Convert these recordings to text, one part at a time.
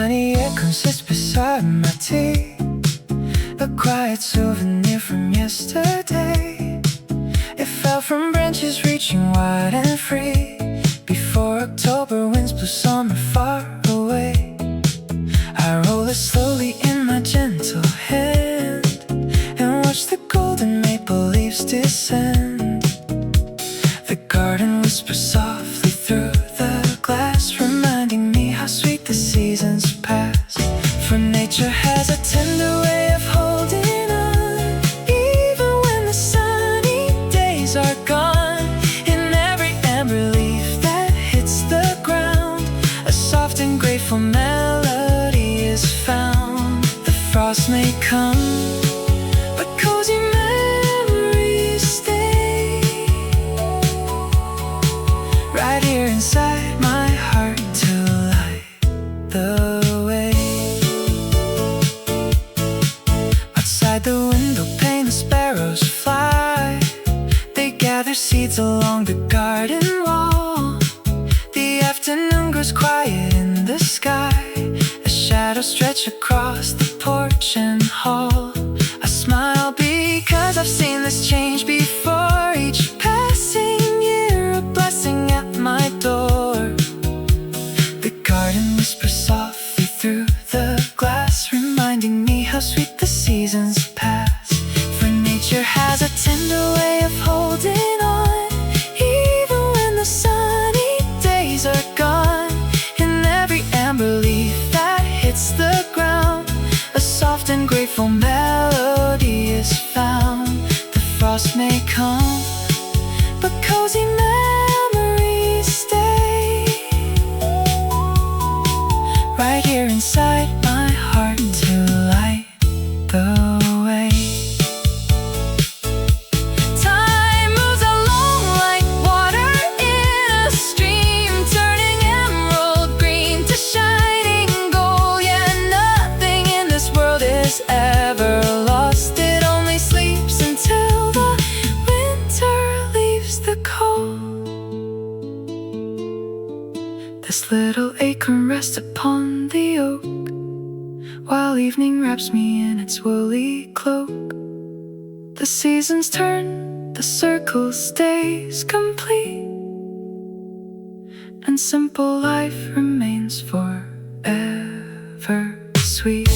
Tiny Acorn sits beside my tea, a quiet souvenir from yesterday. It fell from branches reaching wide and free, before October winds blew summer far away. I roll it slowly in my gentle hand and watch the golden maple leaves descend. The garden whispers softly through the glass, reminding me how sweet the seasons pass. For nature has a tender way of holding on, even when the sunny days are gone. In every amber leaf that hits the ground, a soft and grateful melody is found. The frost may come, but cozy memories stay right here inside my heart to light the way. Outside the window pane the sparrows fly, they gather seeds along the garden wall. The afternoon grows quiet in the sky, as shadows stretch across the porch and hall. I smile because I've seen this change before, each passing year a blessing at my door. The garden whispers softly through the glass, reminding me how sweet the seasons pass. For nature has a tender way of holding on, even when the sunny days are gone. In every amber leaf that hits the ground, a soft and grateful melody is found. The frost may come, but cozy memories stay right here inside my heart to light the way. Time moves along like water in a stream, turning emerald green to shining gold. Yeah, nothing in this world is ever lost, it only sleeps until the winter leaves the cold. This little acorn rests upon the oak, while evening wraps me in its woolly cloak. The seasons turn, the circle stays complete, and simple life remains forever sweet.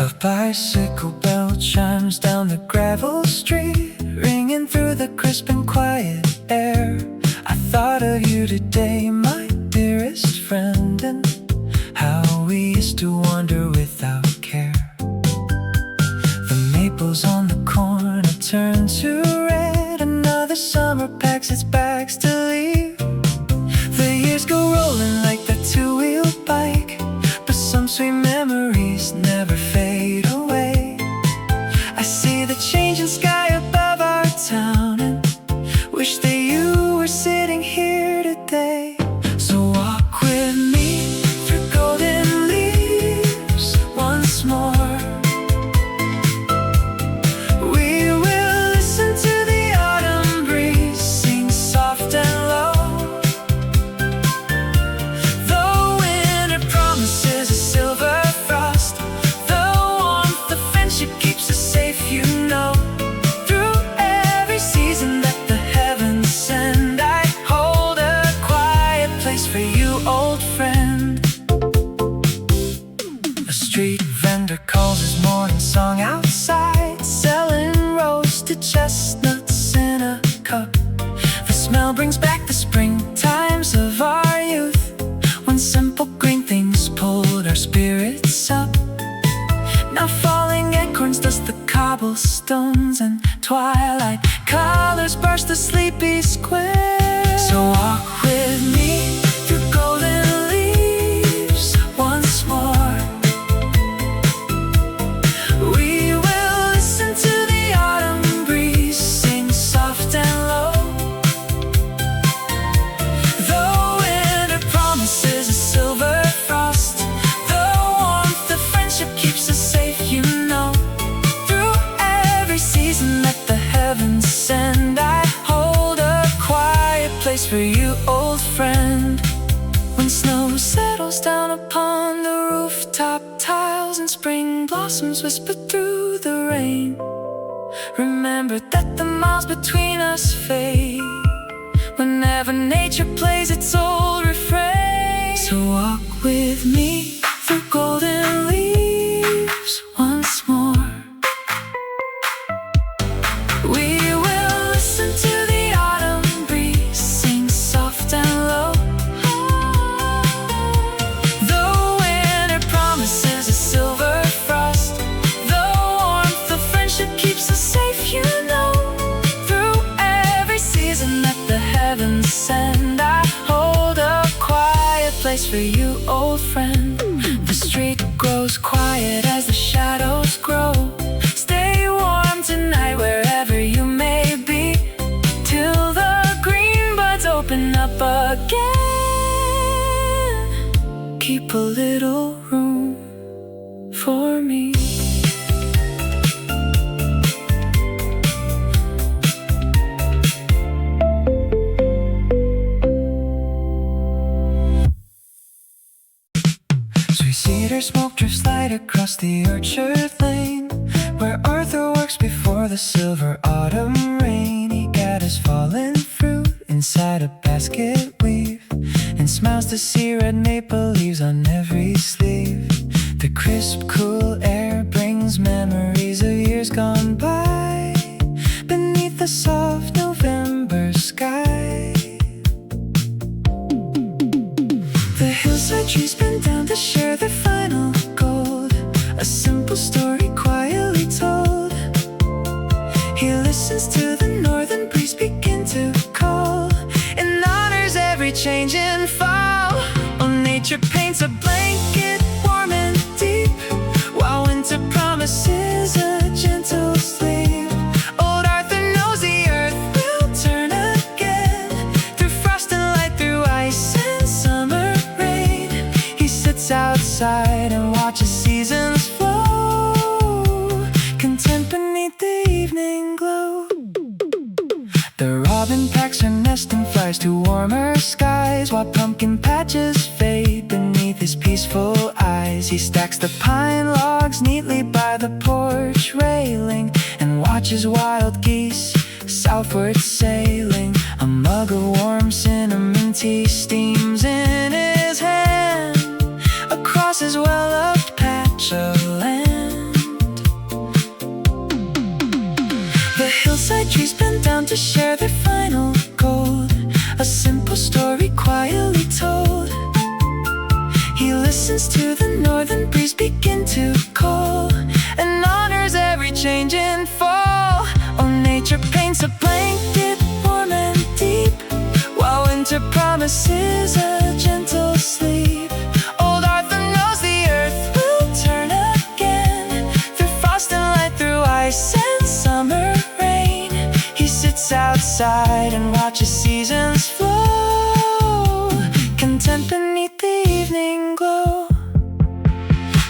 A bicycle bell chimes down the gravel street, ringing through the crisp and quiet air. I thought of you today, my dearest friend, and how we used to wander without care. The maples on the corner turn to red, another summer packs its bags to leave. The years go rolling like that two-wheeled bike, but some sweet memories never fade away. I see the changing sky above our town and wish that you were sitting here today. So walk with me through golden leaves once more. We will listen to the autumn breeze sing soft and low. The winter promises a silver frost, the warmth of friendship keeps us safe, you know. Through every season that the heavens send, I hold a quiet place for you, old friend. A street vendor calls his morning song outside, selling roasted chestnuts in a cup. The smell brings back the spring times of our youth, when simple green things pulled our spirits up. Now falling acorns dust the cobblestones, and twilight colors burst the sleepy square. So walk with me through golden leaves once more. We will listen to the autumn breeze sing soft and blossoms whisper through the rain. Remember that the miles between us fade whenever nature plays its old refrain. So walk with me through golden leaves once more. We will listen to the autumn breeze sing soft and low. The winter promises a silver frost. The warmth of friendship keeps us safe, you know. Through every season that the heavens send, I hold a quiet place for you, old friend. The street grows quiet as the shadows grow. Stay warm tonight wherever you may be, till the green buds open up again. Keep a little room for me. Cedar smoke drifts light across the orchard lane, where Arthur works before the silver autumn rain. He gathers fallen fruit inside a basket weave, and smiles to see red maple leaves on every sleeve. The crisp, cool air brings memories of years gone by, beneath the soft November sky. The hillside trees bend down to share their final gold, a simple story quietly told. He listens to the northern breeze begin to call, and honors every change and fall. Oh, nature paints a blanket warm and deep, while winter promises a gentle sleep. Old Arthur knows the earth will turn again, through frost and light, through ice and summer rain. He sits outside and watches seasons flow, content beneath the evening glow. The robin packs her nest and flies to warmer skies, while pumpkin patches fade beneath his peaceful eyes. He stacks the pine logs neatly by the porch railing, and watches wild geese southward sailing. A mug of warm cinnamon tea steams in his hand, across his well-loved patch of land. The hillside trees bend down to share their final gold, a simple story quietly told. He listens to the northern breeze begin to call, and honors every change and fall. Oh, nature paints a blanket warm and deep, while winter promises a gentle sleep. Old Arthur knows the earth will turn again, through frost and light, through ice and summer rain. He sits outside and watches seasons flow, content beneath the evening glow.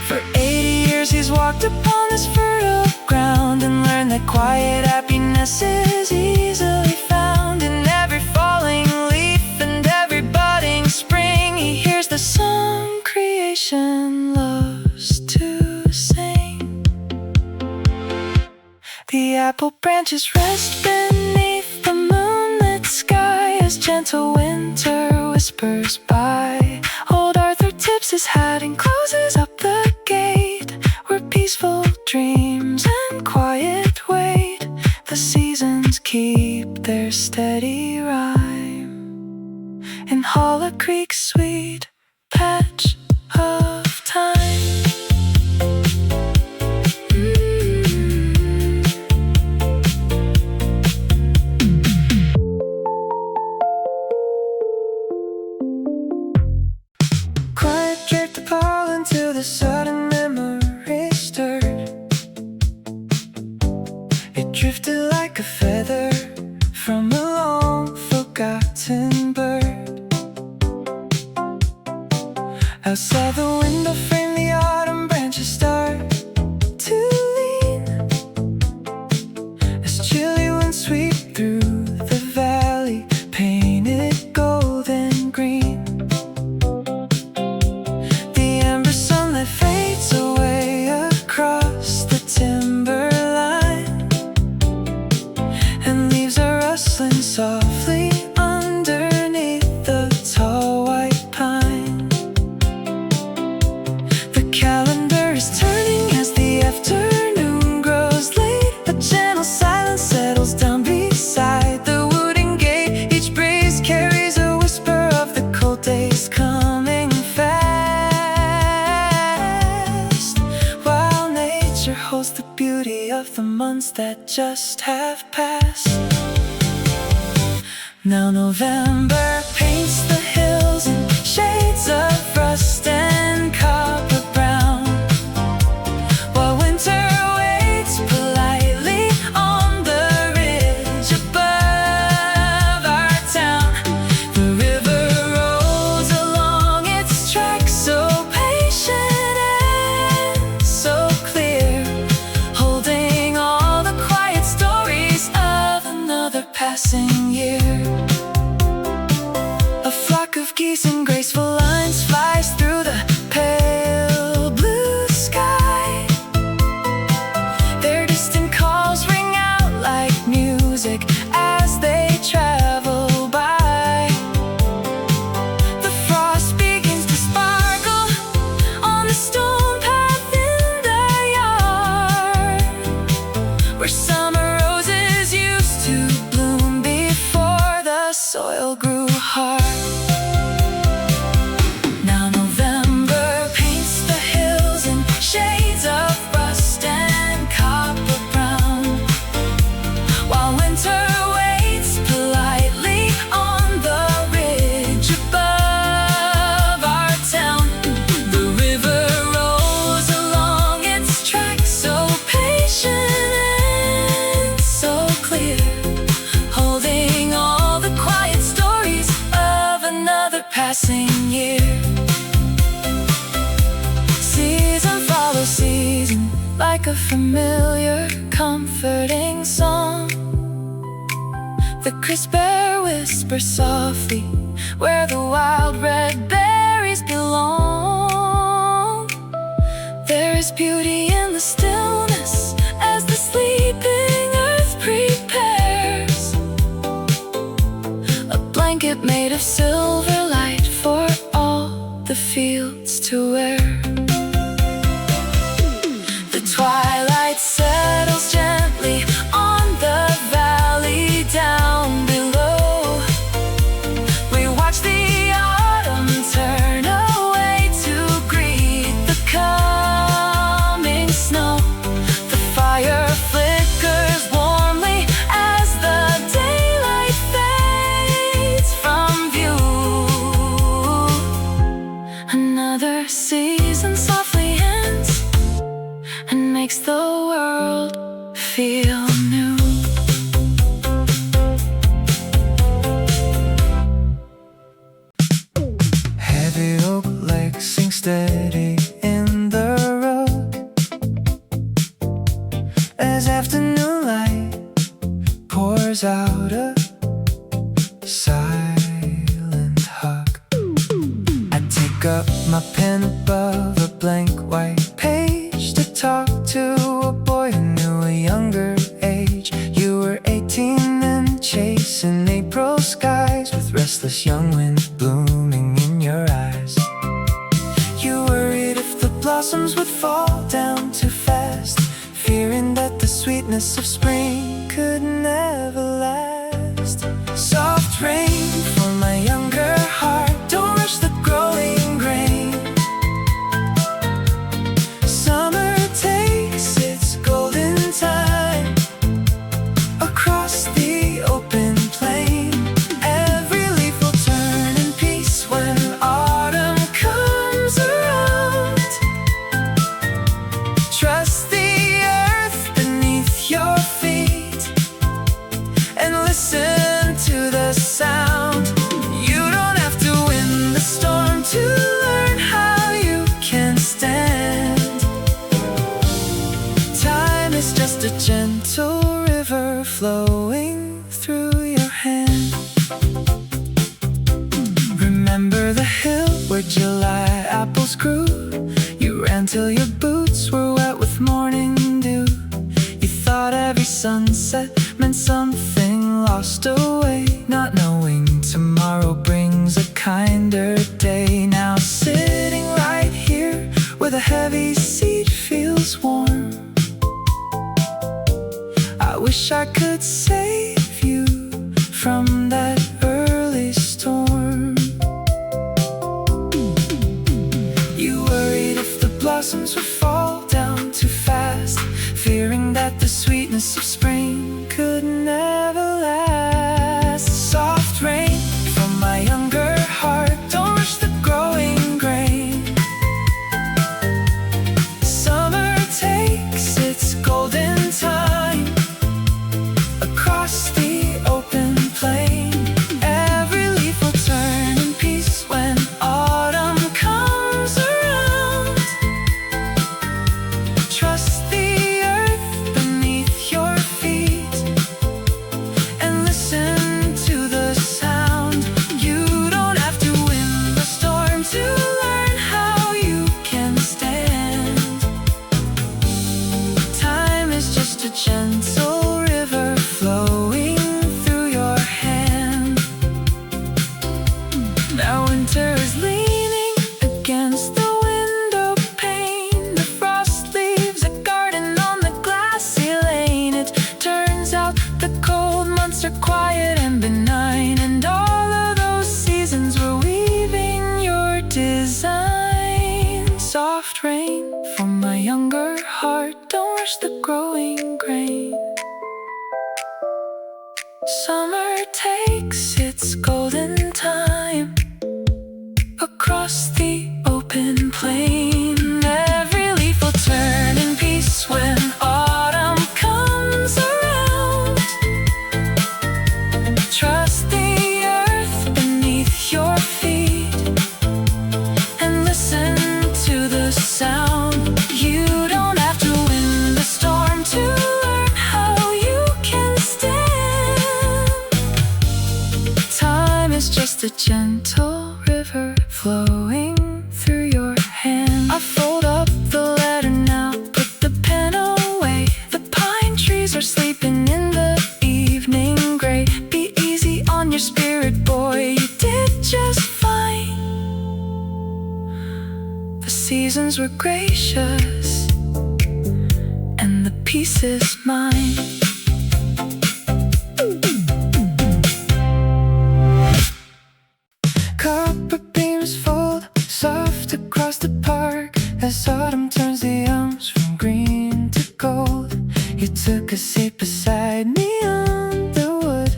For 80 years he's walked upon this fertile ground, and learned that quiet happiness is easily found. In every falling leaf and every budding spring, he hears the song creation loves to sing. The apple branches rest beneath the moonlit sky, as gentle winter whispers by. Old Arthur tips his hat and closes up the gate, where peaceful dreams and quiet wait. The seasons keep their steady rhyme in Hollow Creek's sweet patch of time. Quiet draped the pollen till the sudden memory stirred. It drifted like a feather from a long forgotten bird. Outside the window frame, the autumn branches start to lean, as chilly winds sweep through the valley, painted gold and green. The ember sunlight fades away across rustling softly underneath the tall white pine. The calendar is turning as the afternoon grows late. A gentle silence settles down beside the wooden gate. Each breeze carries a whisper of the cold days coming fast, while nature holds the beauty of the months that just have passed. Now November paints the hills in shades of rust and copper brown, while winter waits politely on the ridge above our town. The river rolls along its track, so patient and so clear, holding all the quiet stories of another passing year. A flock of geese in graceful lines flies through the pale blue sky. Their distant calls ring out like music as they travel by. The frost begins to sparkle on the stone path in the yard, where summer roses used to bloom before the soil grew hard. Now November paints the hills in shades of rust and copper brown, while winter waits politely on the ridge above our town. The river rolls along its track, so patient and so clear, holding all the quiet stories of another passing year. Season follows season like a familiar, comforting song. The crisp air whispers softly where the wild red berries belong. There is beauty in the stillness as the sleeping earth prepares a blanket made of silver light for all the fields to wear. The twilight settles gently on the valley down below. We watch the autumn turn away to greet the coming snow. The fire flickers warmly as the daylight fades from view. Another season softly ends and makes the world feel new. Heavy oak legs sink steady in the rug as afternoon light pours out a silent hug. I take up my pen above a blank white page to talk to a boy who knew a younger age. You were 18 and chasing April skies with restless young wind blooming in your eyes. You worried if the blossoms would fall down too fast, fearing that the sweetness of spring could never last. Soft rain for my younger heart, don't rush the growing grain. Summer takes its golden time across the open plain. Every leaf will turn in peace when autumn comes around. Trust the earth beneath your feet and listen to the sound. You don't have to win the storm to learn how you can stand. Time is just a gentle river flowing through your hand. Remember the hill where July apples grew? You ran till your boots were wet with morning dew. You thought every sunset meant something been lost away, not knowing tomorrow brings a kinder day. Now sitting right here where the heavy seat feels warm, I wish I could save you from that early storm. You worried if the blossoms would fall down too fast, fearing that the sweetness of spring could never last. Soft rain from my younger heart, don't rush the growing grain. Summer takes its golden time across the open plain. Every leaf will turn in peace when autumn comes around. Trust the earth beneath your feet and listen to the sound. You don't have to win the storm to learn how you can stand. Time is just a gentle river flowing through your hand. Now winter is leaning against the window pane. The frost leaves a garden on the glassy lane. It turns out the cold months are quiet and benign, and all of those seasons were weaving your design. Soft rain from my younger heart, don't rush the growing grain. Summer takes its golden time across the open plain. Every leaf will turn in peace when autumn comes around. Trust the earth beneath your feet and listen to the sound. You don't have to win the storm to learn how you can stand. Time is just a gentle river flowing through your hand. I fold up the letter now, put the pen away. The pine trees are sleeping in the evening gray. Be easy on your spirit, boy, you did just fine. The seasons were gracious and the peace is mine. Copper beams fold soft across the park as autumn turns the elms from green to gold. You took a seat beside me on the wood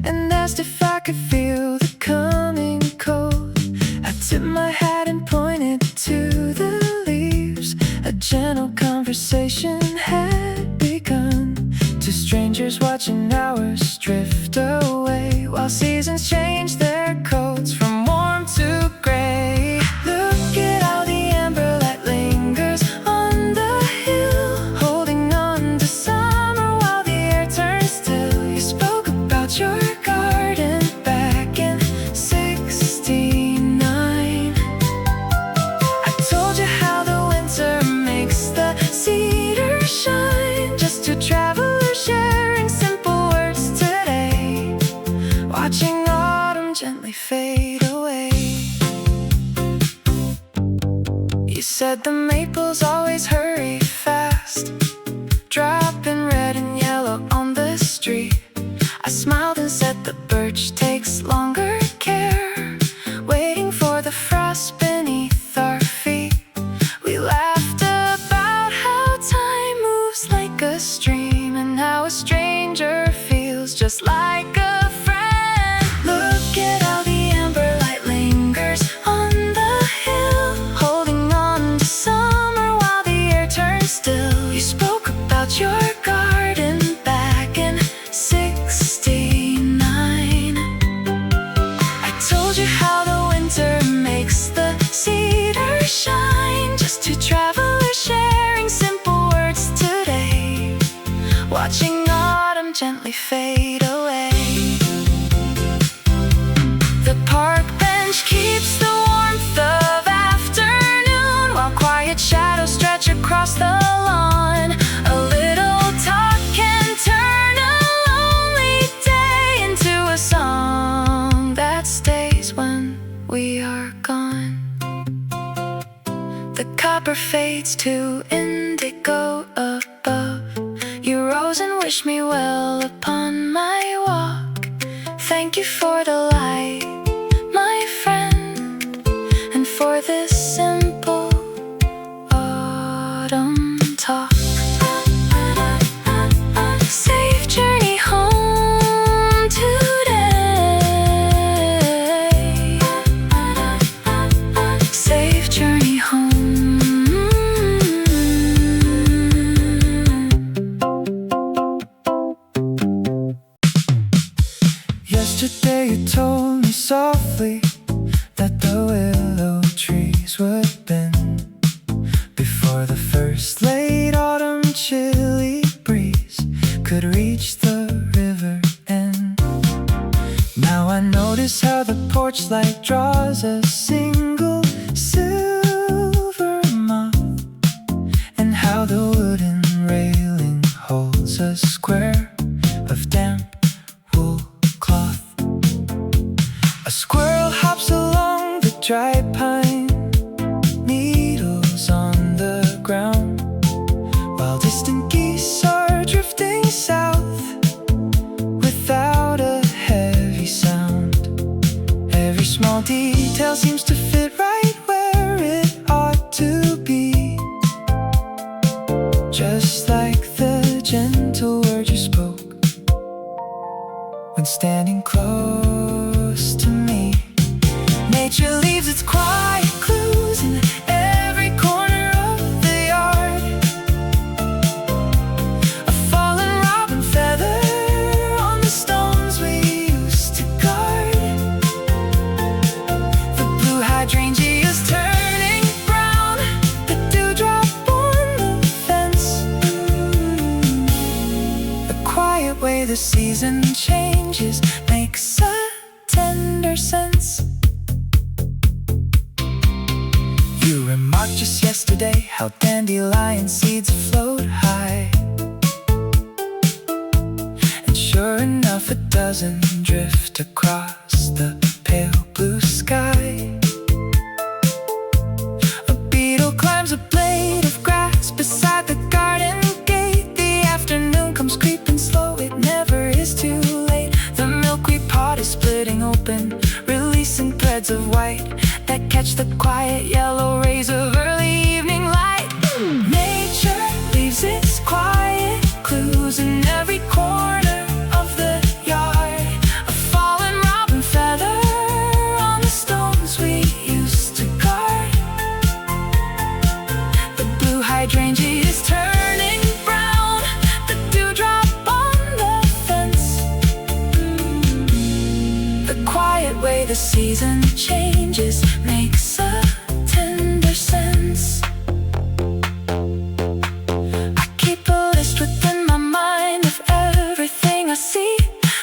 and asked if I could feel the coming cold. I tipped my hat and pointed to the leaves. A gentle conversation had begun. Two strangers watching hours drift away while seasons change their coats from warm to gray. Look at how the amber light lingers on the hill, holding on to summer while the air turns still. You spoke about your garden back in '69. I told you how the winter makes the cedar shine. Just two travelers sharing simple words today, watching autumn gently fade away. You said the maples always hurry fast, dropping red and yellow on the street. I smiled and said the birch takes longer care, waiting for the frost beneath our feet. We laughed about how time moves like a stream and how a stranger feels just like a friend. Look at how the amber light lingers on the hill, holding on to summer while the air turns still. You spoke about your garden back in '69. I told you how the winter makes the cedar shine. Just two travelers sharing simple words today, watching autumn gently fade away. copper fades to indigo above. You rose and wished me well upon my walk. Thank you for the light, my friend, and for this simple autumn talk. Safe journey home today. Safe journey home. Yesterday you told me softly that the willow trees would bend before the first late autumn chilly breeze could reach the river end. Now I notice how the porch light draws a single silver moth, and how the wooden railing holds a square of damp wool cloth. A squirrel hops along the dry pine needles on the ground, while distant geese are drifting south without a heavy sound. Every small detail seems to fit right where it ought to be, just like the gentle words you spoke when standing close to me. Nature leaves its quiet clues in every corner of the yard. A fallen robin feather on the stones we used to guard. The blue hydrangea's turning brown, the dewdrop on the fence. The quiet way the season changes makes a tender sense. You remarked just yesterday how dandelion seeds float high, and sure enough a dozen drift across the pale blue sky. A beetle climbs a blade of grass beside the garden gate. The afternoon comes creeping slow, it never is too late. The milkweed pot is splitting open, releasing threads of white that catch the quiet yellow rays of early evening light. Nature leaves its quiet clues in every corner of the yard. A fallen robin feather on the stones we used to guard. The blue hydrangea is turning brown, the dewdrop on the fence. The quiet way the season changes makes a tender sense. I keep a list within my mind of everything I see.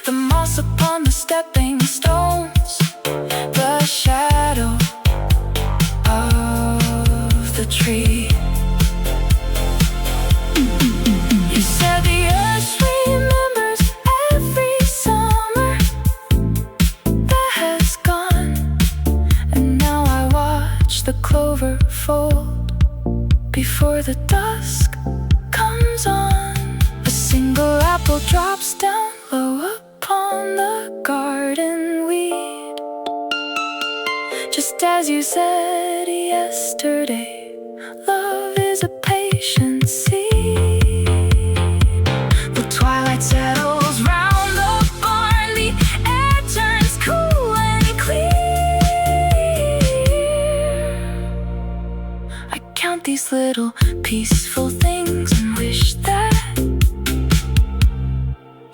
The moss upon the stepping stones, the shadow of the tree. You said the earth remembers every summer that has gone, and now I watch the clover fold before the dusk comes on. A single apple drops down low upon the garden weed, just as you said yesterday. Love is a patient seed. The twilight settles round the barn, the air turns cool and clear. I count these little peaceful things and wish that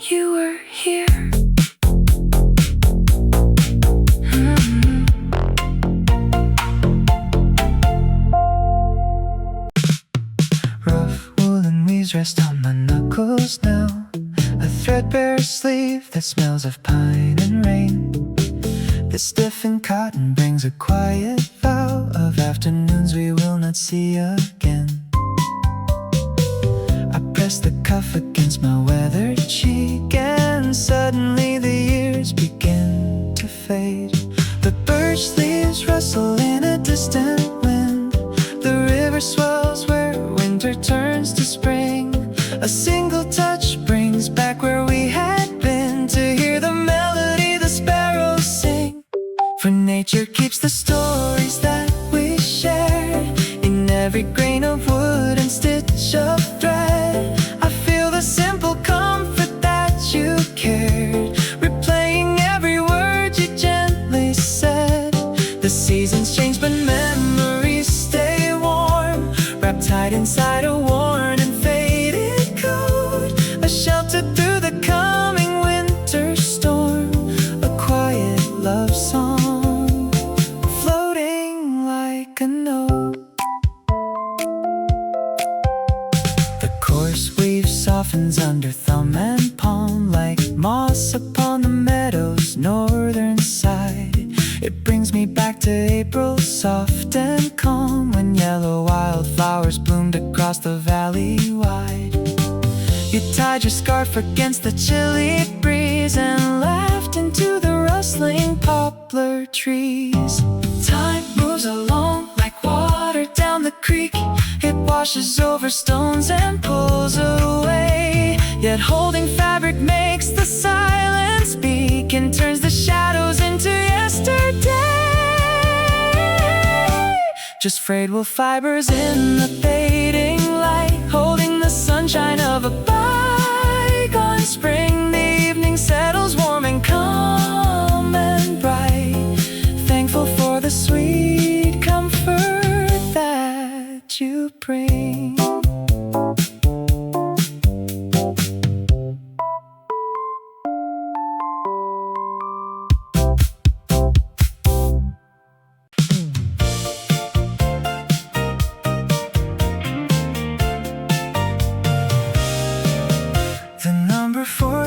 you were here. Rough woolen leaves rest on my knuckles now, a threadbare sleeve that smells of pine and rain. The stiffened cotton brings a quiet vow of afternoons we will not see again. I press the cuff against my weathered cheek, and suddenly the years begin to fade. The birch leaves rustle in a distant wind, the river keeps the stories that we share in every grain of wood and stitch of thread. I feel the simple comfort that you cared, replaying every word you gently said. The seasons change but memories stay warm, wrapped tight inside a worn and faded coat. A shelter through the coming winter storm, a quiet love song floating like a note. The coarse wave softens under thumb and palm, like moss upon the meadow's northern side. It brings me back to April, soft and calm, when yellow wildflowers bloomed across the valley wide. You tied your scarf against the chilly breeze and laughed into the rustling poplar trees. Time moves along like water down the creek. It washes over stones and pulls away, yet holding fabric makes the silence speak and turns the shadows into yesterday. Just frayed wool fibers in the fading light, holding the sunshine of a bygone spring. The evening settles warm and calm and bright, thankful for the sweet comfort that you bring.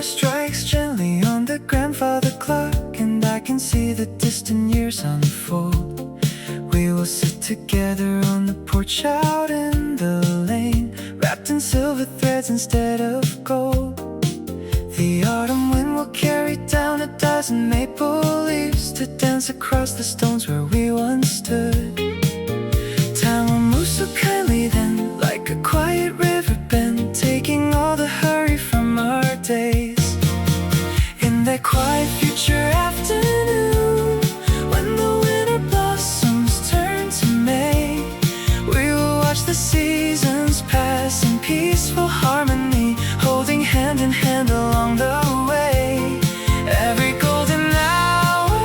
Strikes gently on the grandfather clock, and I can see the distant years unfold. We will sit together on the porch out in the lane, wrapped in silver threads instead of gold. The autumn wind will carry down a dozen maple leaves to dance across the stones where we once stood. Time will move so kindly then, like a quiet river bend, taking all the hurry from our days. In that quiet future afternoon, when the winter blossoms turn to May, we will watch the seasons pass in peaceful harmony, holding hand in hand along the way. Every golden hour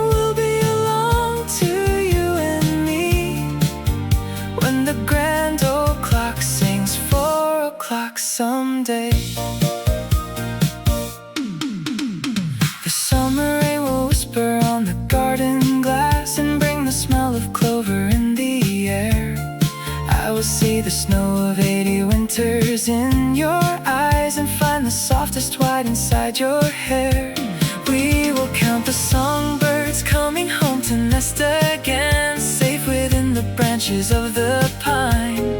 will belong to you and me, when the grand old clock sings 4 o'clock someday. The summer rain will whisper on the garden glass and bring the smell of clover in the air. I will see the snow of 80 winters in your eyes and find the softest white inside your hair. We will count the songbirds coming home to nest again, safe within the branches of the pine.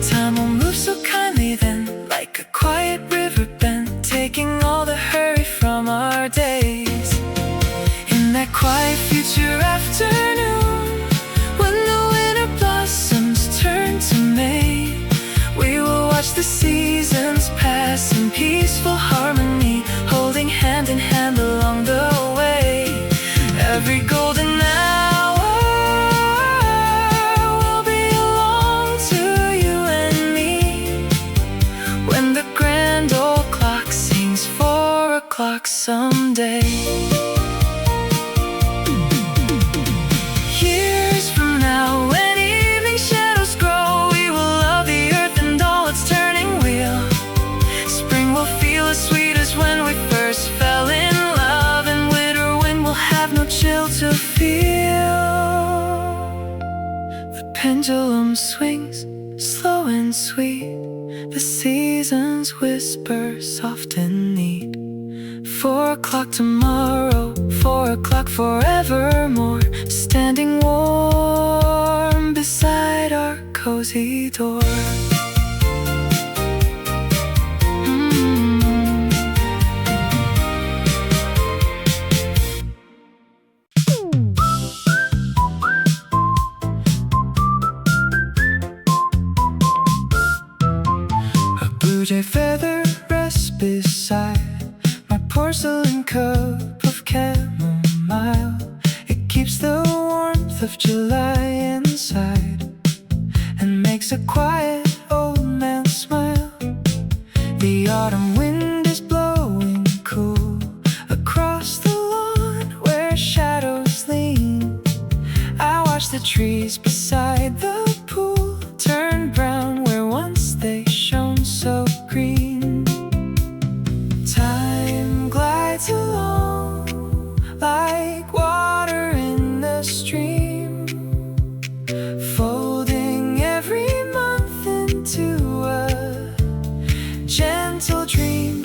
Time will move so kindly then, like a quiet river bend, taking all the hurry from our days. In that quiet future afternoon, when the winter blossoms turn to May, we will watch the seasons pass in peaceful harmony, holding hand in hand along the way. Every golden hour will belong to you and me, when the grand old clock sings 4 o'clock someday. Years from now, when evening shadows grow, we will love the earth and all its turning wheel. Spring will feel as sweet as when we first fell in love, and winter wind will have no chill to feel. The pendulum swings slow and sweet, the seasons whisper soft and neat. 4 o'clock tomorrow, 4 o'clock forevermore, standing warm beside our cozy door. A blue jay feather rests beside my porcelain cup of chamomile. smile. It keeps the warmth of July inside and makes a quiet old man smile. The autumn wind is blowing cool across the lawn where shadows lean. I watch the trees beside the pool turn brown where once they shone so green. Time glides along like water in the stream, folding every month into a gentle dream.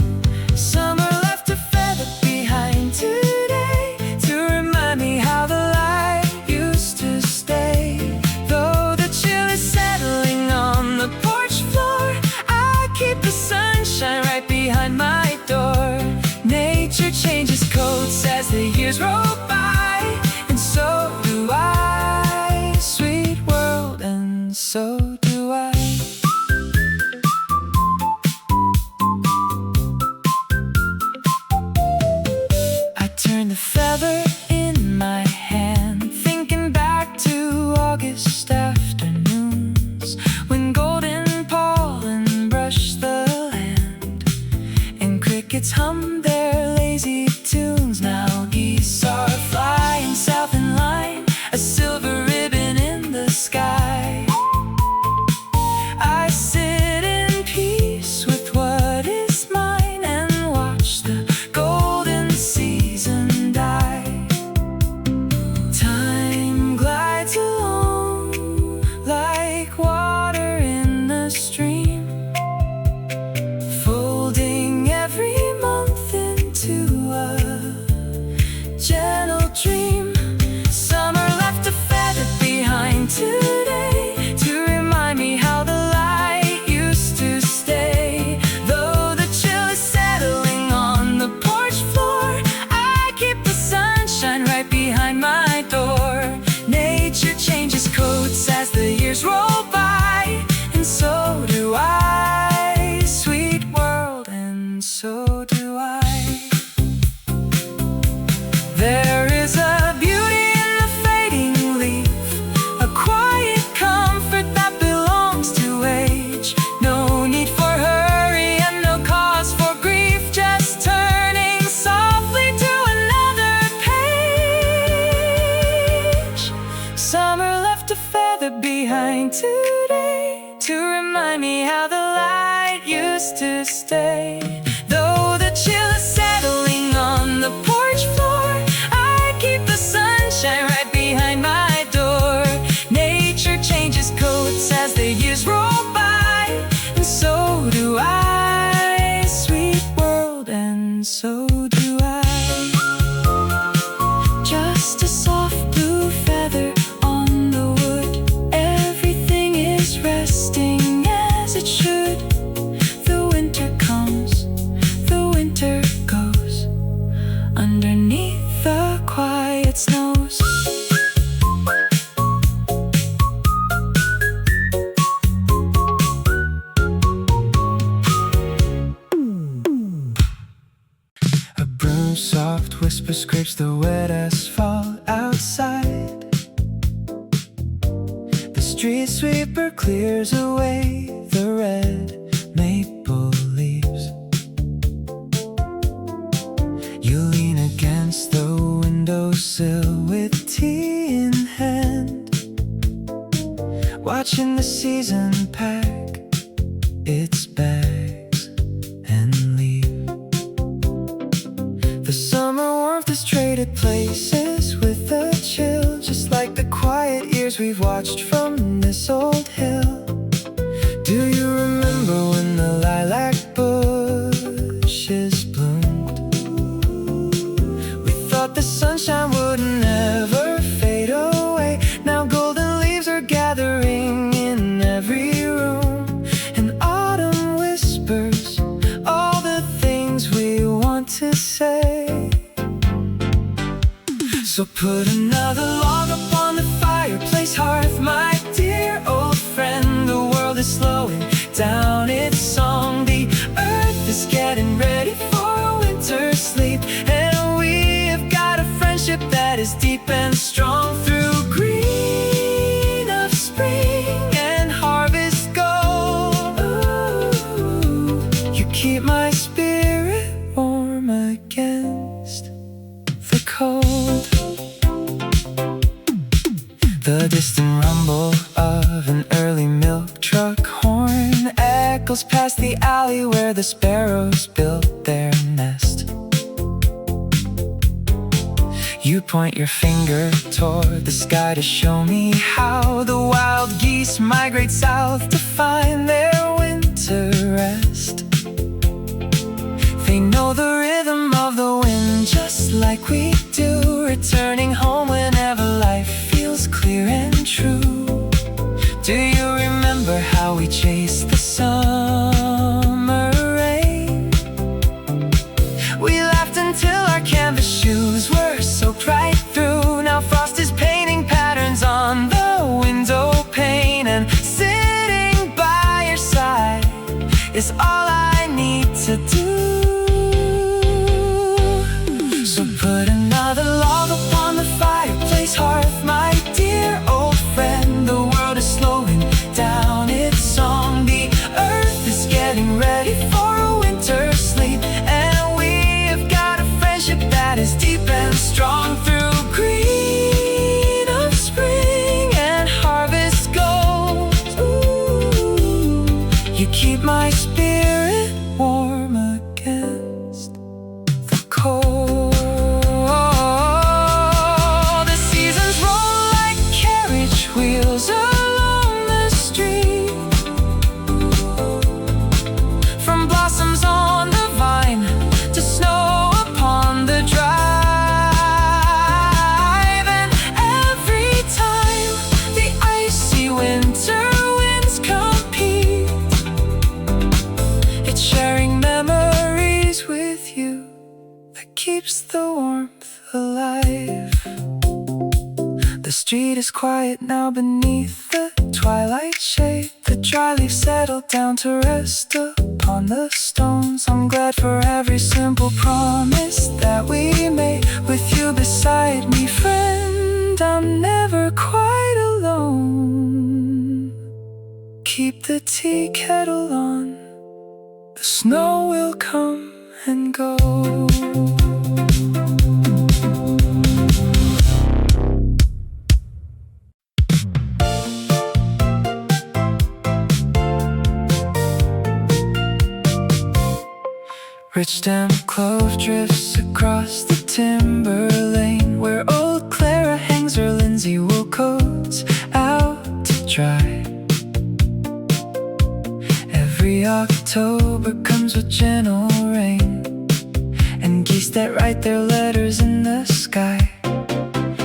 Summer left a feather behind today to remind me how the light used to stay. Though the chill is settling on the porch floor, I keep the sunshine right behind my door. Nature changes coats as the years roll by, and so do I, sweet world, and so do I. I turn the feather in my hand, thinking back to August afternoons when golden pollen brushed the land and crickets hum their lazy tunes. Now geese are flying south in line, a silver ribbon in the sky. I sit in peace with what is mine and watch the golden season die. Time glides along like water in the stream, folding every month into a gentle dream. Summer left a feather behind today to remind me how the light used to stay. Though the chill is settling on the porch floor, I keep the sunshine right behind my door. Nature changes coats as the years roll by, and so do I, sweet world, and so do I. There is a beauty in the fading leaf, a quiet comfort that belongs to age. No need for hurry and no cause for grief, just turning softly to another page. Summer left a feather behind today to remind me how the light used to stay. Though the chill is settling on the porch floor, I keep the sunshine right behind my door. Nature changes coats as the years roll by, and so do I, sweet world, and so do I. Just a soft blue feather on the wood, everything is resting as it should. The winter comes, the winter goes, underneath the quiet snows. A broom's soft whisper scrapes the wet asphalt outside. The street sweeper clears away the red maple leaves. You lean against the windowsill with tea in hand, watching the season pack its bags and leave. The summer warmth has traded places with the chill, just like the quiet years we've watched from this old hill. Do you remember when the lilac bushes bloomed? We thought the sunshine would never fade away. Now golden leaves are gathering in every room, and autumn whispers all the things we want to say. So put another log upon the fireplace hearth, my dear old friend. The world is slowing down its song. The earth is getting ready for winter sleep, and we have got a friendship that is deep and strong through green of spring and harvest gold. Ooh, you keep my spirit warm against the cold. The distant rumble of an early milk truck horn echoes past the alley where the sparrows built their nest. You point your finger toward the sky to show me how the wild geese migrate south to find their winter rest. They know the rhythm of the wind just like we do, returning home whenever life feels clear and true. Do you remember how we chased the summer rain? We laughed until our canvas shoes were soaked right through. Now frost is painting patterns on the window pane, and sitting by your side is all I need to do. So put another log upon the fireplace hearth, my dear old friend. The world is slowing down its song. The earth is getting ready for a winter sleep, and we have got a friendship that is deep and strong through green of spring and harvest gold. Ooh, you keep my spirit warm against the cold. The seasons roll like carriage wheels along the street, from blossoms on the vine to snow upon the drive. And every time the icy winter winds compete, it's sharing memories with you that keeps the warmth alive. The street is quiet now beneath the twilight shade. The dry leaves settle down to rest upon the stones. I'm glad for every simple promise that we made. With you beside me, friend, I'm never quite alone. Keep the tea kettle on, the snow will come and go. Rich stem clove drifts across the Timberline, where old Clara hangs her linsey wool coats out to dry. Every October comes with gentle rain and geese that write their letters in the sky.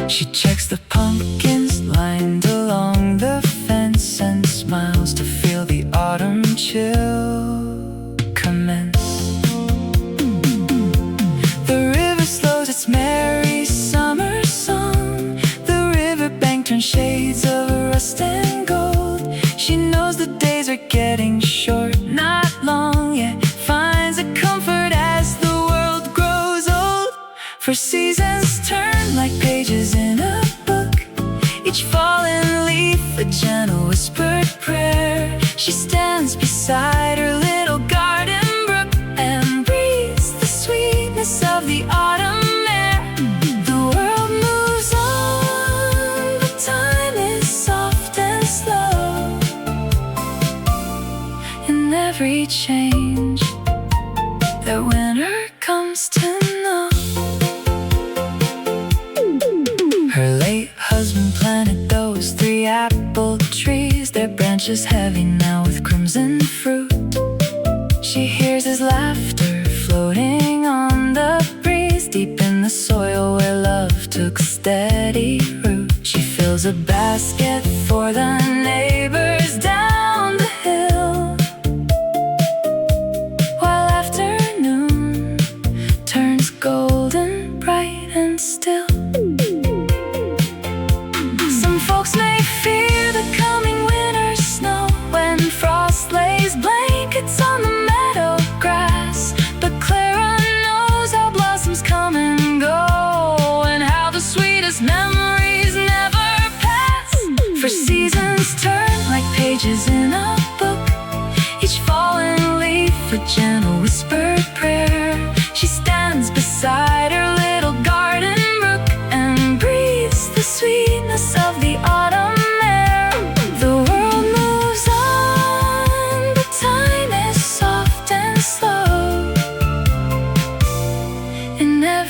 She checks the pumpkins lined along the fence and smiles to feel the autumn chill commence. The river slows its merry summer song. The riverbank turns shades of rust and gold. She knows the days are getting short, not long, yet finds a comfort as the world grows old. For seasons turn like pages in a book, each fallen leaf a gentle whispered prayer. She stands beside her little garden brook and breathes the sweetness of the autumn air. The world moves on, but time is soft and slow. In every change that winter comes to know. Her late husband planted those 3 apple trees, their branches heavy now with crimson fruit. She hears his laughter floating on the breeze, deep in the soil where love took steady root. She fills a basket for the neighbors down the hill, while afternoon turns golden, bright and still. Some folks may fear the coming winter snow, when frost lays blankets on the meadow grass, but Clara knows how blossoms come and go, and how the sweetest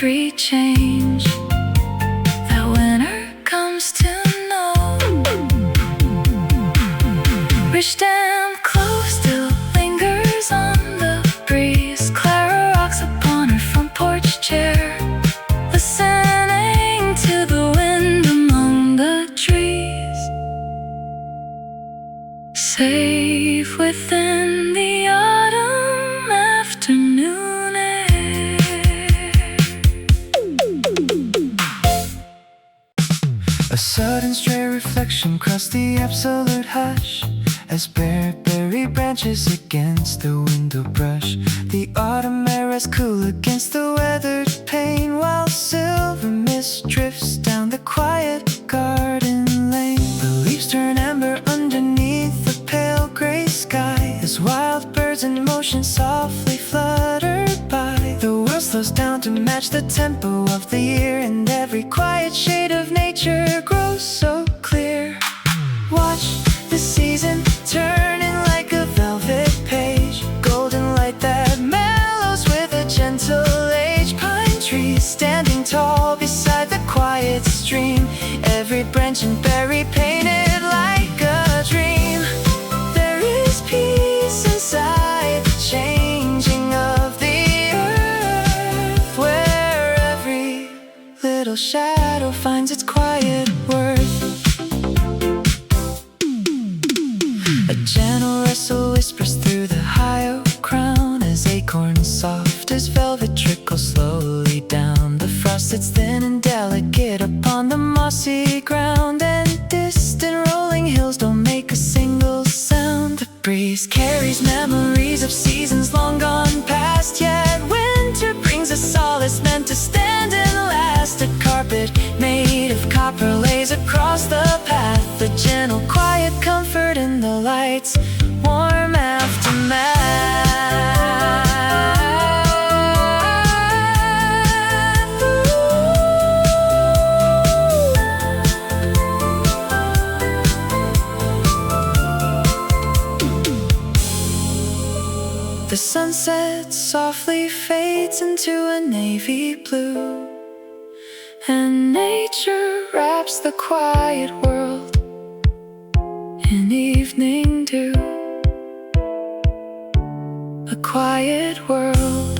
every change that winter comes to know. Rich damn clove still lingers on the breeze. Clara rocks upon her front porch chair, listening to the wind among the trees. Safe within the autumn afternoon air. A sudden stray reflection crossed the absolute hush as berry branches against the window brush. The autumn air is cool against the weathered pane, while silver mist drifts down the quiet garden lane. The leaves turn amber underneath the pale gray sky as wild birds in motion softly flutter by. The world slows down to match the tempo of the year, and every quiet shade of nature grows so clear. Watch the season turning like a velvet page, golden light that mellows with a gentle age. Pine trees standing tall beside the quiet stream, every branch and berry painted like a dream. There is peace inside the changing of the earth, where every little shadow finds its quiet worth. A gentle rustle whispers through the high oak crown as acorns soft as velvet trickle slowly down. The frost sits thin and delicate upon the mossy ground, and distant rolling hills don't make a single sound. The breeze carries memories of seasons long gone past, yet winter brings a solace meant to stand and last. A carpet made of copper lays across the path, the gentle quiet comfort in the light's warm aftermath. The sunset softly fades into a navy blue, and nature wraps the quiet world in evening dew. A quiet world,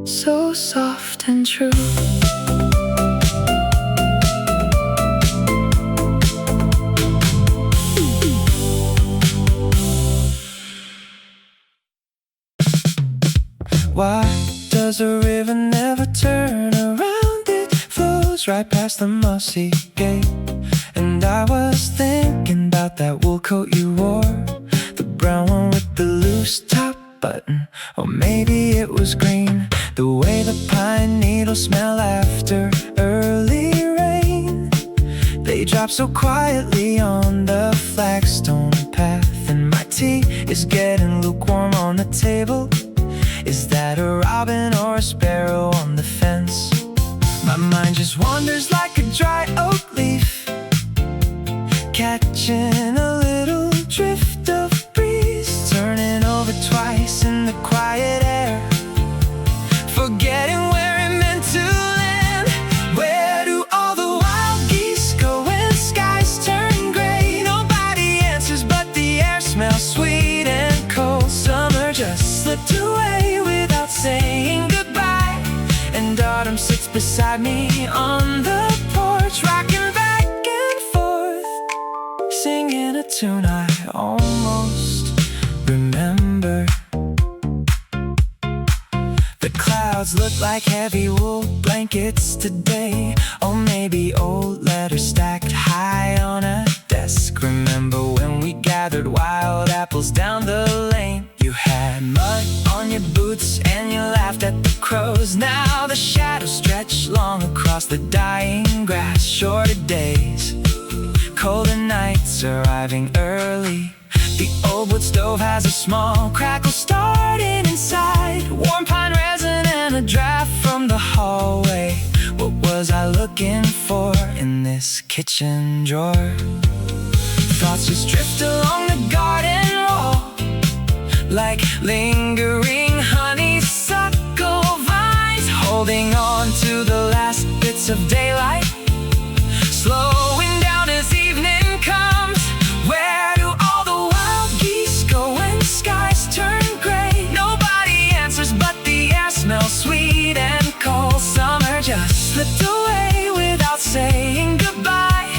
so soft and true. Why does a river never turn around? It flows right past the mossy gate. And I was thinking about that wool coat you wore, the brown one with the loose top button, or maybe it was green. The way the pine needles smell after early rain, they drop so quietly on the flagstone path. And my tea is getting lukewarm on the table. Is that a robin or a sparrow on the fence? My mind just wanders like a dry oak leaf, catching a little drift of breeze, turning over twice in the quiet air, forgetting where it meant to land. Where do all the wild geese go when skies turn gray? Nobody answers, but the air smells sweet and cold. Summer just slipped away without saying goodbye, and autumn sits beside me on the porch, rocking back and forth, singing a tune I almost remember. The clouds look like heavy wool blankets today, or maybe old letters stacked high on a desk. Remember when we gathered wild apples down the lane? You had mud on your boots and you laughed at the crows. Now the shadows stretch long across the dying grass. Shorter days, colder nights arriving early. The old wood stove has a small crackle starting inside, warm pine resin and a draft from the hallway. What was I looking for in this kitchen drawer? Thoughts just drift along the garden wall like lingering honeysuckle vines. holding on to the last bits of daylight, slowing down as evening comes. Where do all the wild geese go when skies turn gray? Nobody answers, but the air smells sweet and cold. Summer just slipped away without saying goodbye,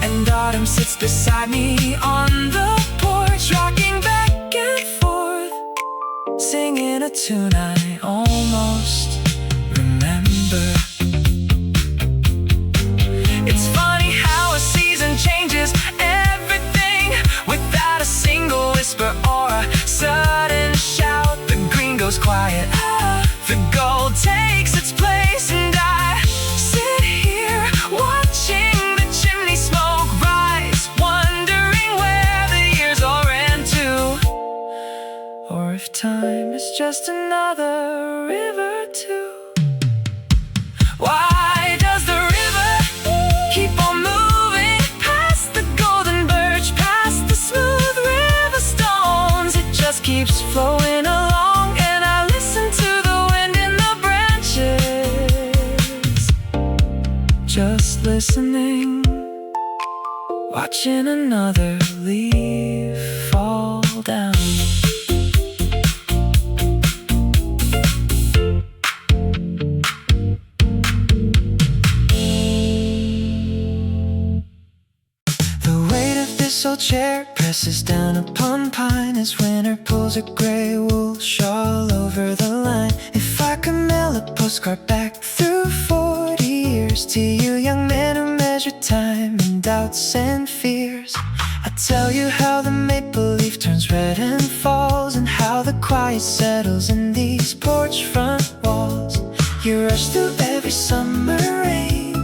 and autumn sits beside me on the porch, rocking back and forth, singing a tune I almost remember. It's funny how a season changes everything without a single whisper or a sudden shout. The green goes quiet, the gold takes its place, and I sit here watching the chimney smoke rise, wondering where the years all ran to, or if time is just another river too. Why does the river keep on moving past the golden birch, past the smooth river stones? It just keeps flowing along, and I listen to the wind in the branches, just listening, watching another leaf fall down. This old chair presses down upon pine as winter pulls a gray wool shawl over the line. If I could mail a postcard back through 40 years to you young men who measure time in doubts and fears, I'd tell you how the maple leaf turns red and falls, and how the quiet settles in these porch front walls. You rush through every summer rain,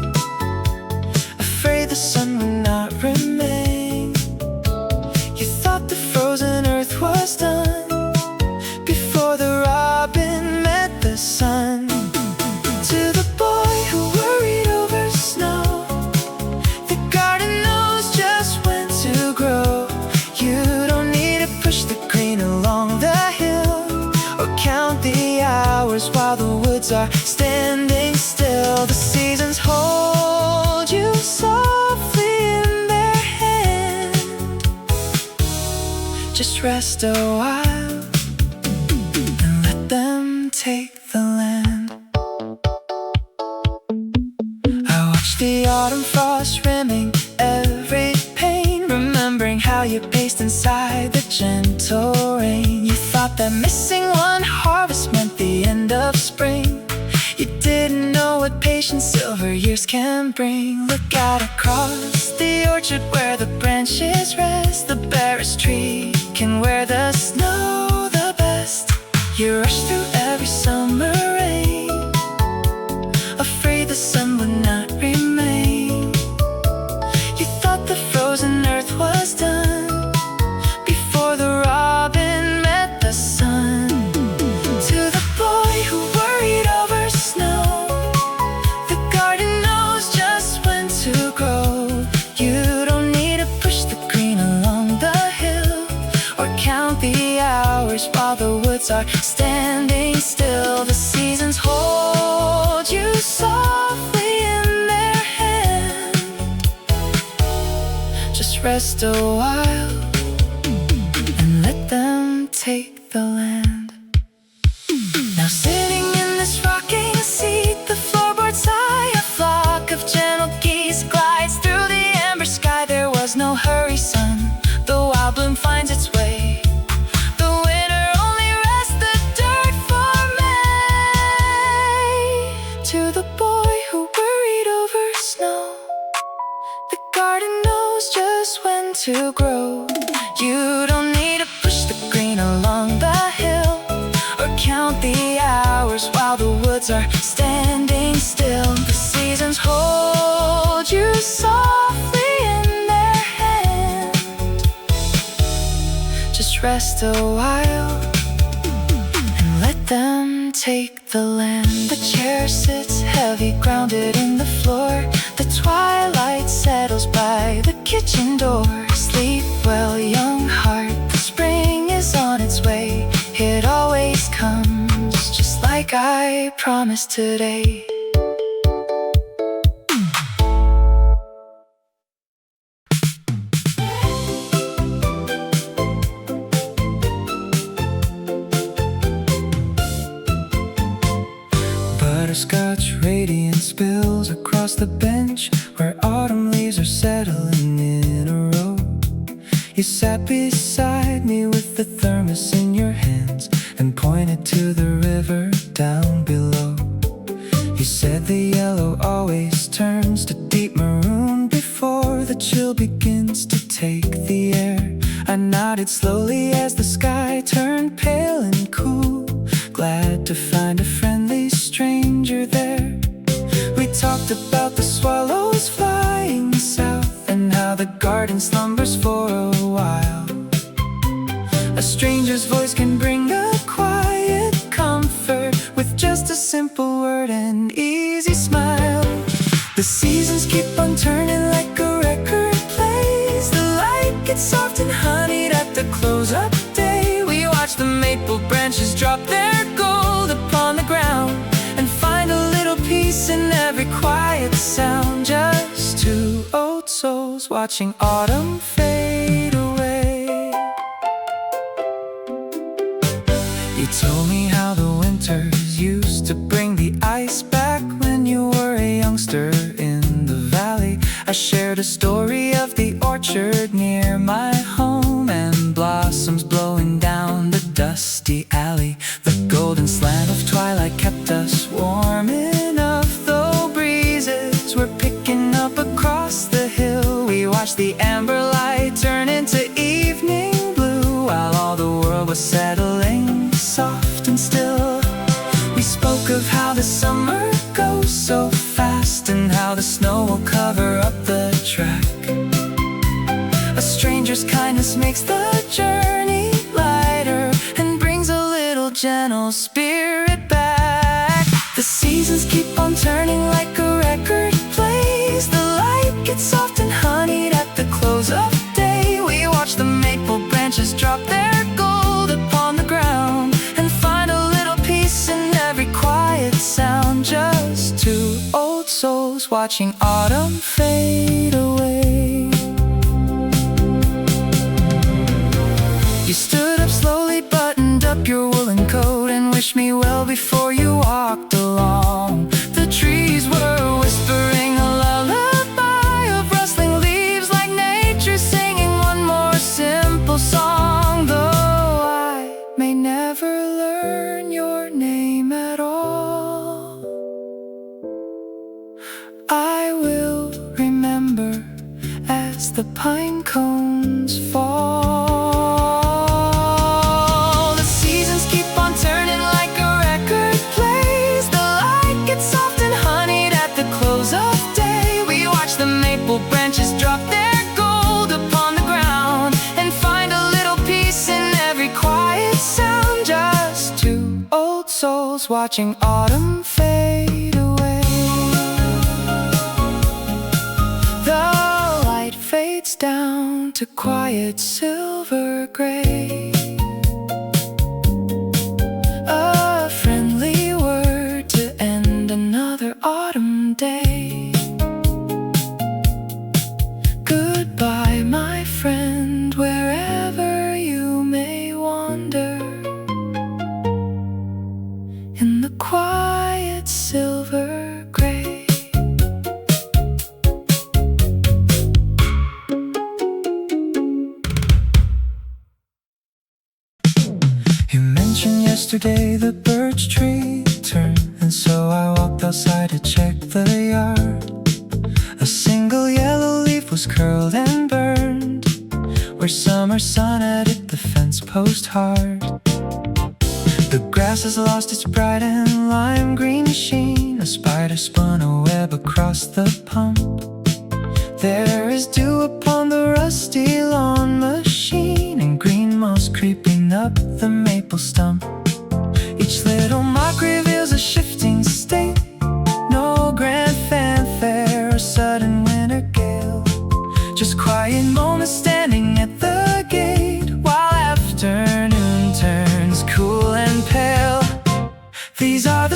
afraid the sun would not remain. The frozen earth was done before the robin met the sun. To the boy who worried over snow, the garden knows just when to grow. You don't need to push the green along the hill, or count the hours while the woods are standing still. The seasons hold you softly in their hand. Just rest a while and let them take the land. I watch the autumn frost rimming every pane, remembering how you paced inside the gentle rain. You thought that missing one harvest meant the end of spring. You didn't know what patient silver years can bring. Look out across the orchard where the branches rest. The barest tree can wear the snow the best. You rush through every summer rain, afraid the sun would not remain. You thought the frozen earth was done before the robin met the sun. To the boy who worried over snow, the garden knows just when to grow. You don't need to push the green along the hill, or count the hours while the woods are standing still. The seasons hold you softly in their hand. Just rest a while and let them take the land. Now sitting in this rocking seat, the floorboards sigh. A flock of gentle geese glides through the amber sky. There was no hurry, son, the wild bloom finds its way. The winter only rests the dirt for May. To the boy who worried over snow, the garden knows just when to grow. You don't need to push the green along the hill, or count the hours while the woods are standing still. The seasons hold you softly in their hand. Just rest a while and let them take the land. The chair sits heavy, grounded in the floor. The twilight settles by the kitchen door. Sleep well, young heart, the spring is on its way. It always comes just like like I promised today. Butterscotch radiance spills across the bench where autumn leaves are settling in a row. You sat beside me with the thermos in your hands and pointed to the river down below. You said the yellow always turns to deep maroon before the chill begins to take the air. I nodded slowly as the sky turned pale and cool, glad to find a friendly stranger there. We talked about the swallows flying south and how the garden slumbers for a while. A stranger's voice can bring a quiet comfort with just a simple word and easy smile. The seasons keep on turning like a record plays. The light gets soft and honeyed at the close-up day. We watch the maple branches drop their gold upon the ground and find a little peace in every quiet sound. Just two old souls watching autumn fade away. You told me how the winters used to bring the ice back when you were a youngster in the valley. I shared a story of the orchard near my home and blossoms blowing down the dusty alley. The golden slant of twilight kept us warm enough, though breezes were picking up across the hill. We watched the amber light turn into evening blue while all the world was settling soft and still. We spoke of how the summer goes so fast and how the snow will cover up the track. A stranger's kindness makes the journey lighter and brings a little gentle spirit back. The seasons keep on turning like a record plays. The light gets soft and honeyed at the close of day. We watch the maple branches drop their gold upon the ground and find a little peace in every quiet sound. Just two old souls watching autumn fade away. You stood up slowly, buttoned up your woolen coat and wished me well before you walked along. The trees were whispering a lullaby of rustling leaves, like nature singing one more simple song. Though I may never learn your name at all, I will remember as the pine cones fall. Branches drop their gold upon the ground and find a little peace in every quiet sound. Just two old souls watching autumn fade away. The light fades down to quiet silver gray. A friendly word to end another autumn day. Goodbye, my friend, wherever you may wander, in the quiet silver gray. You mentioned yesterday the birch tree turned, and so I walked outside to check the yard. A single yellow leaf was curled and burned where summer sun had hit the fence post hard. The grass has lost its bright and lime green sheen. A spider spun a web across the pump. There is dew upon the rusty lawn machine and green moss creeping up the maple stump. Each little mark reveals a shifting state. No grand fanfare or sudden winter gale, just quiet moments standing at the gate while afternoon turns cool and pale. These are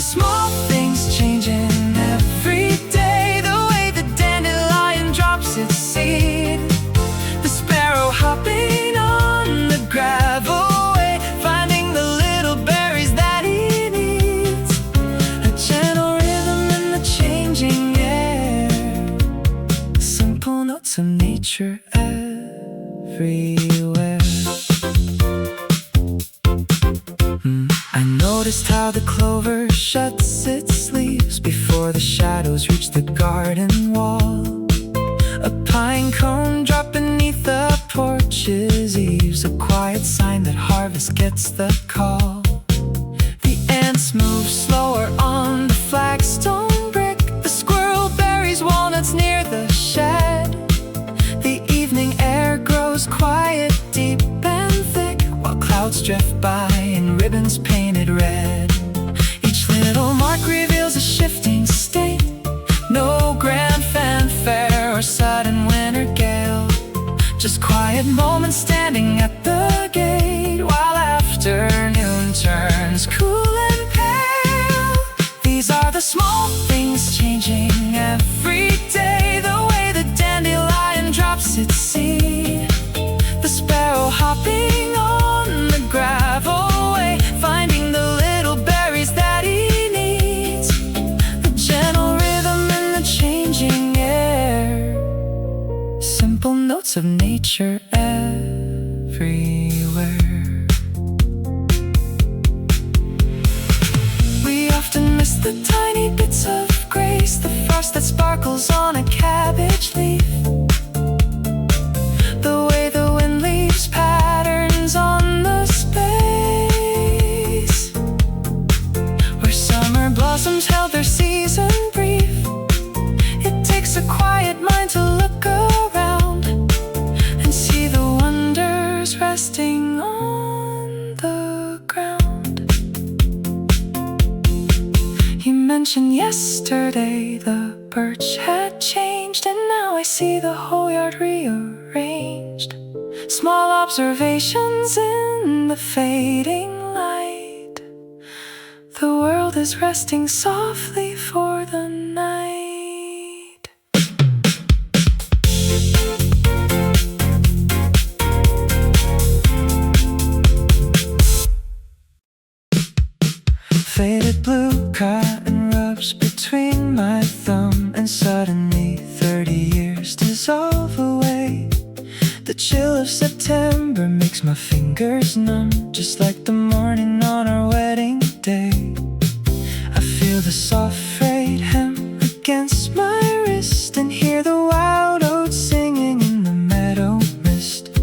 nature everywhere. I noticed how the clover shuts its leaves before the shadows reach the garden wall. A pine cone dropped beneath the porch's eaves, a quiet sign that harvest gets the call. The ants move slower on the flagstone brick. The squirrel buries walnuts near the shed. The evening air grows quiet, deep and thick, while clouds drift by in ribbons painted red. Each little mark reveals a shifting state. No grand fanfare or sudden winter gale, just quiet moments standing at the gate, while afternoon turns cool and pale. These are the small things changing every day. The way the dandelion drops its seed, the sparrow hopping on the gravel way, finding the little berries that he needs. The gentle rhythm in the changing air, simple notes of nature everywhere. We often miss the tiny bits of grace, the frost that sparkles on a cabbage leaf, the way the wind leaves patterns on the space, where summer blossoms held their season brief. It takes a quiet mind to look around and see the wonders resting on the ground. You mentioned yesterday the birch had changed, and now I see the whole yard rearranged. Small observations in the fading light. The world is resting softly for the night. Faded blue cotton rubs between my thumb, and suddenly 30 years dissolve away. The chill of September makes my fingers numb, just like the morning on our wedding day. I feel the soft frayed hem against my wrist, and hear the wild oats singing in the meadow mist.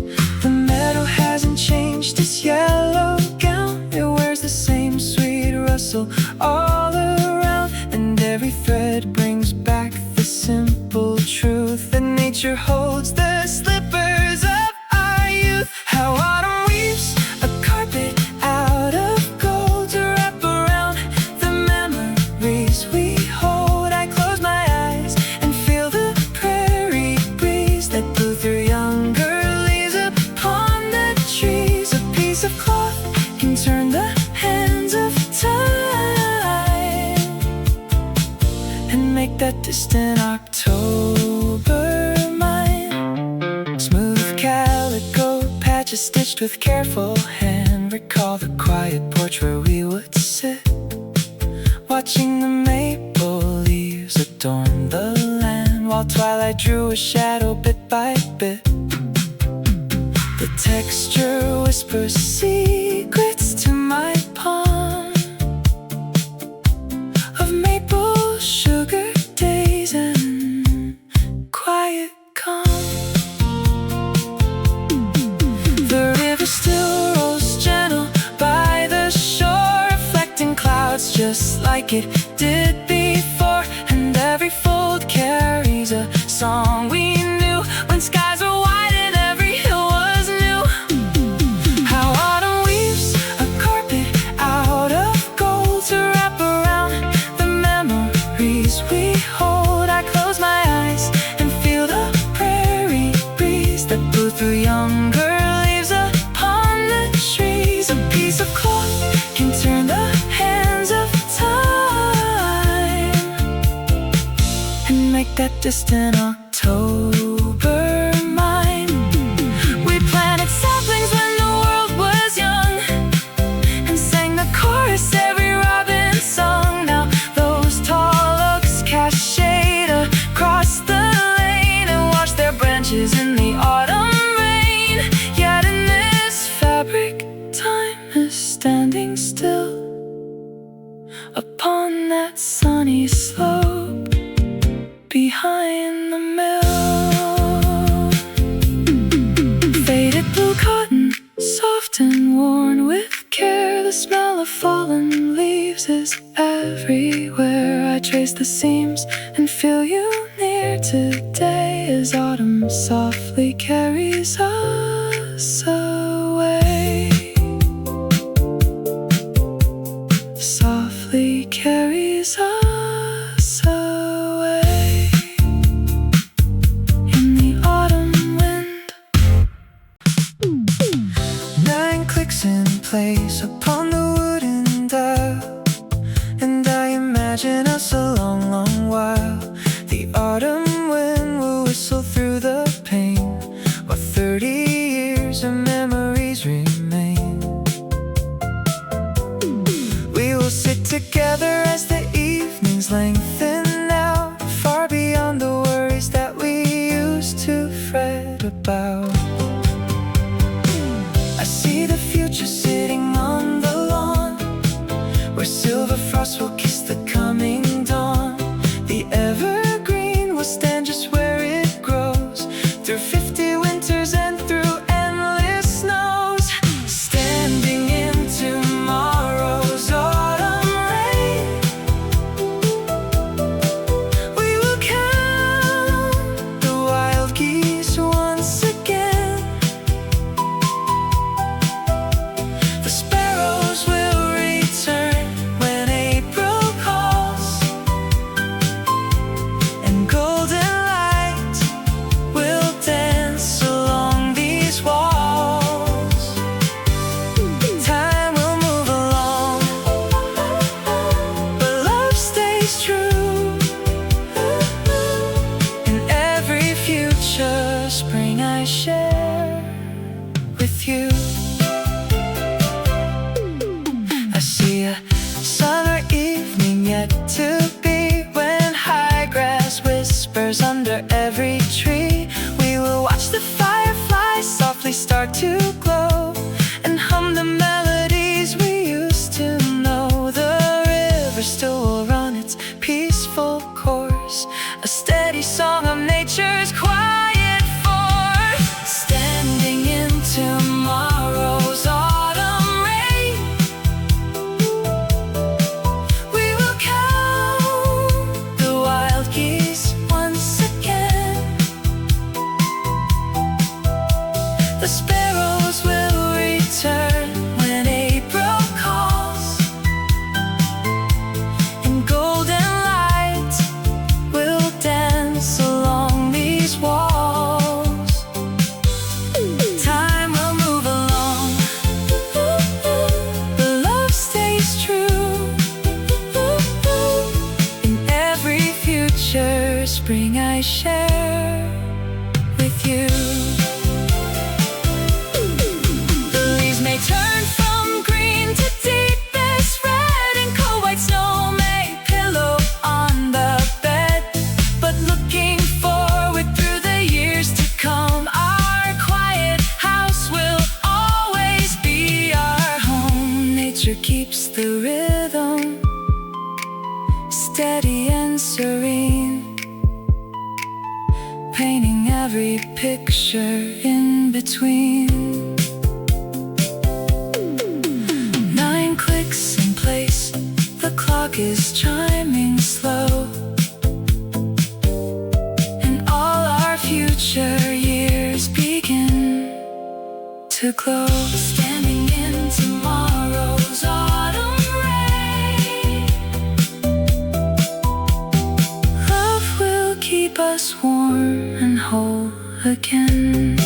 The meadow hasn't changed its yellow gown, it wears the same sweet rustle all around, and every thread brings back the simple truth that nature holds the slippers of our youth. How autumn weaves a carpet out of gold to wrap around the memories we hold. I close my eyes and feel the prairie breeze that blew through younger leaves upon the trees. A piece of cloth can turn the hands of time and make that distant October mine. Smooth calico patches stitched with careful hand recall the quiet porch where we would sit, watching the maple leaves adorn the land, while twilight drew a shadow bit by bit. The texture whispers secrets to my palm of maple sugar days and quiet calm. The river still rolls gentle by the shore, reflecting clouds just like it did before, and every fold carries a song we knew when skies were wide and every hill was new. How autumn weaves a carpet out of gold to wrap around the memories we hold. I close my eyes and feel the prairie breeze that blew through younger leaves upon the trees. A piece of cloth can turn the hands of time and make that distant October mine. We planted saplings when the world was young and sang the chorus every robin song. Now those tall oaks cast shade across the lane and watch their branches in the sunny slope behind the mill. Faded blue cotton, soft and worn with care. The smell of fallen leaves is everywhere. I trace the seams and feel you near today as autumn softly carries us away. Softly carries us away in the autumn wind. 9 clicks in place upon the wooden dial, and I imagine us a long, long while. The autumn wind will whistle through the pane while 30 years of memories remain. We will sit together as the evenings lengthen out, far beyond the worries that we used to fret about. I see the future sitting on the lawn, where silver frost will kiss the coming dawn. The evergreen will stand just where it grows, through 50 winters and through endless snows. Standing in tomorrow's autumn rain, we will count the wild geese once again. The sparrows will return when April calls, and golden light will dance along these walls. Time will move along, but love stays true. In every future spring I share with you. I see a summer evening yet to be, when high grass whispers under every tree. We will watch the fireflies softly start to glow, and hum the melodies we used to know. The river still will run its peaceful course, a steady song of nature's quiet force. Standing in tomorrow's autumn rain, we will count the wild geese once again. The sparrows will return when April calls, and golden light will dance along these walls. Time will move along, but love stays true. In every future spring I share with you. The leaves may turn from green to deepest red, and cold white snow may pillow on the bed. But looking forward through the years to come, our quiet house will always be our home. Nature keeps the rhythm steady and serene, painting every picture in between. 9 clicks in place, the clock is chiming slow, and all our future years begin to glow. Standing in tomorrow's autumn rain, love will keep us warm and whole again.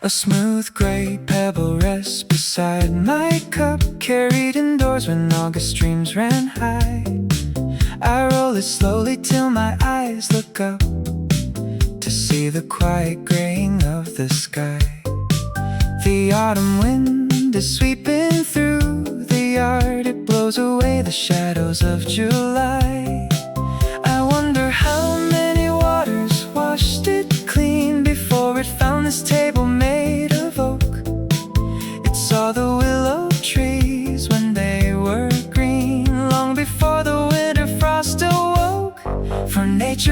A smooth gray pebble rests beside my cup, carried indoors when August streams ran high. I roll it slowly till my eyes look up to see the quiet graying of the sky. The autumn wind is sweeping through the yard. It blows away the shadows of July. I wonder how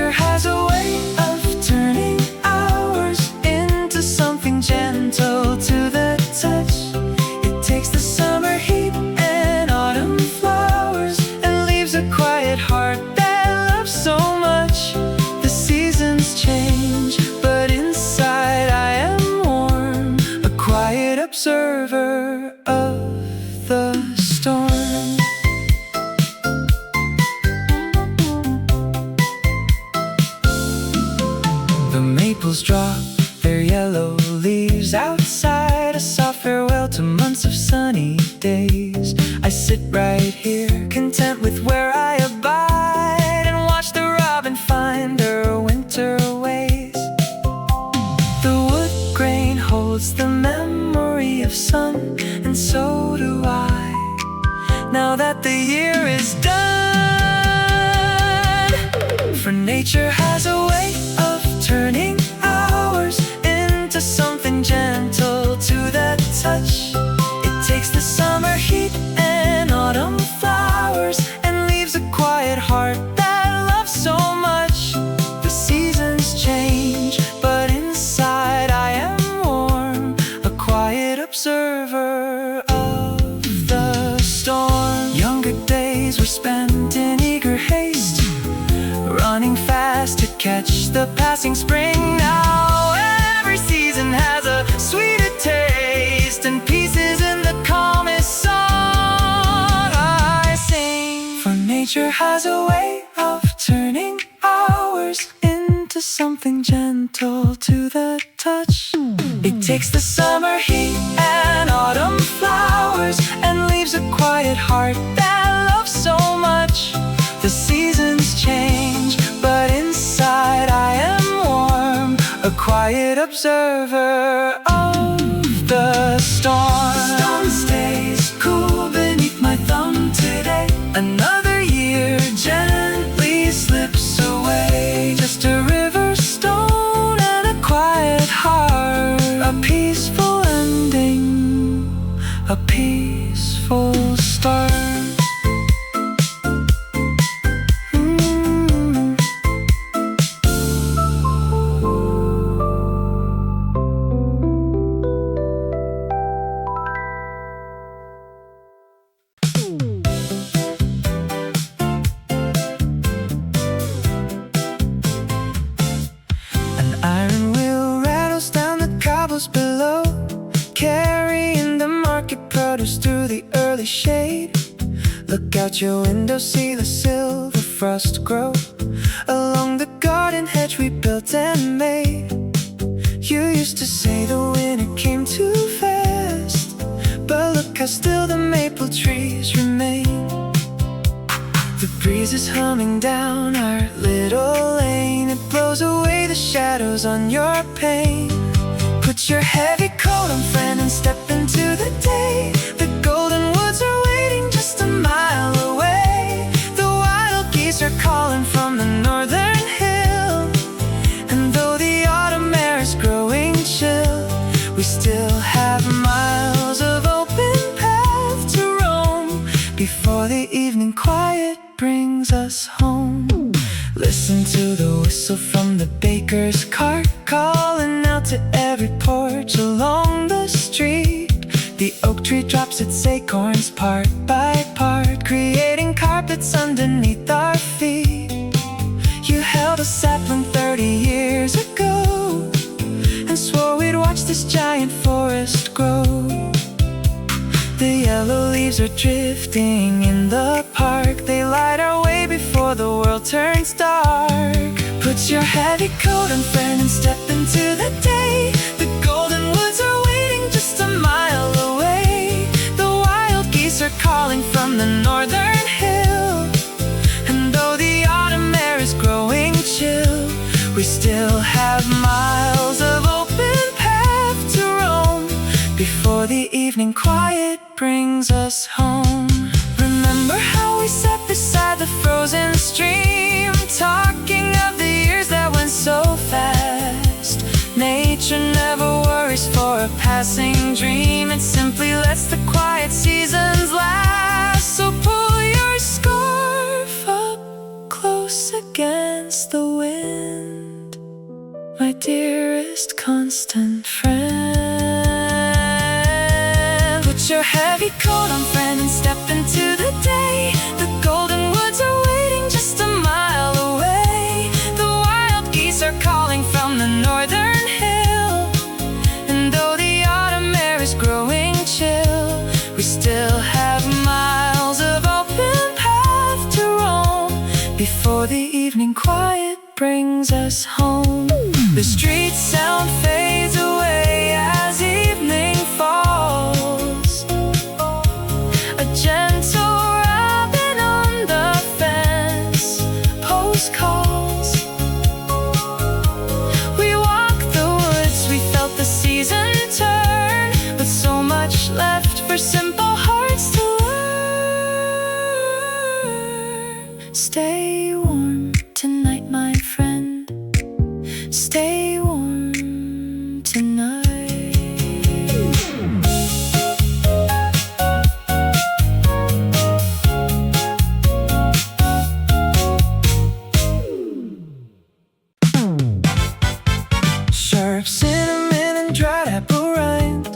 nature has a way of turning hours into something gentle to the touch. It takes the summer heat and autumn flowers and leaves a quiet heart that loves so much. The seasons change, but inside I am warm, a quiet observer of the storm. The maples drop their yellow leaves outside, a soft farewell to months of sunny days. I sit right here, content with where I abide, and watch the robin find her winter ways. The wood grain holds the memory of sun, and so do I, now that the year is done. For nature has a way of turning hours into something gentle to the touch. It takes the summer heat and autumn flowers and leaves a quiet heart that loves so much. The seasons change, but inside I am warm, a quiet observer of the storm. Younger days were spent in eager haste, running fast to catch the passing spring. Now every season has a sweeter taste, and peace is in the calmest song I sing. For nature has a way of turning hours into something gentle to the touch. It takes the summer heat and autumn flowers and leaves a quiet heart that loves so much. The seasons change, but inside I am warm, a quiet observer of the storm. The storm stays cool beneath my thumb today. Another year gently slips away. Just a river stone and a quiet heart, a peaceful ending, a peaceful start. Below, carrying the market produce through the early shade. Look out your window, see the silver frost grow along the garden hedge we built and made. You used to say the winter came too fast, but look how still the maple trees remain. The breeze is humming down our little lane, it blows away the shadows on your pane. Put your heavy coat on, friend, and step into the day. The golden woods are waiting just a mile away. The wild geese are calling from the northern hill, and though the autumn air is growing chill, we still have miles of open path to roam before the evening quiet brings us home. Listen to the whistle from the baker's cart, calling out to every porch along the street. The oak tree drops its acorns part by part, creating carpets underneath our feet. You held a sapling 30 years ago and swore we'd watch this giant forest grow. The yellow leaves are drifting in the park, they light our way before the world turns dark. Put your heavy coat on, friend, and step into the day. The golden woods are waiting just a mile away. The wild geese are calling from the northern hill, and though the autumn air is growing chill, we still have miles of open path to roam before the evening quiet brings us home. Remember how we sat beside the frozen stream, talking of the years that went so fast. Nature never worries for a passing dream, it simply lets the quiet seasons last. So pull your scarf up close blows against the wind, my dearest constant friend. Put your heavy coat on, friend, and step into the day. The golden woods are waiting just a mile away. The wild geese are calling from the northern hill, and though the autumn air is growing chill, we still have miles of open path to roam before the evening quiet brings us home. The street sound fades away as evening falls. A gentle robin on the fence post calls. We walked the woods, we felt the season turn, with so much left for simple hearts to learn. Stay warm tonight, my friend. Stay warm tonight. Sharp cinnamon and dried apple rind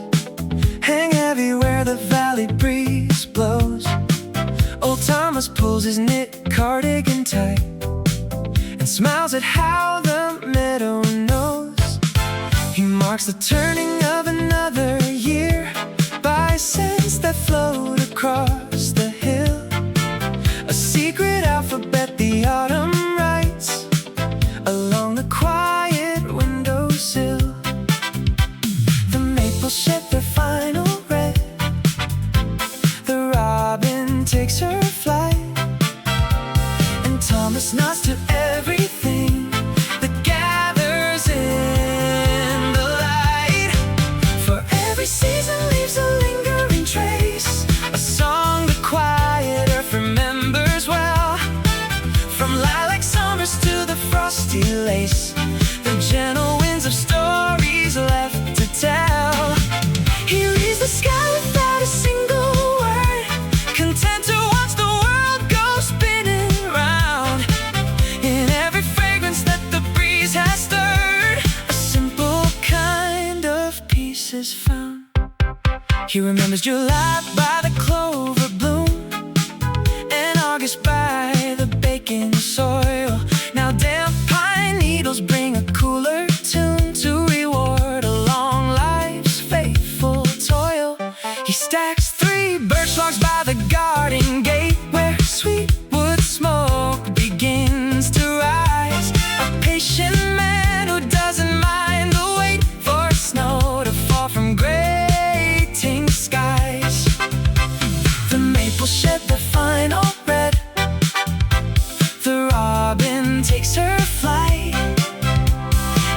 hang heavy where the valley breeze blows. Old Thomas pulls his knit cardigan tight and smiles at how the meadow knows. He marks the turning of another year by scents that float across the hill. A secret alphabet the autumn writes along the quiet windowsill. The maples shed their final red. The robin takes her flight, and Thomas nods to everything that gathers in the light. For every season leaves a lingering trace, a song the quiet earth remembers well. From lilac summers to the frosty lace, the gentle winds of stories left to tell. He reads the sky without a single word, content to watch the world go spinning round. In every fragrance that the breeze has stirred, a simple kind of peace is found. He remembers July by the clover bloom, and August by the baking soil. Now damp pine needles bring a cooler tune to reward a long life's faithful toil. He stacks 3 birch logs by the garden gate, where sweet wood smoke begins to rise. A patient man who doesn't mind the wait for snow to fall from grating skies. The maple shed the final red. The robin takes her flight,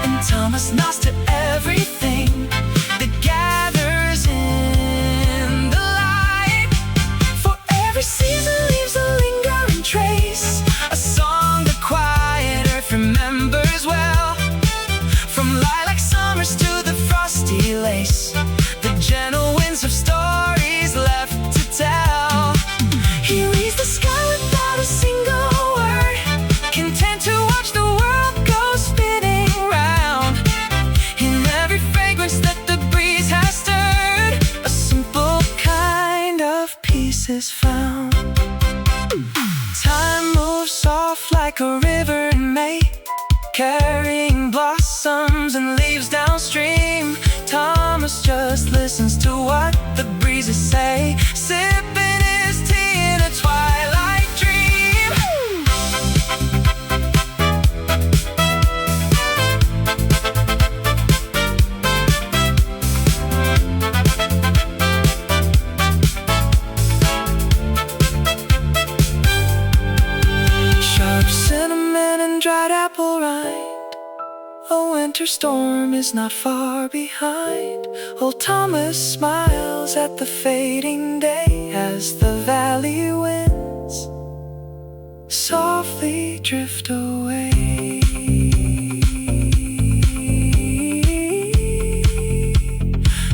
and Thomas nods to everything that gathers in the light. For every season leaves a lingering trace, a song the quiet earth remembers well. From lilac summers to the frosty lace, the gentle winds of stories left to tell. He reads the sky without a single word, content to watch the world go spinning round. In every fragrance that the breeze has stirred, a simple kind of peace is found. Time moves soft like a river in May, carrying blossoms and leaves downstream. Thomas just listens to what the breezes say, sipping his tea in a twilight dream. Sharp cinnamon and dried apple rind, a winter storm is not far behind. Old Thomas smiles at the fading day as the valley winds softly drift away.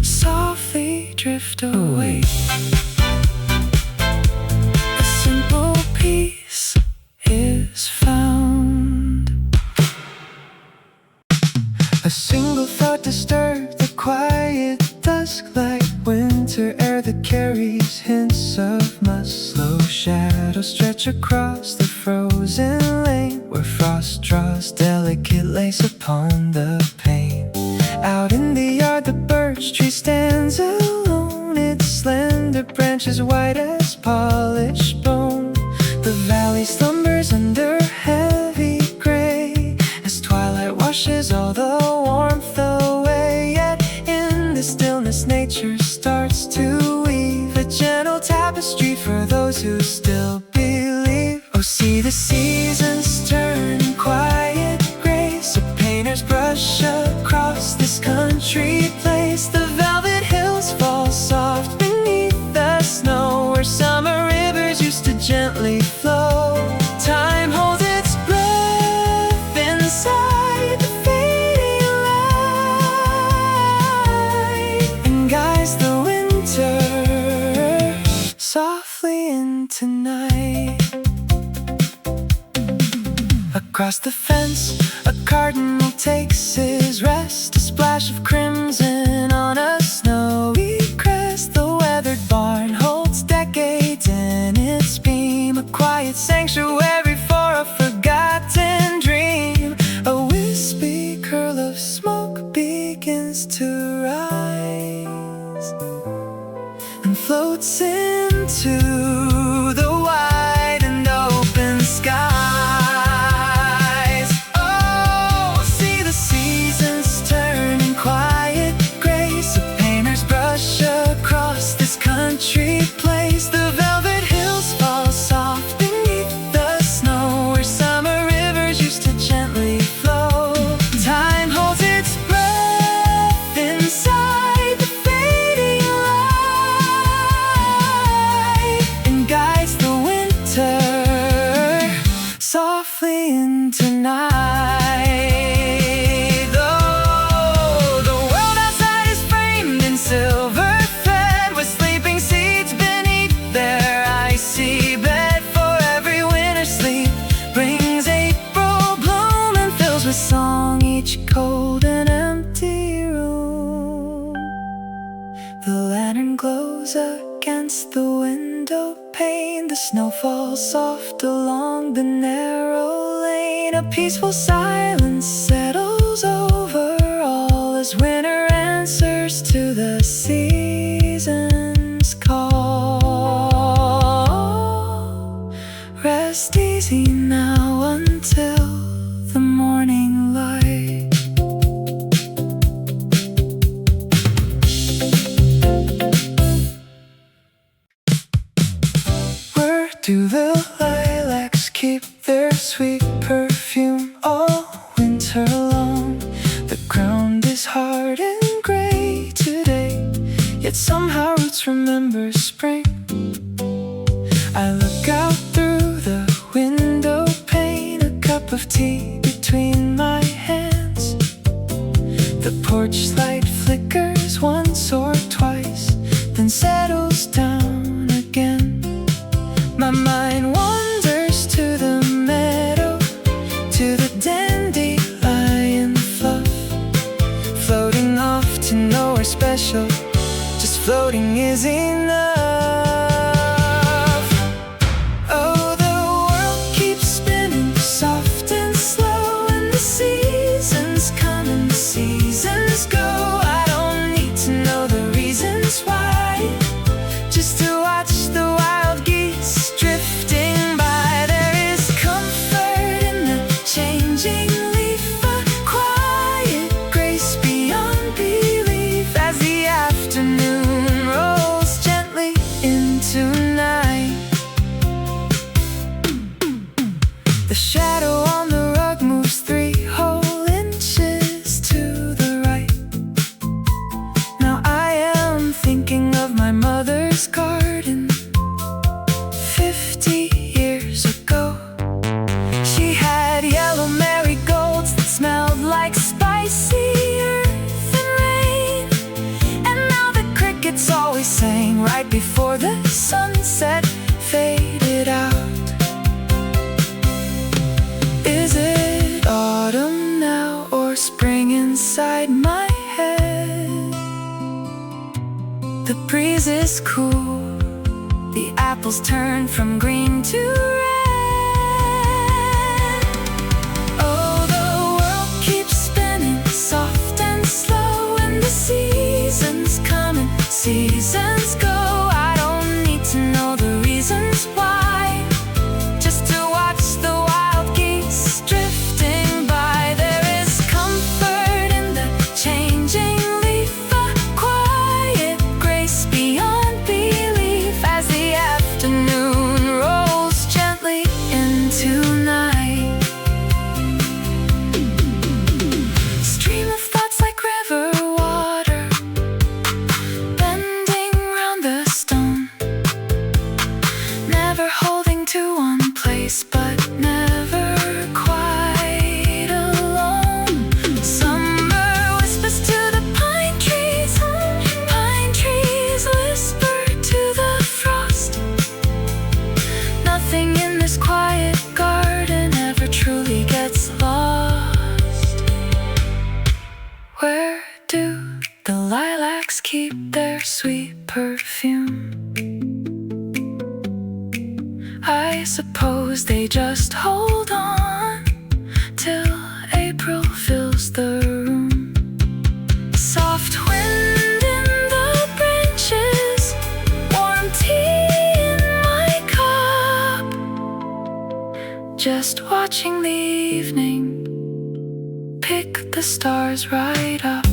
Softly drift away. A simple peace is found. single thought disturbed the quiet dusk, like winter air that carries hints of musk. Slow shadows stretch across the frozen lane, where frost draws delicate lace upon the pane. Out in the yard the birch tree stands alone, its slender branches white as polished bone. The valley slumbers under heavy gray, as twilight washes all the warmth away. Yet in the stillness nature starts to weave a gentle tapestry for those who still believe. Oh, see the seasons turn in quiet grace, a painter's brush across this country place. The velvet hills fall soft beneath the snow, where summer rivers used to gently flow. Time holds its breath inside the fading light, and guides the winter softly into night. Across the fence, a cardinal takes his rest, a splash of crimson on a snowy crest. The weathered barn holds decades in its beam, a quiet sanctuary for a forgotten dream. A wispy curl of smoke begins to rise and floats into the wide and open sky. Place the velvet hills fall soft beneath the snow, where summer rivers used to gently flow. Time holds its breath inside the fading light, and guides the winter softly into night. Though the world outside is framed in silver, song each cold and empty room. The lantern glows against the window pane, the snow falls soft along the narrow lane. A peaceful silence settles over all as winter answers to the season's call. Rest easy now until the morning light. Where do the lilacs keep their sweet perfume all winter long? The ground is hard and gray today, yet somehow roots remember spring. I look out through the window pane, a cup of tea between my hands. The porch light flickers once or twice, then settles down again. My mind wanders to the meadow, to the dandelion fluff, floating off to nowhere special, just floating is enough. Oh, the world keeps spinning soft and slow, and the seasons come and the seasons go. I don't need to know the reasons why, just to watch the wild geese drifting by. There is comfort in the changing leaf, a quiet grace beyond belief, as the afternoon rolls gently into night. The shadow on the rug moves 3 whole inches to the right. Now I am thinking of my mother's garden 50 years ago. She had yellow marigolds The breeze is cool, the apples turn from green to red. Oh, the world keeps spinning, soft and slow, and the seasons come and seasons go. I don't need to know the reasons why, just to watch the wild geese drifting by. There is comfort in the changing leaf, a quiet grace beyond belief, as the afternoon rolls gently into night. Stream of thoughts like river water, bending round the stone, never holding to one place, but never quite alone. Summer whispers to the pine trees whisper to the frost. Nothing in this quiet garden ever truly gets lost. Where do the lilacs keep their sweet perfume? I suppose they just hold on till April fills the room. Soft wind in the branches, warm tea in my cup. Just watching the evening pick the stars right up.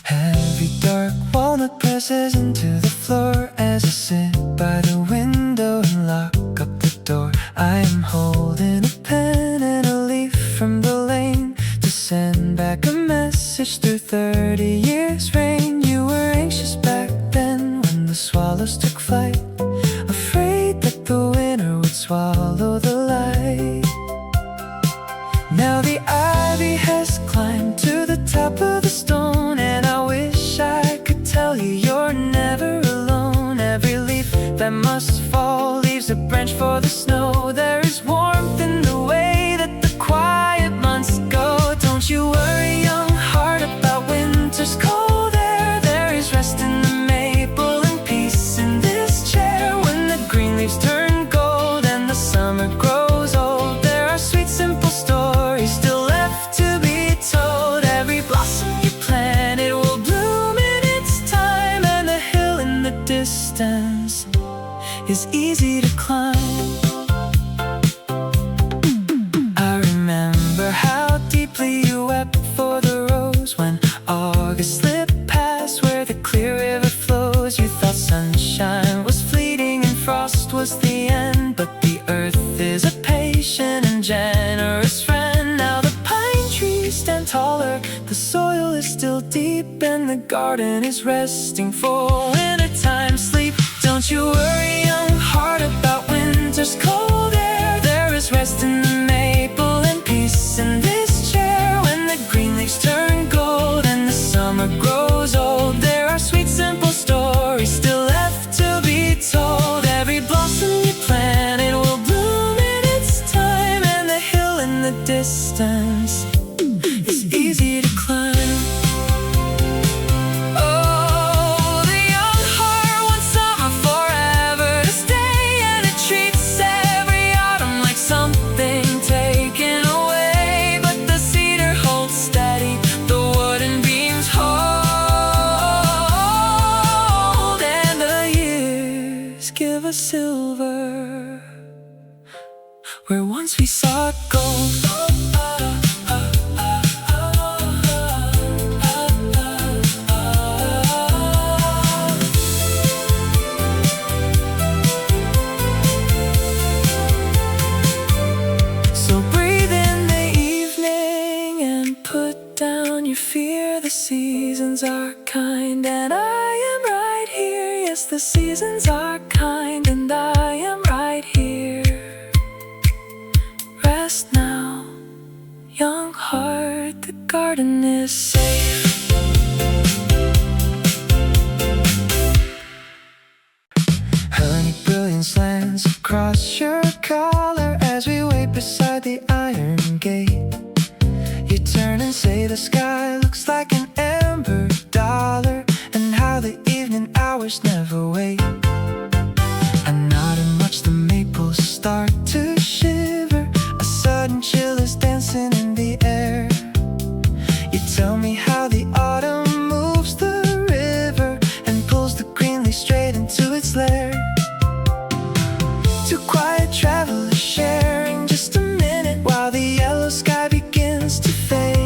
Heavy dark walnut presses into the floor as I sit by the window and lock up the door. I am holding a pen and a leaf from the lane to send back a message through 30 years' rain. You were anxious back then when the swallows took flight, afraid that the winter would swallow the light. Now the ivy has climbed to the top of the stone, and I wish I could tell you you're never alone. Every leaf that must fall leaves a branch for the snow. There is warmth in the way that the quiet months go. Don't you worry, young heart, about winter's cold air. There is rest in the maple and peace in this chair. When the green leaves turn gold and the summer grows old, there are sweet simple stories still left to be told. Every blossom you plant, it will bloom in its time, and the hill in the distance is easy to climb. I remember how deeply you wept for the rose when August slipped past where the clear river flows. You thought sunshine was fleeting and frost was the end, but the earth is a patient and generous friend. Now the pine trees stand taller, the soil is still deep, and the garden is resting for wintertime sleep. Don't you worry, young heart, about winter's cold air. There is rest in the maple and peace in this chair. When the green leaves turn gold and the summer grows old, there are sweet simple stories still left to be told. Every blossom you plant, it will bloom in its time, and the hill in the distance is easy to climb. Oh, the young heart wants summer forever to stay, and it treats every autumn like something taken away. But the cedar holds steady, the wooden beams hold, and the years give us silver where once we saw gold. So breathe in the evening and put down your fear. The seasons are kind and I am right here. Yes, the seasons are kind and I am right here. Rest now, young heart, the garden is safe. Honey brilliance lands across your collar as we wait beside the iron gate. the sky looks like an amber dollar, and how the evening hours never wait. I nod and watch the maples start to shiver. A sudden chill is dancing in the air. You tell me how the autumn moves the river and pulls the green leaf straight into its lair. Two quiet travelers sharing just a minute while the yellow sky begins to fade.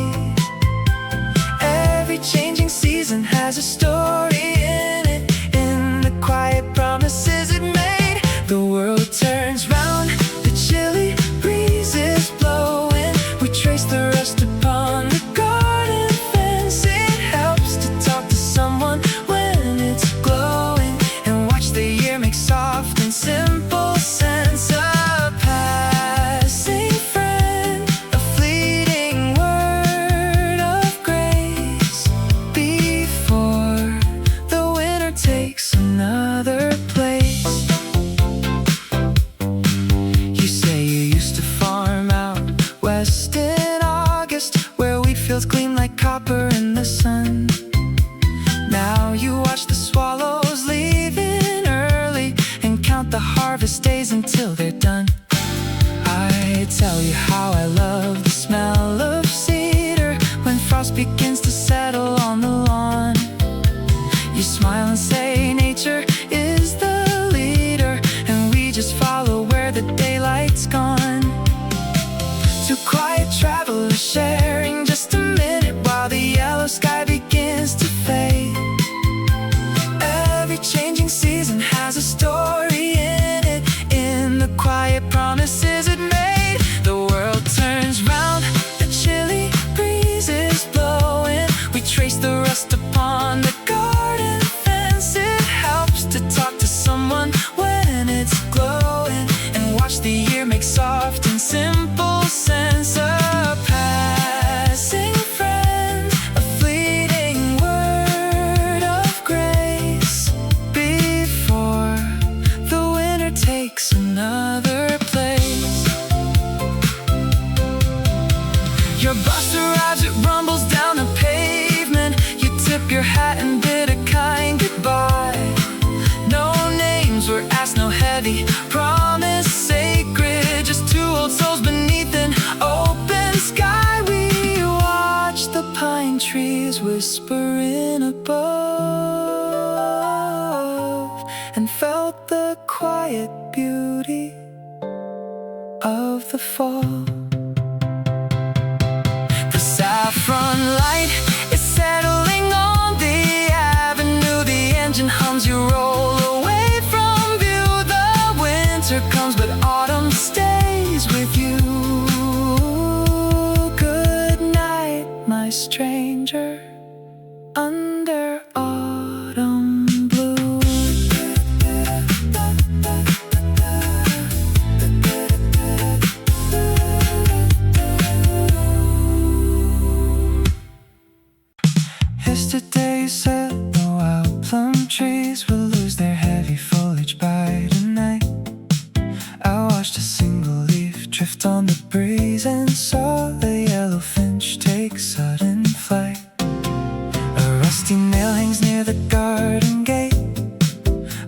Every changing season has a story in it, in the quiet promises it made. The world turns round, the chilly breeze is blowing. We trace the rust upon the garden fence. It helps to talk to someone when it's glowing, and watch the year make soft and simple sense. A passing friend, a fleeting word of grace, before the winter takes another place. You say you used to farm out west in August, where wheat fields gleam like copper in the sun. Now you watch the swallows leaving early and count the harvest days until they're done. I tell you how I love the smell of cedar when frost begins to settle on the lawn. You smile and say nature is the leader, and we just follow where the daylight's gone. Two quiet travelers sharing just a minute while the yellow sky begins to fade. Every changing season has a story in it, in the quiet promises it made. The world turns round, the chilly breeze is blowing. We trace the rust upon the garden fence. It helps to talk to someone when it's glowing, and watch the year make soft and simple sense. A passing friend, a fleeting word of grace, before the winter takes another place. Your bus arrives, it rumbles down the pavement. You tip your hat and bid a kind goodbye. No names were asked, no heavy promise sacred, just two old souls beneath an open sky. We watch the pine trees whispering above, and felt the quiet beauty of the fall. The saffron light is settling on the avenue. The engine hums, you roll away from view. The winter comes, but autumn stays with you. Good night, my stranger, under autumn blue. Yesterday you said the wild plum trees will lose their heavy foliage by tonight. I watched a single leaf drift on the breeze and saw the yellow finch take sudden flight. A rusty nail hangs near the garden gate,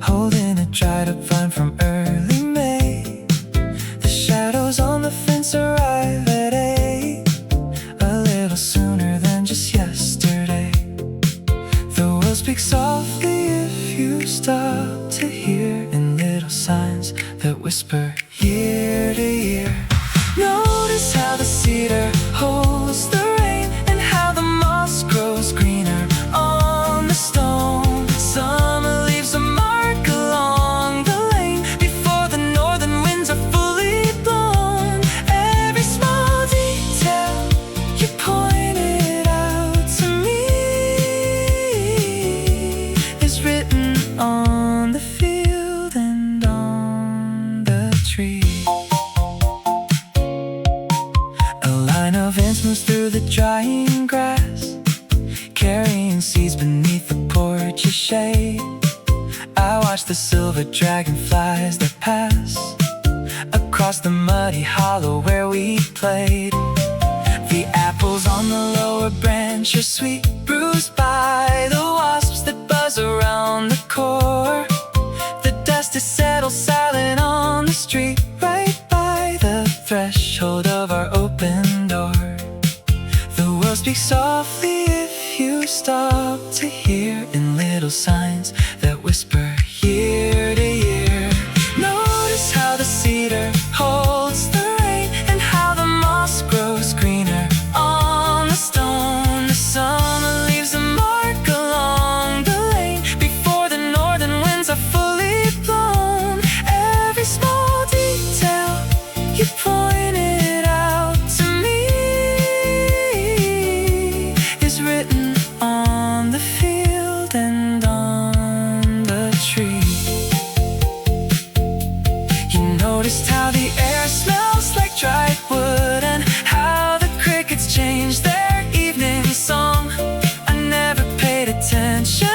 holding a dried up vine from early May. The shadows on the fence arrive at 8, a little sooner than just yesterday. The world speaks softly if you stop to hear, in little signs that whisper year to year. Notice how the cedar holds the rain, and how the moss grows greener on the stone. Summer leaves a mark along the lane before the northern winds are fully blown. Every small detail you pointed out to me is written on the field and on the tree. A line of ants moves through the drying grass, carrying seeds beneath the porch's shade. I watch the silver dragonflies that pass across the muddy hollow where we played. The apple Pulls on the lower branch, your sweet bruised by the wasps that buzz around the core. The dust is settled silent on the street, right by the threshold of our open door. The world speaks softly if you stop to hear, in little signs that whisper year to year. Notice how the cedar holds the rain, and how the moss grows greener on the stone. The summer leaves a mark along the lane before the northern winds are fully blown. Every small detail you pointed out to me is written on the field and on the tree. You noticed how the air smells like dried wood, and how the crickets change their evening song. I never paid attention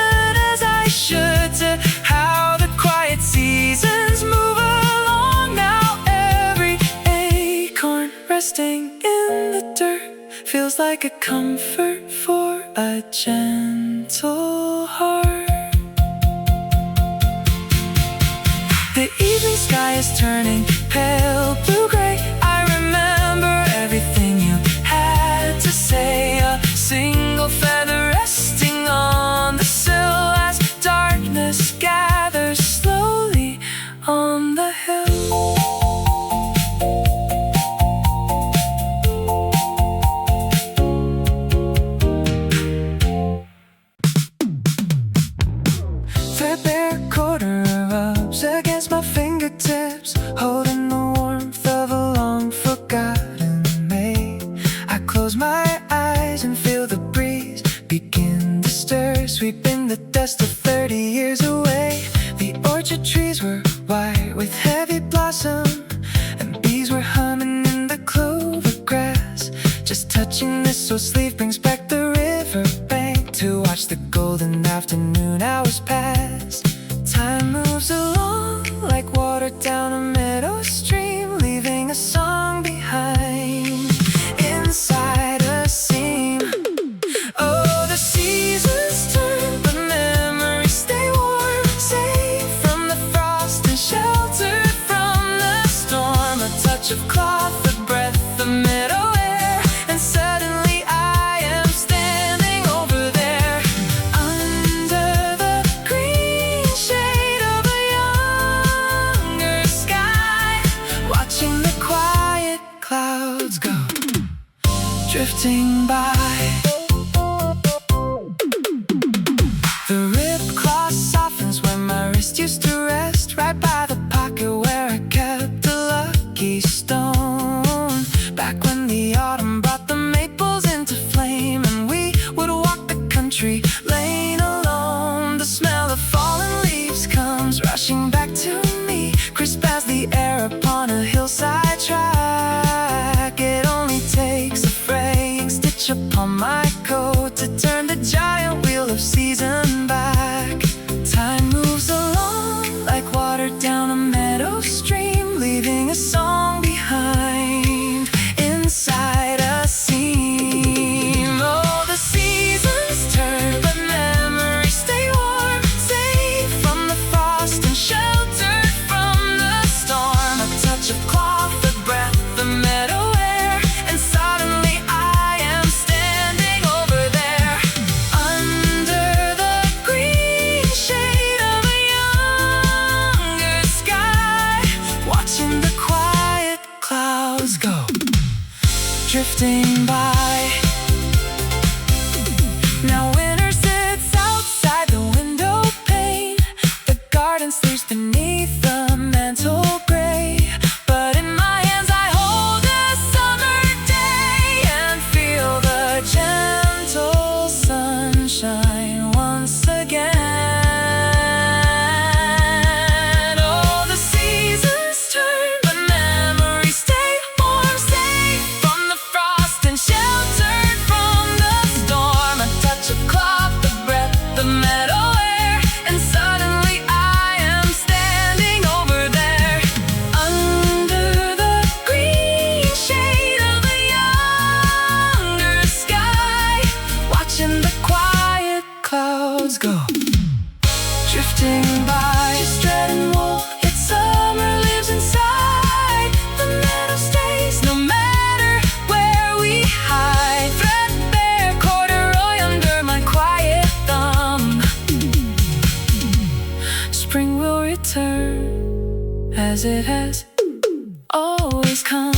as I should to how the quiet seasons move along. Now every acorn resting in the dirt feels like a comfort for a gentle heart. The evening sky is turning pale blue-gray. I remember everything you had to say. A single feather resting on the sill as darkness gathers slowly on the hill. Threadbare quarter rubs against my fingertips, holding the warmth of a long forgotten May. I close my eyes and feel the breeze begin to stir, sweeping the dust of 30 years away. The orchard trees were white with heavy blossom, and bees were humming in the clover grass. Just touching this old sleeve brings back the river bank to watch the golden afternoon hours pass. Time moves along like water down a meadow stream, leaving a song behind inside a seam. Oh, the seasons turn, but memories stay warm, safe from the frost and sheltered from the storm. A touch of cloth, a breath of meadow air, and suddenly I am standing over there, under the green shade of a younger sky, watching the quiet clouds go drifting by. The ribbed cloth softens where my wrist used to rest, right by the pocket where I kept a lucky stone. Back when the autumn brought the maples into flame, and we would walk the country lane alone. The smell of fallen leaves comes rushing back to me, crisp as the air upon a hillside track. It only takes a fraying stitch upon my coat to turn the giant wheel of season back. Time moves along like water down a meadow stream, leaving a song behind inside a seam. Oh, the seasons turn, but memories stay warm, safe from the frost and sheltered from the storm. A touch of cloth, a breath, the meadow air, and suddenly I am standing over there, under the green shade of a younger sky, watching the quiet clouds go drifting by. Now winter sits outside the window pane, the garden sleeps beneath the mantle gray, but in my hands I hold a summer day and feel the gentle sunshine once again. Oh, the seasons turn, but memories stay warm, safe from the frost and sheltered as it has always come.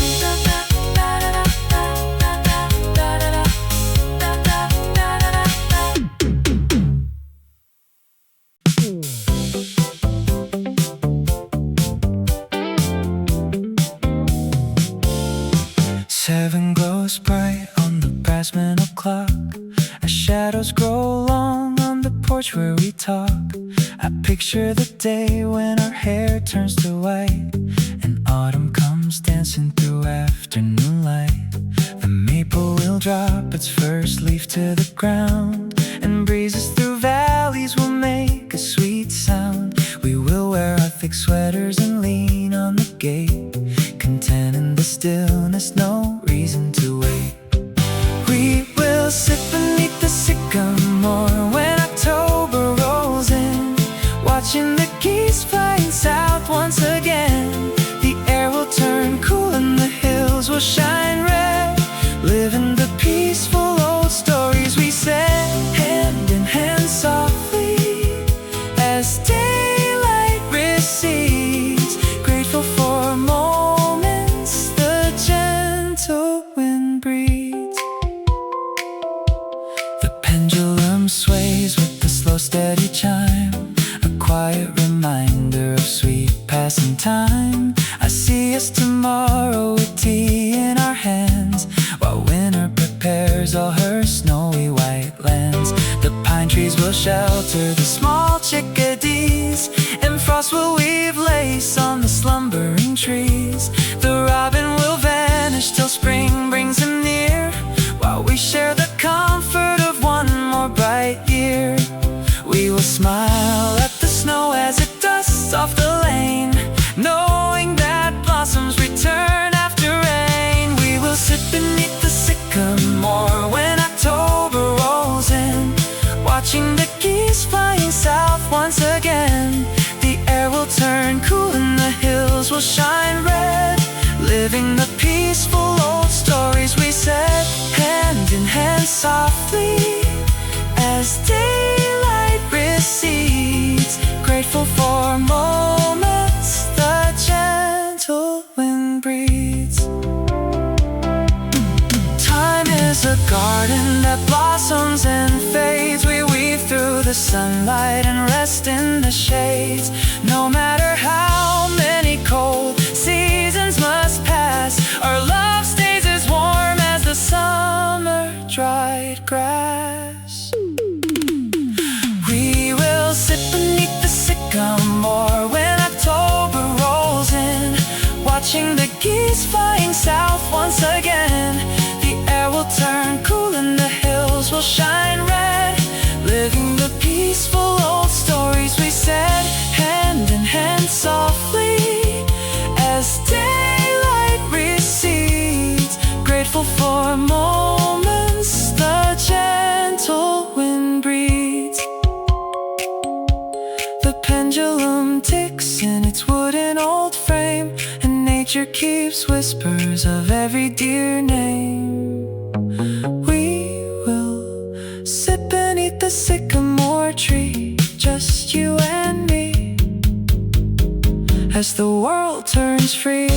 Seven glows bright on the brass mantel clock as shadows grow long on the porch where we talk. I picture the day when our hair turns to white and autumn comes dancing through afternoon light. The maple will drop its first leaf to the ground, and breezes through valleys will make a sweet sound. We will wear our thick sweaters and lean on the gate, content in the stillness, no reason to wait. We will sit beneath the sycamore when October rolls in, watching the geese flying south once again. The air will turn cool and the hills will shine red, living the peaceful old stories we said, hand in hand softly as daylight recedes, grateful for moments the gentle wind breathes. The pendulum sways with the slow steady chime, a quiet reminder of sweet passing time. I see us tomorrow with tea in our hands, while winter prepares all her snowy white lands. The pine trees will shelter the small chickadees, and frost will weave lace on the slumbering trees. The robin will vanish till spring brings him near, while we share the comfort of one more bright year. We will smile at the snow as it dusts off the lane, knowing that blossoms return after rain. We will sit beneath the sycamore when October rolls in, watching the geese flying south once again. The air will turn cool and the hills will shine red, living the peaceful old stories we said, hand in hand softly as daylight recedes, grateful for moments the gentle wind breathes. Time is a garden that blossoms and fades. We weave through the sunlight and rest in the shades. No matter how many cold seasons must pass, our love stays as warm as the summer dried grass. We will sit beneath the sycamore when October rolls in, watching the geese flying south once again. The air will turn cool and the hills will shine red, living the peaceful old stories we said, hand in hand softly as daylight recedes, grateful for moments the gentle wind breathes. The pendulum ticks in its wooden old frame, and nature keeps whispers of every dear name. We will sit beneath the sycamore tree, just you and me, as the world turns free.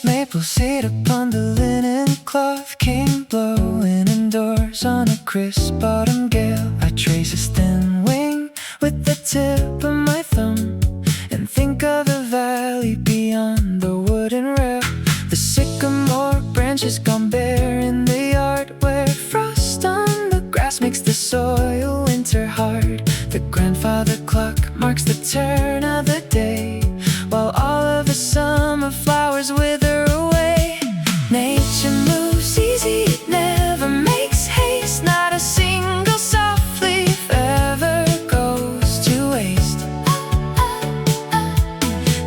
Maple seat upon the linen cloth came blowing indoors on a crisp autumn gale. I trace his thin wing with the tip of my thumb and think of the valley beyond the wooden rail. The sycamore branches gone bare in the yard, where frost on the grass makes the soil winter hard. The grandfather clock marks the turn of the day, while all of the summer flowers wither away. Nature moves easy, it never makes haste. Not a single soft leaf ever goes to waste.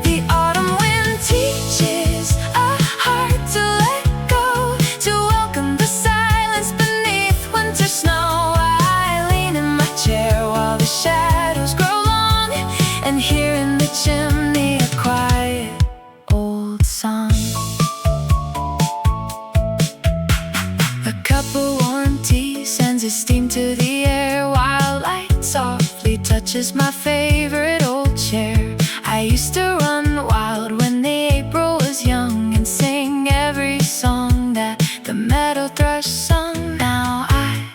The autumn wind teaches a heart to let go, to welcome the silence beneath winter snow. I lean in my chair while the shadows grow long, and hear cup of warm tea sends its steam to the air, while light softly touches my favorite old chair. I used to run wild when the April was young and sing every song that the meadow thrush sung. Now I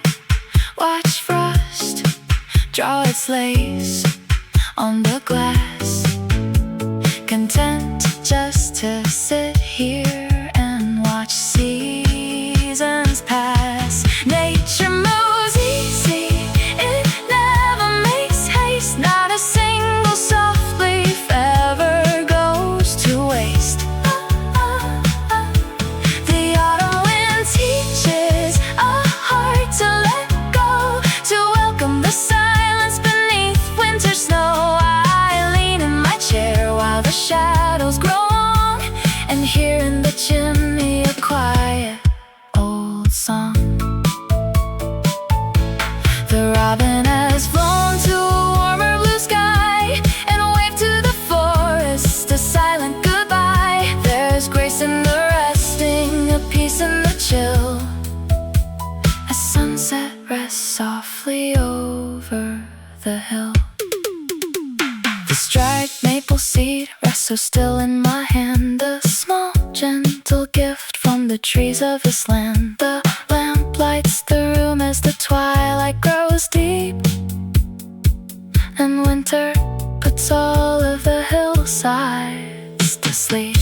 watch frost draw its lace on the glass, content just to sit here and watch seasons pass. Nature moves easy, it never makes haste. Not a single soft leaf ever goes to waste. The autumn wind teaches a heart to let go, to welcome the silence beneath winter snow. I lean in my chair while the shadows grow long, and hear in the chimney a quiet old song. The robin has flown to a warmer blue sky and waved to the forest a silent goodbye. There's grace in the resting, a peace in the chill, as sunset rests softly over the hill. This dried maple seed rests so still in my hand, a small gentle gift from the trees of this land. The lamp lights the room as the twilight grows deep, and winter puts all of the hillsides to sleep.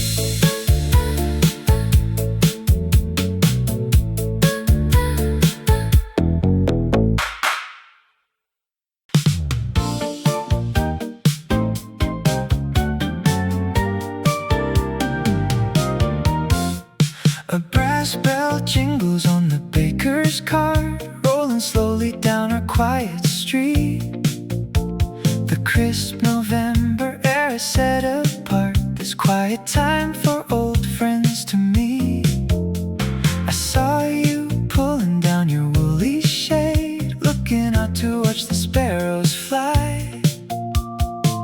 A brass bell jingles on the baker's cart, rolling slowly down our quiet street. The crisp November air is set apart, this quiet time for old friends to meet. I saw you pulling down your woolly shade, looking out to watch the sparrows fly.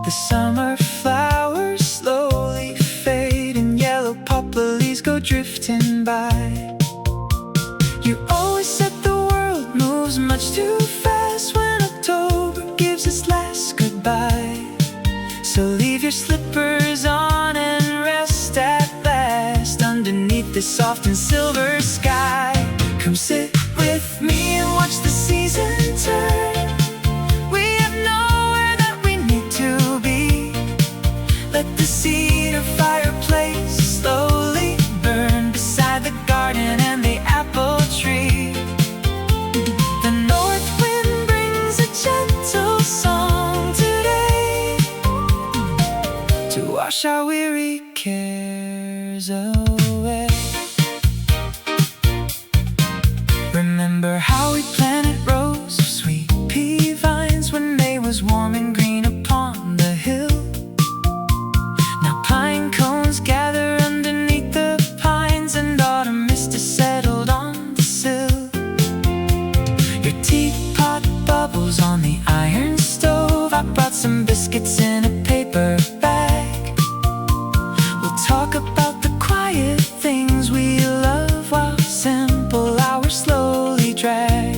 The summer flowers slowly fade, and yellow poplar leaves go drifting by. You always said the world moves much too fast when October gives its last goodbye. So leave your slippers on and rest at last underneath the soft and silver sky. Come sit with me and watch the season turn. We have nowhere that we need to be. Let the cedar fireplace slowly burn beside the garden and the apple tree. The north wind brings a gentle song today, to wash our weary cares away. Remember how we planted rows of sweet pea vines when May was warm and green upon the hill. Now pine cones gather underneath the pines, and autumn mist has settled on the sill. Your teapot bubbles on the iron stove. I brought some biscuits in a paper bag. We'll talk about the quiet things we love while simple hours slowly drag.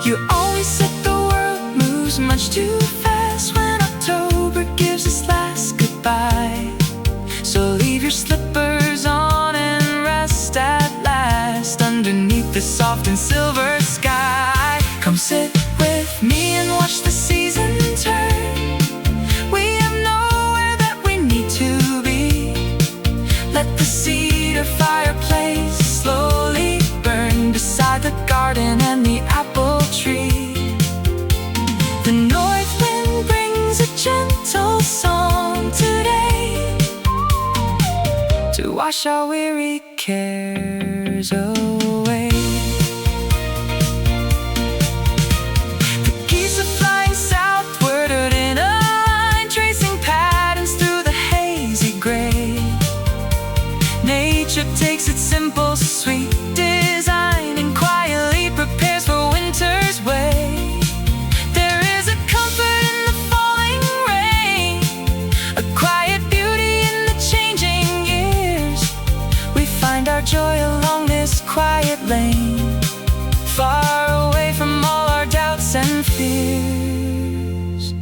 You always said the world moves much too fast when October gives its last goodbye. So leave your slippers on and rest at last underneath the soft and silver sky. Come sit with me and watch the season turn. We have nowhere that we need to be. Let the cedar fireplace slowly burn beside the garden and the apple tree. The north wind brings a gentle song today, to wash our weary cares away. The geese are flying southward in a line, tracing patterns through the hazy gray. Nature takes its simple, sweet design and quietly prepares for winter's way. There is a comfort in the falling rain, a quiet beauty in the changing years. We find our joy rain, far away from all our doubts and fears.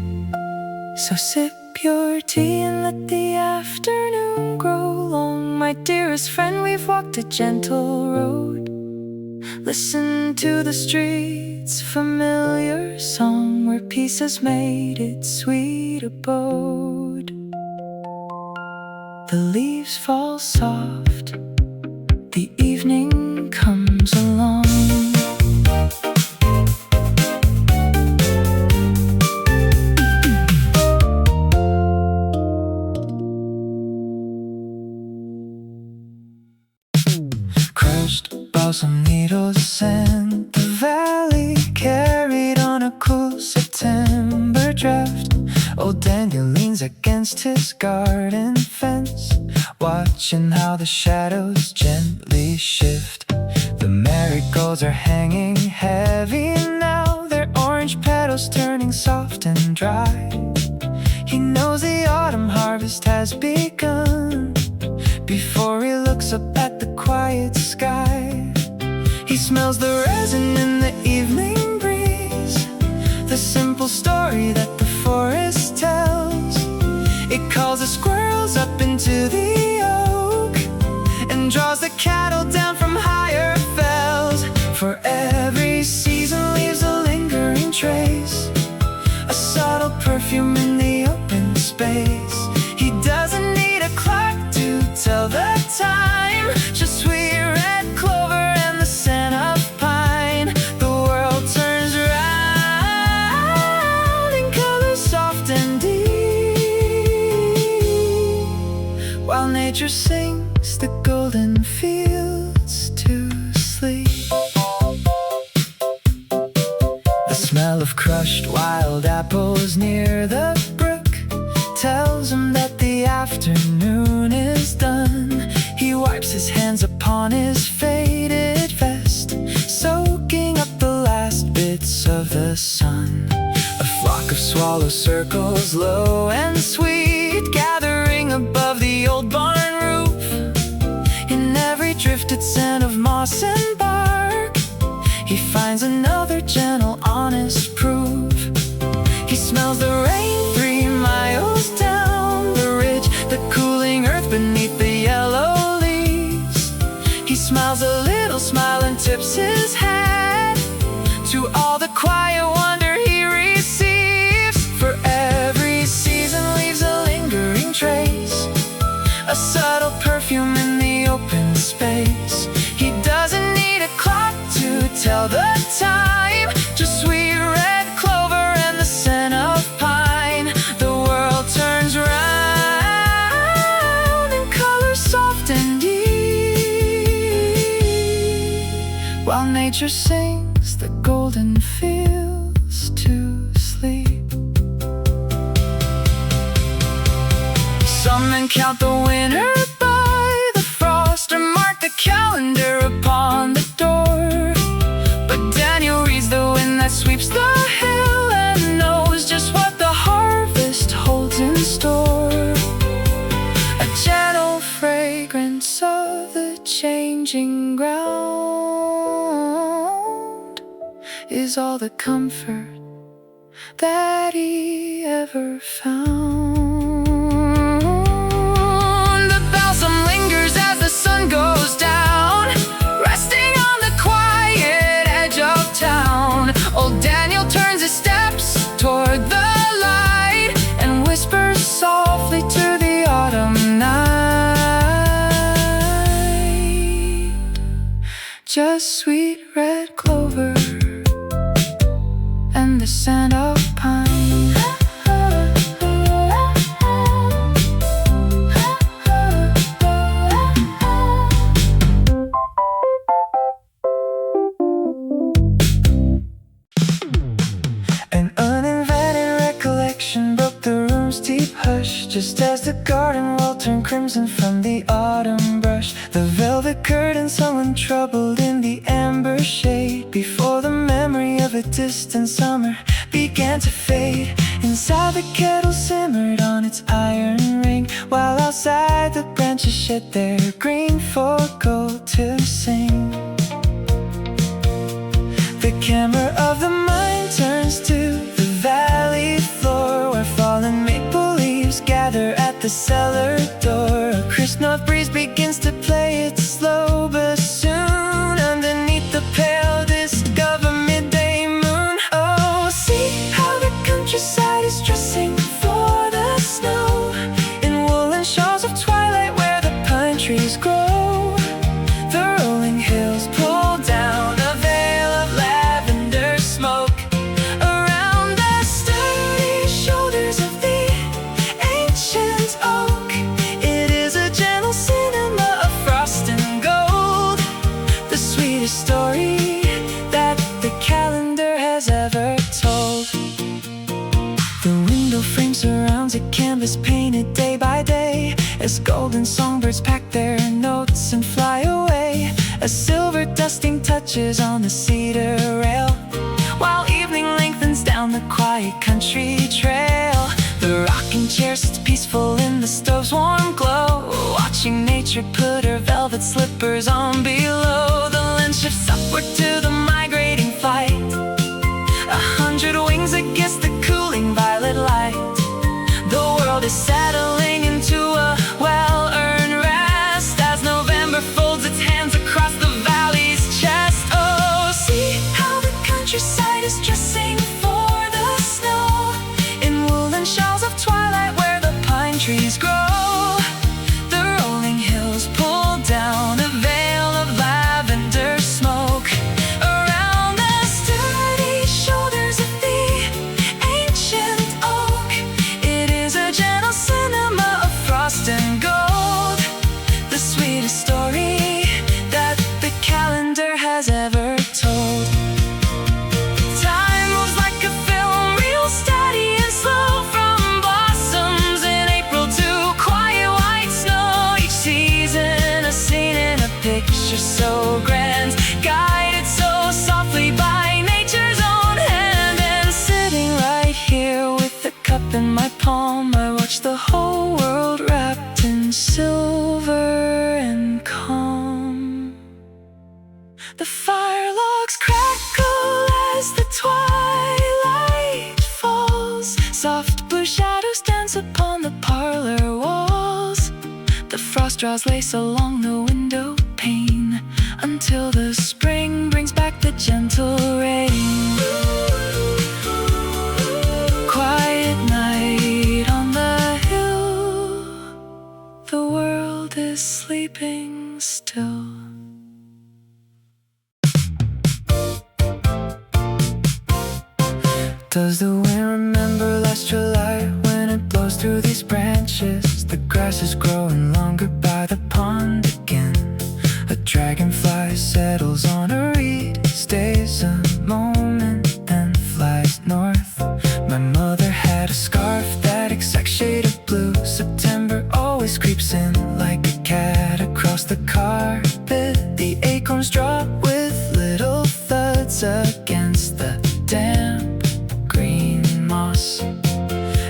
So sip your tea and let the afternoon grow long. My dearest friend, we've walked a gentle road. Listen to the streets' familiar song, where peace has made its sweet abode. The leaves fall soft, the evening comes along. Crushed balsam needles scent the valley, carried on a cool September draft. Old Daniel leans against his garden fence, watching how the shadows gently shift. The marigolds are hanging heavy now, their orange petals turning soft and dry. He knows the autumn harvest has begun before he looks up at the quiet sky. He smells the resin in the evening breeze, the simple story that the forest tells. It calls the squirrels up into the oak and draws the cattle down from higher fells. For every season leaves a lingering trace, a subtle perfume in the open space. He doesn't need a clock to tell the time, just sweet red clover and the scent of pine. The world turns round in colors soft and deep, while nature sings the golden fields to sleep. The smell of crushed wild apples near the brook tells him that the afternoon is done. He wipes his hands upon his faded vest, soaking up the last bits of the sun. A flock of swallows circles low and sweet, gathering above the old barn roof. In every drifted scent of moss and bark, he finds another gentle, honest proof. He smells the rain 3 miles down the ridge, the cooling earth beneath the yellow leaves. He smiles a little smile and tips his hat to all the quiet wonder he receives. For every season leaves a lingering trace, a subtle perfume in the open space. He doesn't need a clock to tell the time, just sweet red clover and the scent of pine. The world turns round in colors soft and deep, while nature sings the golden fields to sleep. Some men count the winter by the frost, or mark the calendar upon the door. But Daniel reads the wind that sweeps the hill and knows just what the harvest holds in store. A gentle fragrance of the changing ground is all the comfort that he ever found. The balsam lingers as the sun goes down, resting on the quiet edge of town. Old Daniel turns his steps toward the light and whispers softly to the autumn night. Just sweet red clover and the scent of pine. An uninvited recollection broke the room's deep hush, just as the garden wall turned crimson from the autumn brush. The velvet curtains hung untroubled in the amber shade, before the memory of a distant summer began to fade. Inside the kettle simmered on its iron ring, while outside the branches shed their green for gold to sing. The camera of the mind turns to the valley floor, where fallen maple leaves gather at the cellar door. A crisp north breeze begins to play its slow bassoon underneath the pale discover midday moon. Oh, see how the countryside is dressing for the snow, in woolen shawls of twilight where the pine trees grow. The rolling hills pull down a veil of lavender smoke around the sturdy shoulders of the ancient oak. It is a gentle cinema of frost and gold, the sweetest story that the calendar has ever told. The window frame surrounds a canvas painted day by day, as golden songbirds pack their notes and fly away. A silver dusting touches on the cedar rail, while evening lengthens down the quiet country trail. The rocking chair sits peaceful in the stove's warm glow, watching nature put her velvet slippers on below. The lens shifts upward to the migrating flight, 100 wings against the cooling violet light. The world is settling into a well-earned rest, as November folds its hands across the valley's chest. Oh, see how the countryside is dressing for the snow, in woolen shawls of twilight where the pine trees grow. The rolling hills pull down a veil of lavender smoke around the sturdy shoulders of the ancient oak. It is a gentle cinema of frost and gold, the sweetest story that the calendar has ever told. Time moves like a film, real steady and slow, from blossoms in April to quiet white snow. Each season a scene in a picture so grand, guided so softly by nature's own hand. And sitting right here with a cup in my palm, I watch the whole world wrapped in silver and calm. The fire logs crackle as the twilight falls, soft blue shadows dance upon the parlor walls. The frost draws lace along the window pane, until the spring brings back the gentle rain. Quiet night on the hill, the world is sleeping still. Does the wind remember last July, when it blows through these branches? The grass is growing longer by the pond again. A dragonfly settles on a reed, stays a moment, then flies north. My mother had a scarf that exact shade of blue. September always creeps in like a cat across the carpet. The acorns drop with little thuds against the damp green moss,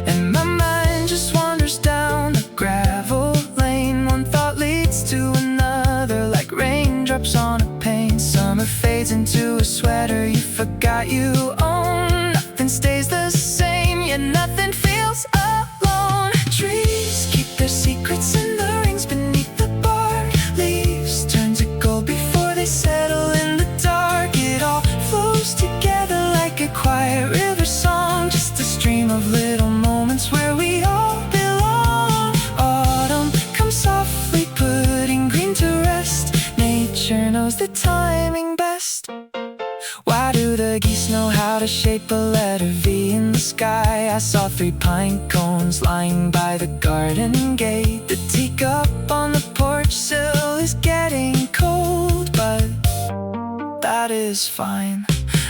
and my mind just wanders down the gravel lane. One thought leads to another, like raindrops on a pane. Summer fades into a sweater you forgot you own. Nothing stays the same, yet nothing feels alone. Trees keep their secrets in the rings beneath the bark. Leaves turn to gold before they settle in the dark. It all flows together like a quiet river song, just a stream of little moments where we all belong. Autumn comes softly, putting green to rest. Nature knows the timing best. Why do the geese know how to shape a letter V in the sky? I saw 3 pine cones lying by the garden gate. The teacup on the porch sill is getting cold, but that is fine.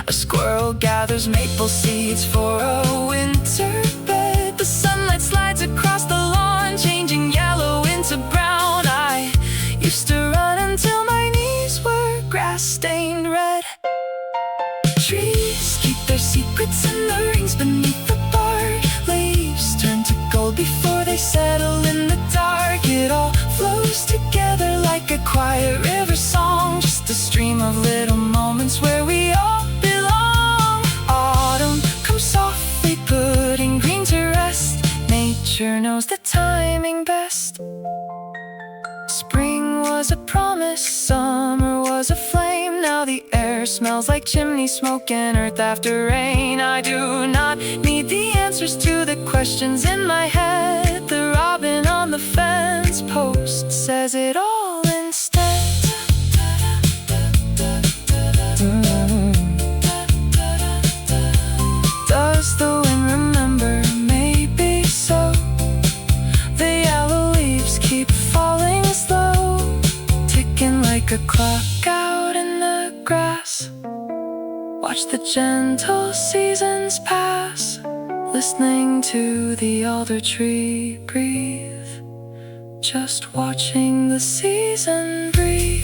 A squirrel gathers maple seeds for a winter bed. The sunlight slides across the lawn, changing yellow into brown. I used to run until my knees were grass-stained red. Trees keep their secrets in the rings beneath the bark. Leaves turn to gold before they settle in the dark. It all flows together like a quiet river song, just a stream of little moments where we all belong. smells like chimney smoke and earth after rain. I do not need the answers to the questions in my head. The robin on the fence post says it all instead. Does the wind remember? Maybe so. The yellow leaves keep falling slow, ticking like a clock out in the grass. Watch the gentle seasons pass, listening to the alder tree breathe, just watching the season breathe.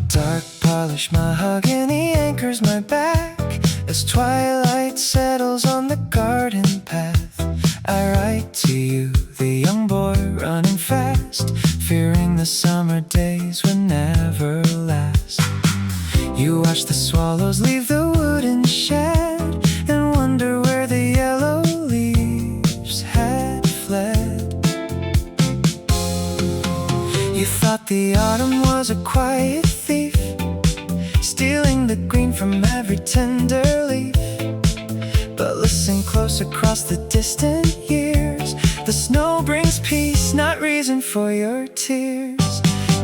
Dark polished mahogany anchors my back as twilight settles on the garden path. I write to you, the young boy running fast, fearing the summer days would never last. You watch the swallows leave the wooden shed and wonder where the yellow leaves had fled. You thought the autumn was a quiet thief, stealing the green from every tender leaf. But listen close across the distant years, the snow brings peace, not reason for your tears.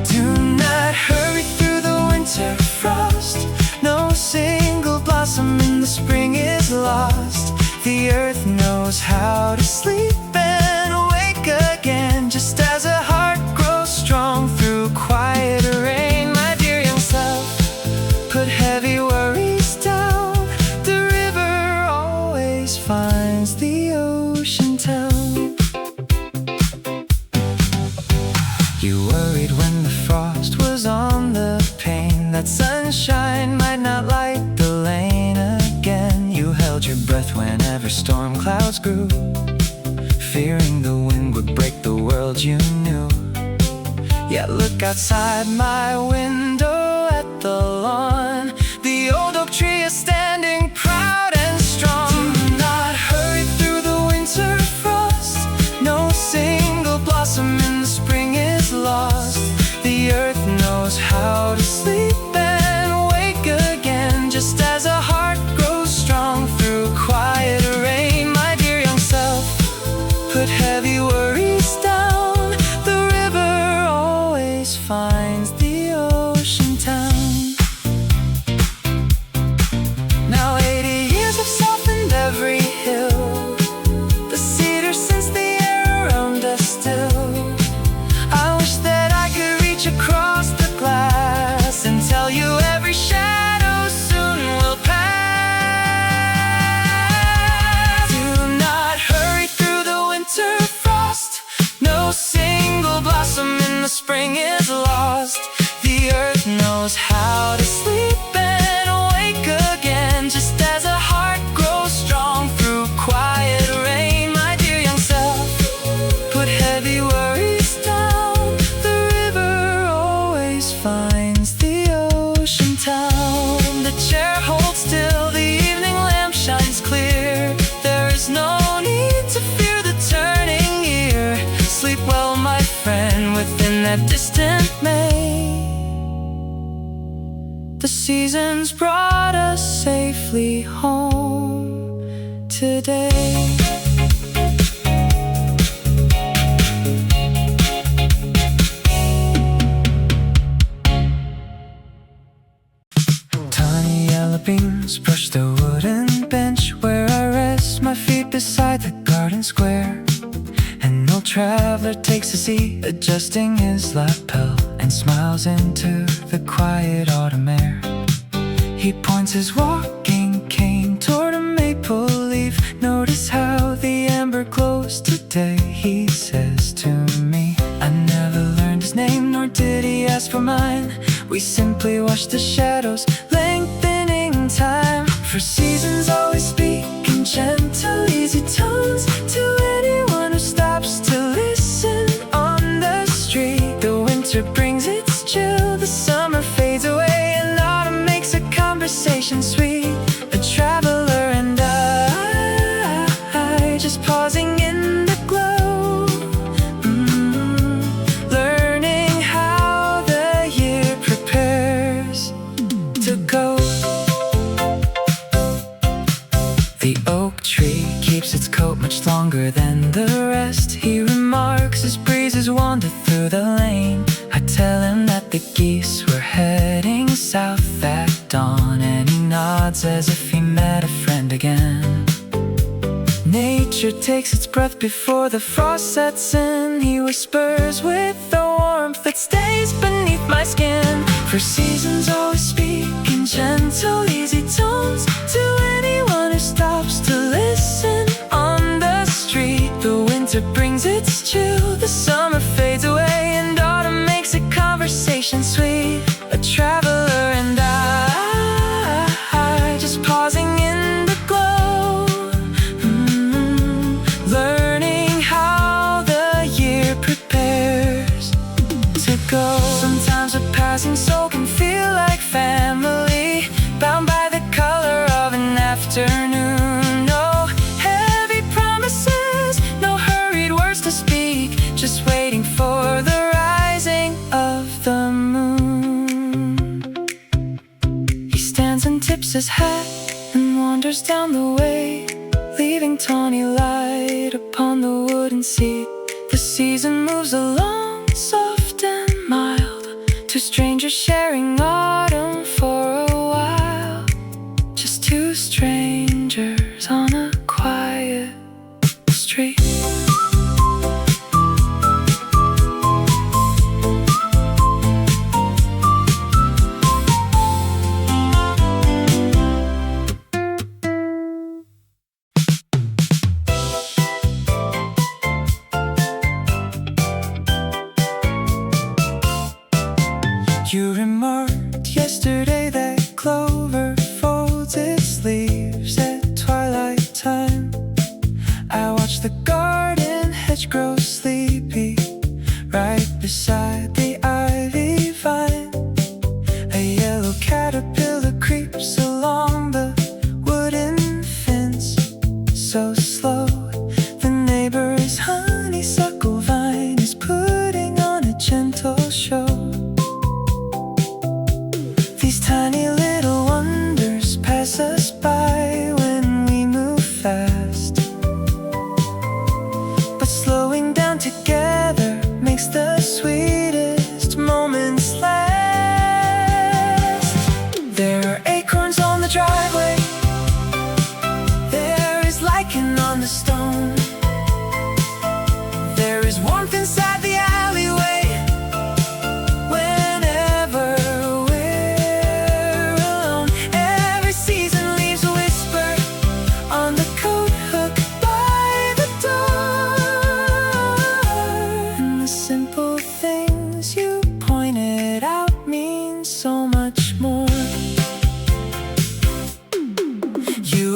Do not hurry through the winter frost. No single blossom in the spring is lost. The earth knows how to sleep and wake again, just as a heart grows strong through quiet rain. My dear young self, put heavy worries down. The river always finds the ocean town. You worried when the frost was on the pane, that sunshine might not light the lane again. You held your breath whenever storm clouds grew, fearing the wind would break the world you knew. Yet look outside my window at the lawn. The old oak tree is standing proud and strong. Do not hurry through the winter frost. No single blossom in the spring is lost. The earth knows how to sleep and wake again, just as a heart grows strong through quiet rain. My dear young self, put heavy worries down. The river always finds the ocean town. Now 80 years have softened every hill, the cedar scents the air around us still. I wish that I could reach across the glass and tell you every shadow soon will pass. Do not hurry through the winter frost. No single blossom in the spring is lost. The earth knows how to sleep and wake again, just as a heart grows strong through quiet rain. My dear young self, put heavy worries down. The river always finds the ocean town. The chair holds still, the evening lamp shines clear. There is no need to fear the turning year. Sleep well, my friend, within that distant May. The seasons brought us safely home today. Tiny yellow beams brush the wooden bench where I rest my feet beside the garden square. An old traveler takes a seat, adjusting his lapel, and smiles into the quiet autumn air. He points his walking cane toward a maple leaf. Notice how the amber glows today, he says to me. I never learned his name, nor did he ask for mine. We simply watched the shadows lengthening time. For seasons always speak in gentle, easy tones to anyone who stops to listen on the street. The winter brings its chill, the summer fades away, and autumn makes a conversation sweet. A traveler and I just pausing in the glow. wander through the lane. I tell him that the geese were heading south at dawn, and he nods as if he met a friend again. Nature takes its breath before the frost sets in. He whispers with the warmth that stays beneath my skin. For seasons always speak in gentle, easy tones to anyone who stops to listen. On the street, the winter brings its chill, the summer fades away, and autumn makes a conversation sweet. A traveler and I just pausing in the glow, learning how the year prepares to go. Sometimes a passing soul can feel like family, bound by the color of an afternoon. No heavy promises, no hurried words to speak, just waiting for the rising of the moon. He stands and tips his hat and wanders down the way, leaving tawny light upon the wooden seat. The season moves along, soft and mild, two strangers sharing autumn for a while. Just two strangers on a quiet street. You remarked yesterday that Clover folds its leaves at twilight time. I watched the garden hedge grow sleepy right beside the ivy vine. A yellow caterpillar creeps along the wooden fence so slow. The neighbor's honeysuckle vine is putting on a gentle show. These tiny little wonders pass us by when we move fast, but slowing down together makes the sweetest moments last. There are acorns on the driveway, there is lichen on the stone, there is warmth inside the alleyway.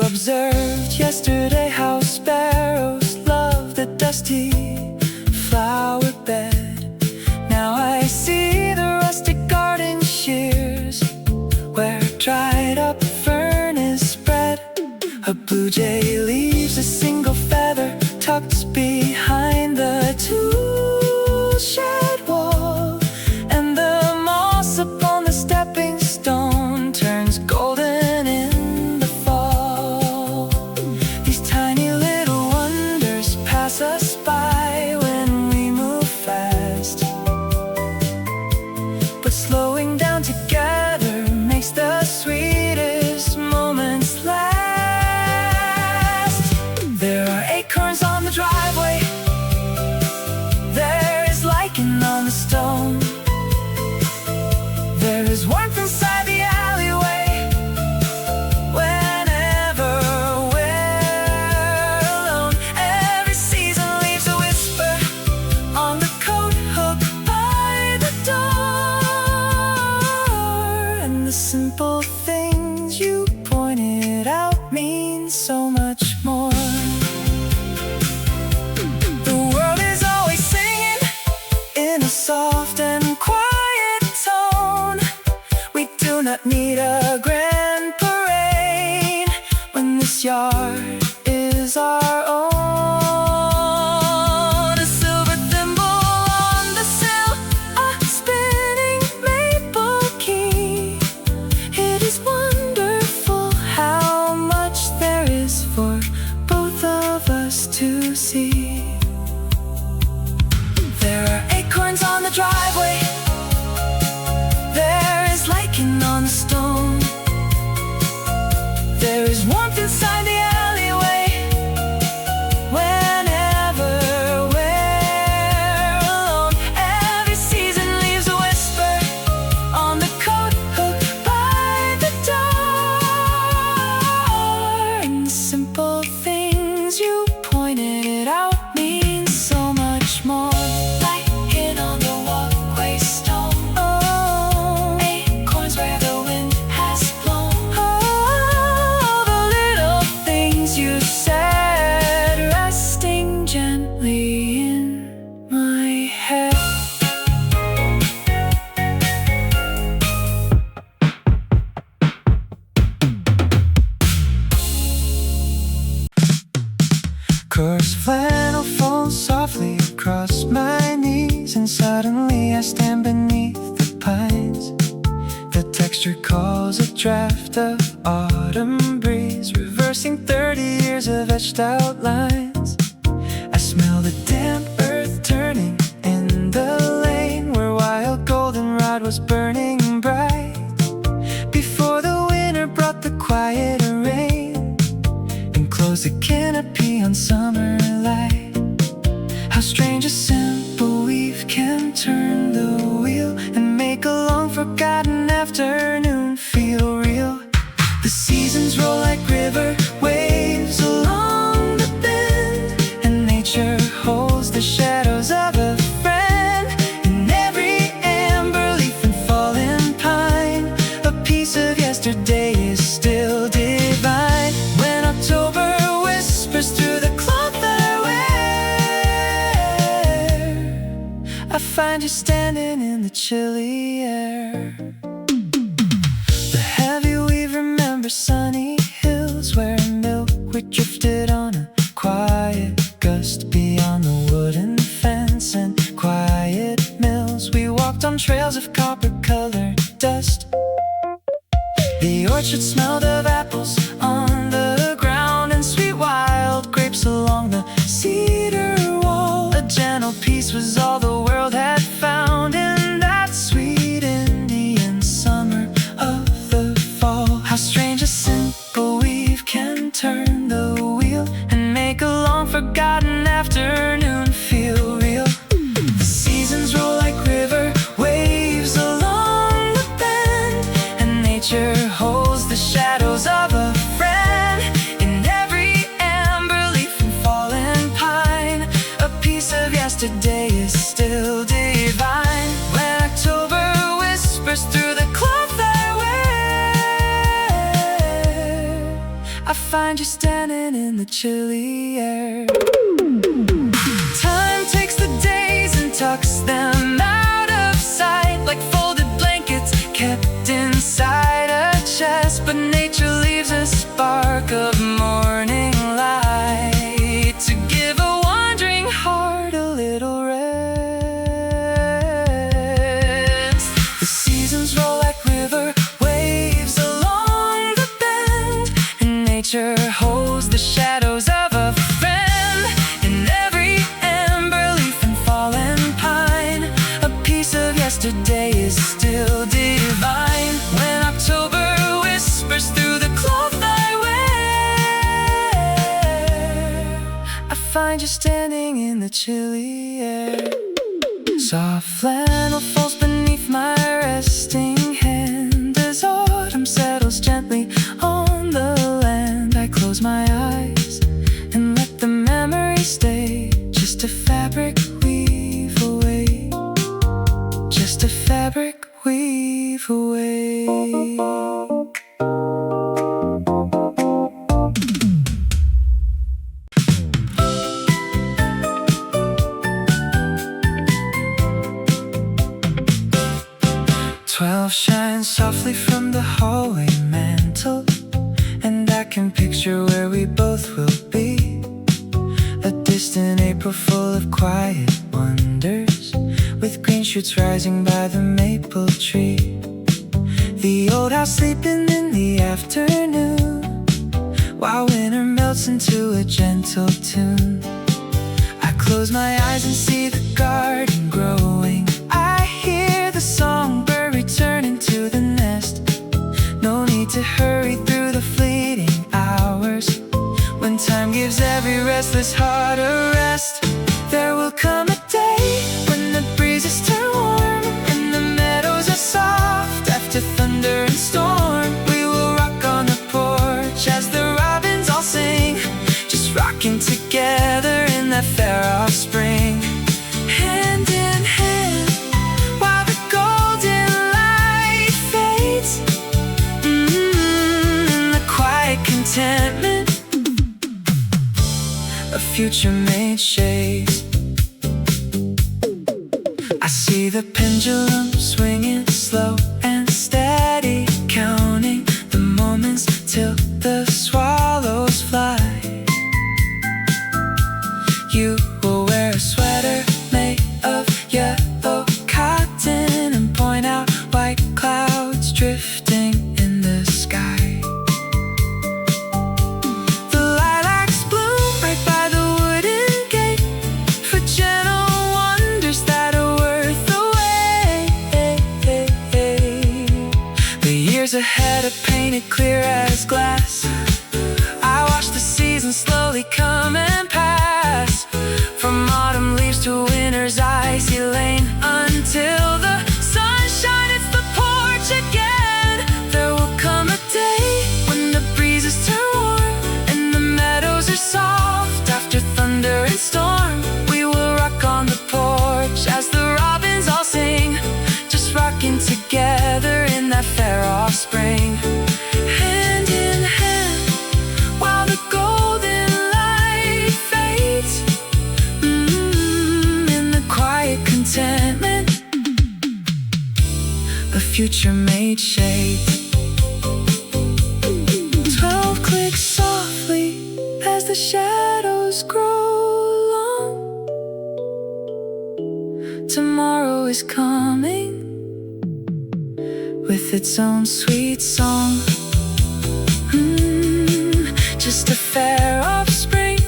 Observed yesterday how sparrows love the dusty flower bed. Now I see the rustic garden shears where dried up fern is spread. A blue jay leaves a single feather tucked behind the tool shed wall, and the moss upon the stepping stone turns golden in the fall. These tiny little wonders pass us by when we move fast, but slowing down together makes the sweetest moments last. There are acorns on the driveway, there is lichen on the stone, there is warmth inside the alleyway. Whenever we're alone, every season leaves a whisper on the coat hook by the door. And the simple things you pointed out mean so much more. The world is always singing in a soft and quiet tone. We do not need a grand parade when this yard is our own. A silver thimble on the sill, a spinning maple key. It is wonderful how much there is for both of us to see. There are acorns the driveway. There is lichen on the stone. There is warmth inside the alleyway. Whenever we're alone, every season leaves a whisper on the coat hook by the door. And the simple things you pointed out mean so much more. Light hid on the walkway stone. Oh, acorns where the wind has blown. Oh, the little things you said resting gently in my head. Coarse flannel falls softly across my knees, and suddenly I stand beneath the pines. The texture calls a draft of autumn breeze, reversing 30 years of etched out lines. I smell the damp earth turning in the lane where wild goldenrod was burning bright before the winter brought the quiet rain and closed the canopy on summer light. How strange a simple weave can turn the wheel and make a long forgotten afternoon feel real. The seasons roll like river waves along the bend, and nature holds the shadows of a friend. In every amber leaf and fallen pine, a piece of yesterday is still divine. When October whispers through the cloth that I wear, I find you standing in the chilly air. The heavy weave remembers sunny hills where milkweed drifted on a quiet gust beyond the wooden fence and quiet mills. We walked on trails of copper-colored dust. The orchard smelled of apples on the ground and sweet wild grapes along the cedar wall. A gentle peace was all the world had found in that sweet Indian summer of the fall. How strange a simple weave can turn the wheel and make a long forgotten afternoon feel real. The seasons roll like river waves along the bend, and nature holds the shadows of a friend. In every amber leaf and fallen pine, a piece of yesterday is still divine. When October whispers through the cloth I wear, I find you standing in the chilly air. Time takes the days and tucks them out of sight like folded blankets kept inside a chest. But nature leaves a spark of morning light to give a wandering heart a little rest. The seasons roll like river waves along the bend, and nature holds the shadows of a friend. In every amber leaf and fallen pine, a piece of yesterday is still divine. When October whispers through the cloth I wear, I find you standing in the chilly air. Soft flannel falls beneath my resting hand as autumn settles gently on the land. I close my eyes and let the memory stay, just a fabric weave away, just a fabric weave away. 12 shines softly from the hallway mantle, and I can picture where we both will be. A distant April full of quiet wonders, with green shoots rising by the maple tree. The old house sleeping in the afternoon, while winter melts into a gentle tune. I close my eyes and see the garden growing. I his heart a rest. There will come a day when the breezes turn warm and the meadows are soft after thunder and storm. We will rock on the porch as the robins all sing, just rocking together in that fair of spring. Hand in hand while the golden light fades, in the quiet contentment of future made shades. I see the pendulum swinging slow and steady, counting the moments till the swallows fly. You will wear a sweater made of yellow cotton and point out white clouds drifting in the sky. The lilacs bloom right by the wooden gate for gentle wonders that are worth the wait. The years ahead are painted clear as glass. I watch the seasons slowly come and pass, from autumn leaves to winter's icy lane, until the sunshine hits the porch again. There will come a day when the breezes turn warm and the meadows are soft after thunder and storm. We will rock on the porch as the robins all sing, just rocking together in that fair of spring. Hand in hand while the golden light fades, in the quiet contentment of future made shades. 12 click softly as the shadows grow long. Tomorrow is coming with its own sweet song. Just a fair of spring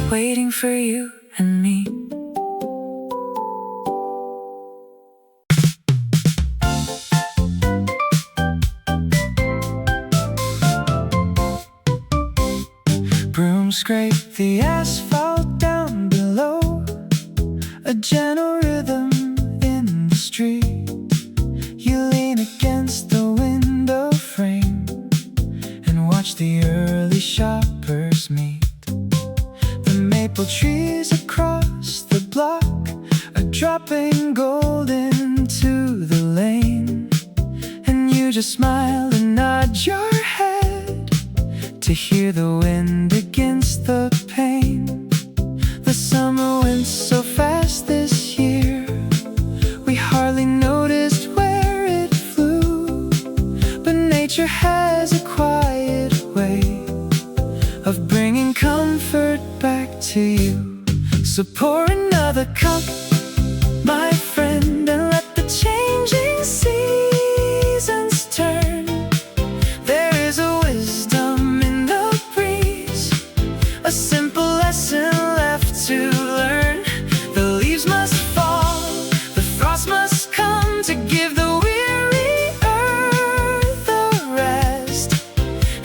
waiting for you and me. Brooms scrape the asphalt down below, a gentle rhythm in the street. You lean against the window frame and watch the early shoppers meet. The maple trees across the block are dropping gold into the lane, and you just smile and nod your head to hear the wind against the pane. The summer went so fast this year, we hardly noticed where it flew. But nature has a quiet way of bringing comfort back to you. So pour another cup, my friend, and let the changing seasons turn. There is a wisdom in the breeze, a simple lesson left to learn. The leaves must fall, the frost must come to give the weary earth a rest.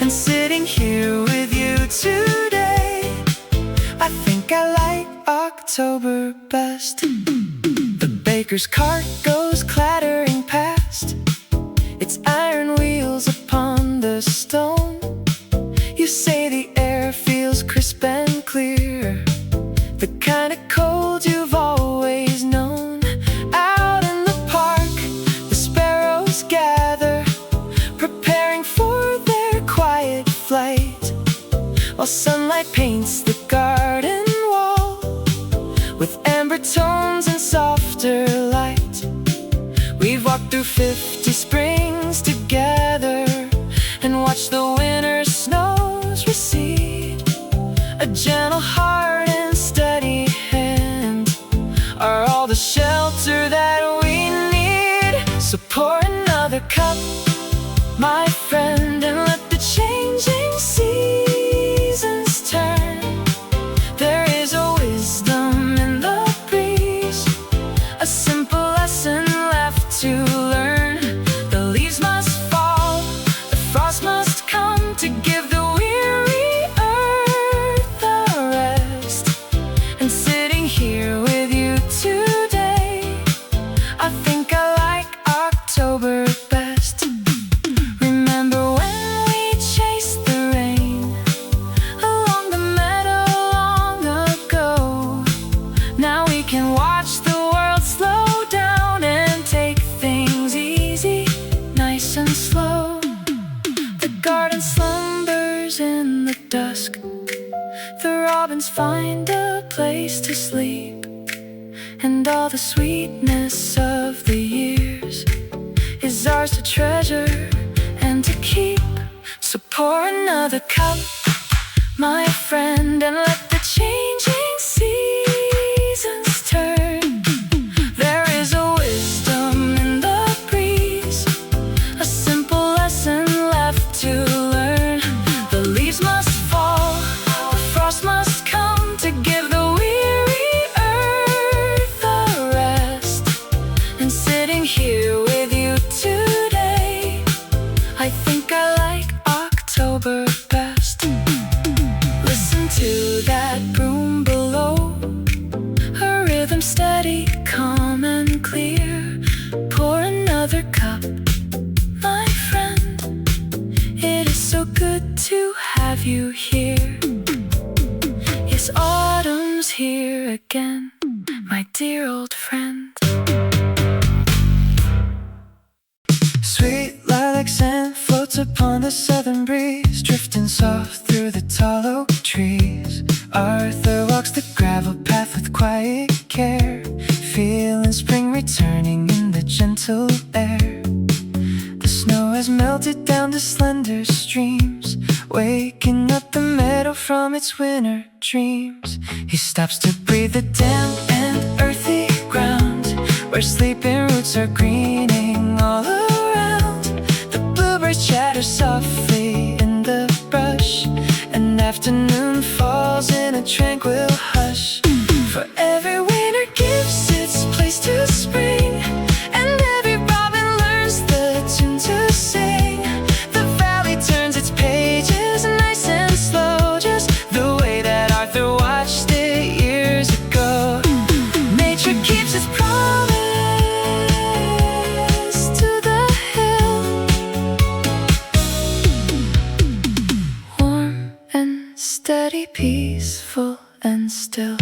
And sitting here with you today, I think I like October best. The baker's cart goes clattering past, its iron wheels upon the stone. You say the air feels crisp and clear, the kind of cold you've always known. Out in the park, the sparrows gather, preparing for their quiet flight, while sunlight paints the garden wall with amber tones and softer light. We've walked through 50 springs together and watched the winter snows recede. A gentle heart and steady hand are all the shelter that we need. So pour another cup, my friend, and let the changing seasons turn. There is a wisdom in the breeze, a simple lesson left to learn. The leaves must fall, the frost must come to give the weary earth a rest. friends find a place to sleep, and all the sweetness of the years is ours to treasure and to keep. So pour another cup, my friend, and let the changing seasons turn. There is a wisdom in the breeze, a simple lesson left to learn. The leaves must fall, the frost must come to give the weary earth a rest. And sitting here with you today, I think I like October best. Listen to that broom below, a rhythm steady, calm and clear. Pour another cup, my friend, it is so good to have you here. Yes, autumn's here again, my dear old friend. Sweet lilacs and floats upon the southern breeze, drifting soft through the tall oak trees. Arthur walks the gravel path with quiet care, feeling spring returning in the gentle air. The snow has melted down to slender streams, waking up the meadow from its winter dreams. He stops to breathe the damp and earthy ground, where sleeping roots are greening all around. The bluebirds chatter softly in the brush, and afternoon falls in a tranquil hush. For every winter gives its place to spring, and every robin learns the tune to sing. The valley turns its pages nice and slow, just the way that Arthur watched it years ago. Nature keeps its promise to the hill, warm and steady, peaceful and still.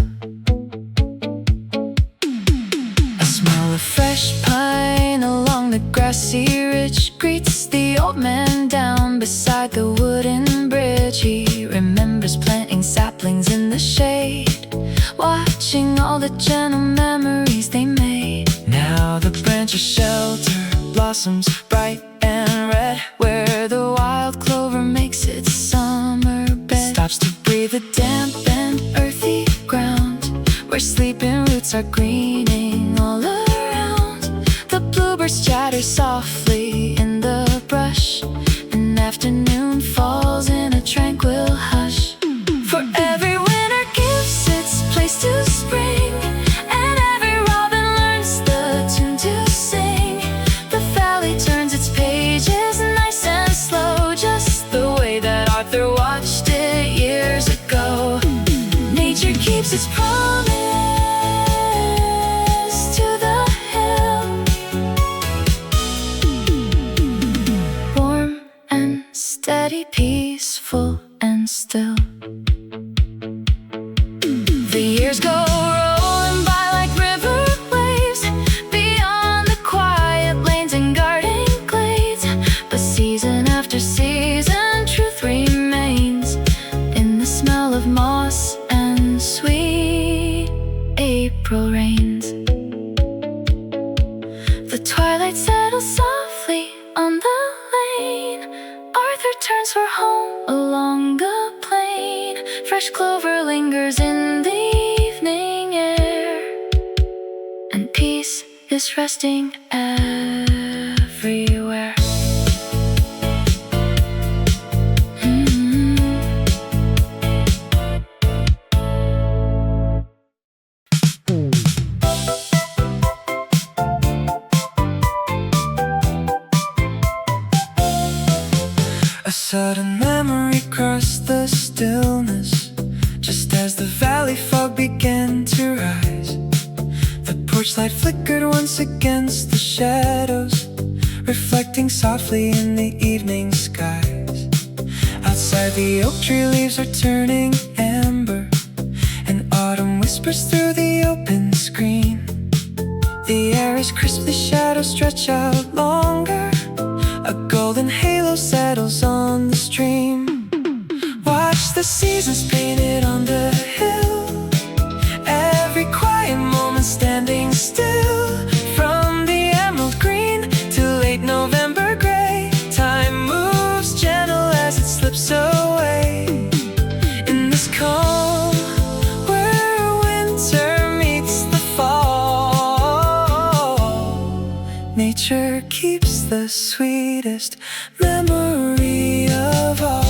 A smell of fresh pine along the grassy ridge greets the old man down beside the wooden bridge. He remembers planting saplings in the shade, watching all the gentle memories they made. Now the branches shelter blossoms bright and red, where the wild clover makes its summer bed. Stops to breathe the damp and earthy ground, where sleeping roots are greening all around. The bluebirds chatter softly in the brush, and afternoon falls in a tranquil hush. For every winter gives its place to spring, and every robin learns the tune to sing. The valley turns its pages nice and slow, just the way that Arthur watched it years ago. Nature keeps its promise to the hill, warm and steady, peaceful and still. The years go rolling by like river waves, beyond the quiet lanes and garden glades. But season after season, truth remains in the smell of moss and sweet April rains. The twilight settles softly on the lane. Arthur turns for home along the plain. Fresh clover lingers in the evening air, and peace is resting everywhere. A sudden memory crossed the stillness, just as the valley fog began to rise. The porch light flickered once against the shadows, reflecting softly in the evening skies. Outside, the oak tree leaves are turning amber, and autumn whispers through the open screen. The air is crisp, the shadows stretch out longer, a golden halo settles on the stream. Watch the seasons painted on the hill, Nature keeps the sweetest memory of all.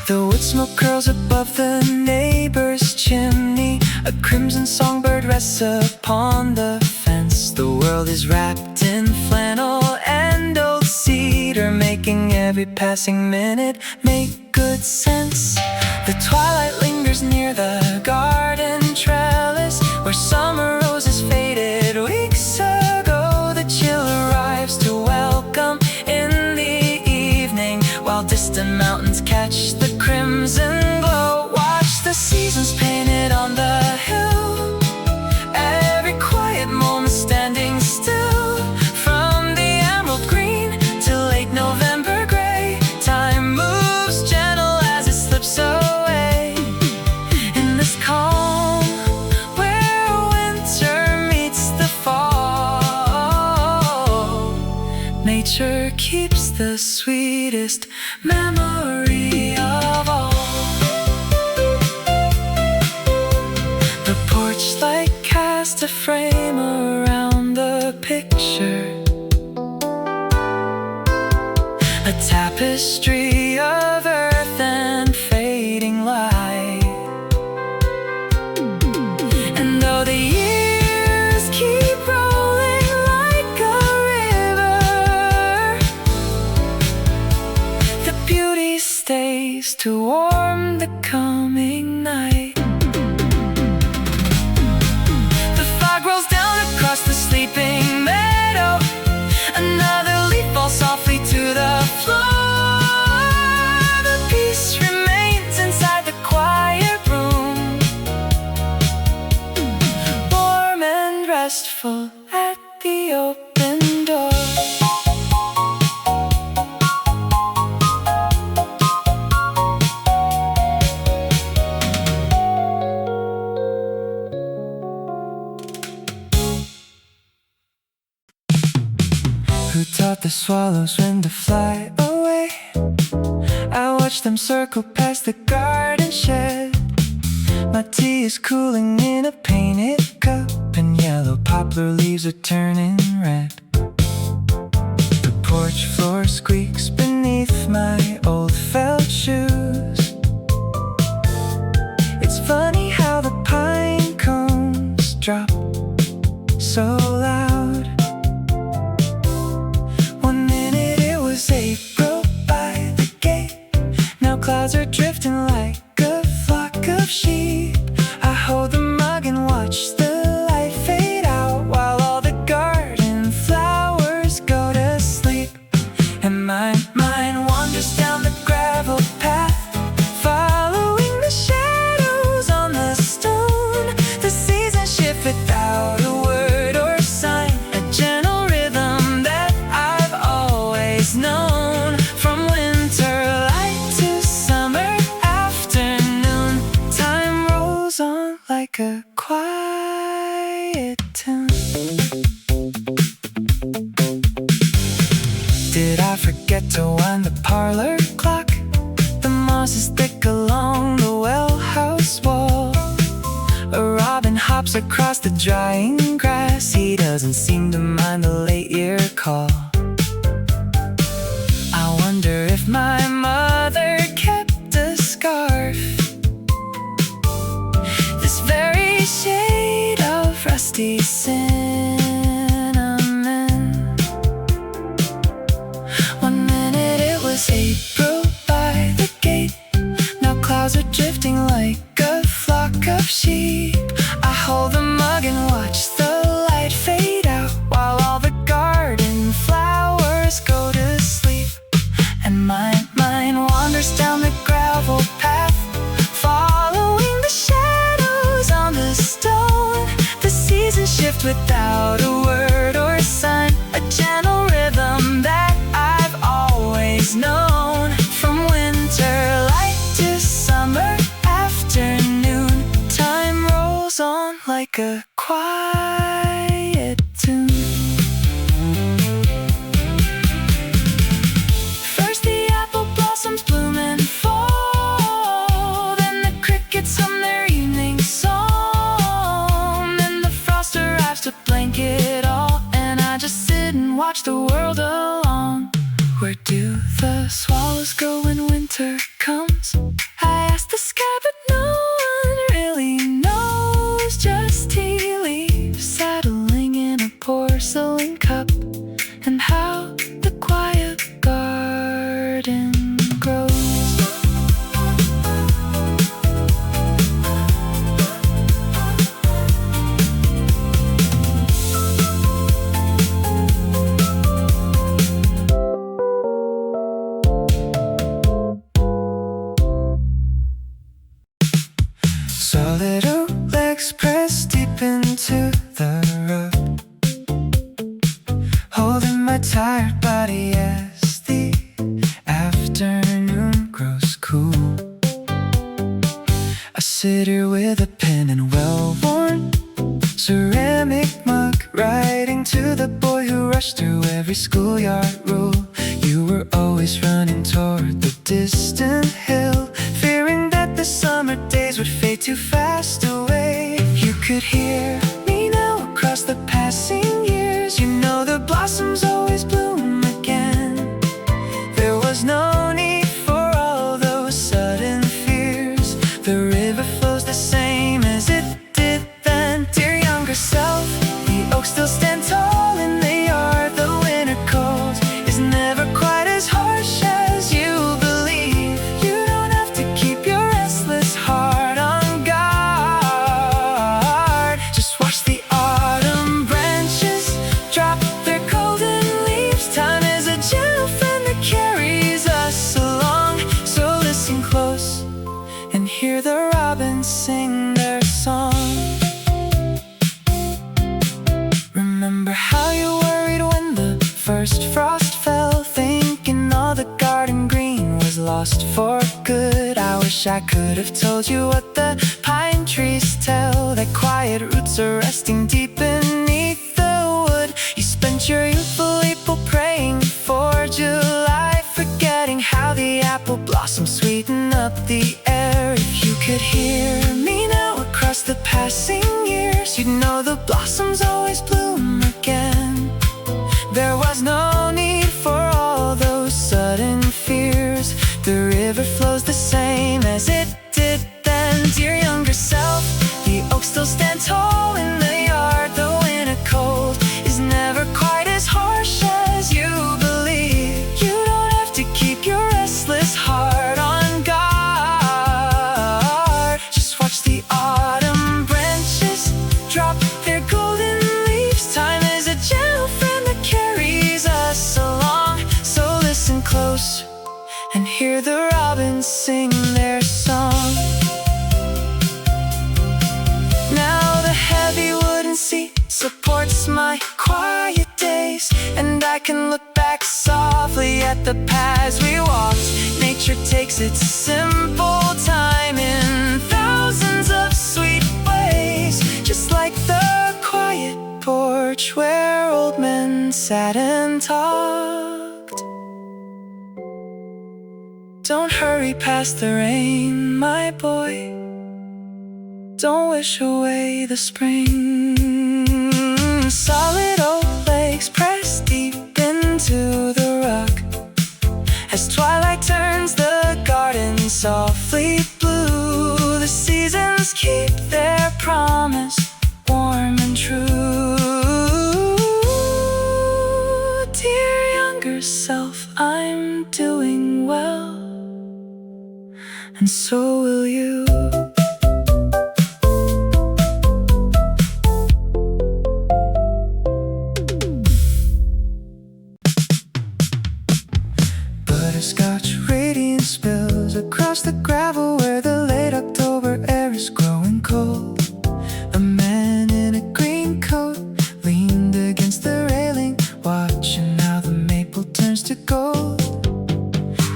The wood smoke curls above the neighbor's chimney. A crimson songbird rests upon the fence. The world is wrapped in flannel and old cedar, making every passing minute make good sense. The twilight lingers near the garden trellis, where summer roses faded weeks ago. The chill arrives to welcome in the evening, while distant mountains catch the crimson glow. Watch the seasons painted on the hill, every quiet moment standing still. From the emerald green to late November gray, time moves gentle as it slips away. In this calm where winter meets the fall, nature keeps the sweetest memory of all. The porch light cast a frame around the picture, a tapestry of earth and fading light. And though the years keep rolling like a river, the beauty stays to warm the coming night. The fog rolls down across the sleeping meadow, another leaf falls softly to the floor. The peace remains inside the quiet room, warm and restful at the open door. Who taught the swallows when to fly away? I watch them circle past the garden shed. My tea is cooling in a painted cup, and yellow poplar leaves are turning red. The porch floor squeaks beneath my old felt shoes. It's funny how the pine cones drop so loud. One minute it was April by the gate, now clouds are drifting like a flock of sheep. I hold the mug and watch the light fade out, while all the garden flowers go to sleep. And my mind wanders down the gravel path, following the shadows on the stone. The seasons shift without a word or sign, a gentle rhythm that I've always known. From winter light to summer afternoon, time rolls on like a quiet tune. Did I forget to wind the parlor clock? The moss is thick along the well house wall. A robin hops across the drying grass. He doesn't seem to mind the late year call. I wonder if my mother kept a scarf, this very shade of rusty cinnamon. One minute it was April by the gate, now clouds are drifting like a flock of sheep. I hold the mug and watch the light fade out, while all the garden flowers go to sleep. And my mind wanders down the gravel path, following the shadows on the stone. The seasons shift without a word or sign, a gentle rhythm that I've always known. From winter light to summer afternoon, time rolls on like a quiet tune. First the apple blossoms bloom and fall, then the crickets hum their evening song, then the frost arrives march the world along. Where do the swallows go when winter comes? I ask the sky, but no one really knows. Just tea leaves settling in a porcelain cup, and how the quiet garden grows. So little legs press deep into the rug, holding my tired body as the afternoon grows cool. I sit here with a pen and a well-worn ceramic mug, writing to the boy who rushed through every schoolyard rule. You were always running toward the distant hill, fearing that the summer days would fade too fast away. You could hear me now across the passing years. You know the blossoms always bloom again. There was no need for all those sudden fears. The river flows the same as it did then. Dear younger self, the oaks still stand tall in the yard. The winter cold is never quite as harsh as you believe. You don't have to keep your restless heart on guard. Just watch the autumn branches drop their golden leaves. Time is a gentle friend that carries us along. So listen close and hear the robins sing their song. Remember how you worried when the first frost fell, thinking all the garden green was lost for good. I wish I could have told you what the pine trees tell, that quiet roots are resting deep beneath the wood. You spent your youthful April praying for July, forgetting how the apple blossoms sweeten up the air. If you could hear me now across the passing years, you'd know the blossoms always bloom again. There was no need for all those sudden fears. The river flows the same as it did then. Dear younger self, the oaks still stand tall in the yard. The winter cold is never quite as harsh as you believe. You don't have to keep your restless heart on guard. Just watch the autumn branches drop their golden leaves. Time is a gentle friend that carries us along. So listen close and hear the robins sing their song. Now the heavy wooden seat supports my quiet days, and I can look back softly at the paths we walked. Nature takes its simple time in thousands of sweet ways, just like the quiet porch where old men sat and talked. Don't hurry past the rain, my boy. Don't wish away the spring. Solid oak legs press deep into the rug, as twilight turns the garden softly blue. The seasons keep their promise, warm and true. Dear younger self, I'm doing well, and so will you. Butterscotch radiance spills across the gravel where the late October air is growing cold. A man in a green coat leaned against the railing, watching how the maple turns to gold.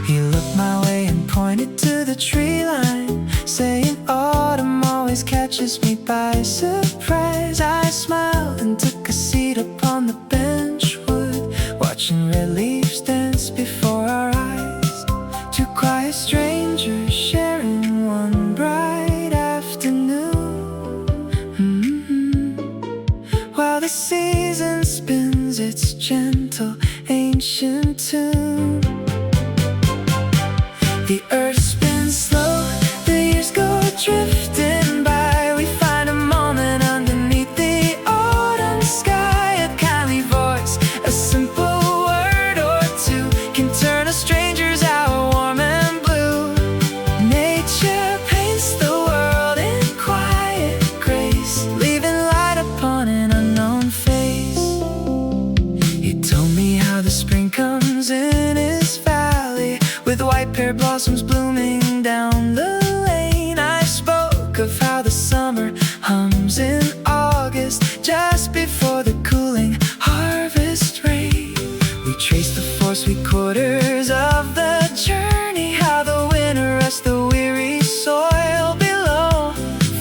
He looked my way and pointed to the tree line, saying autumn always catches me by surprise. I smiled and took a seat upon the bench wood, watching red leaves dance before our eyes. Two quiet strangers sharing one bright afternoon. While the season spins its gentle ancient tune. The earth spins slow, the years go drifting by. We find a moment underneath the autumn sky. A kindly voice, a simple word or two can turn a stranger's hour warm and blue. Nature paints the world in quiet grace, leaving light upon an unknown face. He told me how the spring comes in his valley, with white pear blossoms blooming down the lane. I spoke of how the summer hums in August, just before the cooling harvest rain. We traced the 4 sweet quarters of the journey, how the winter rests the weary soil below,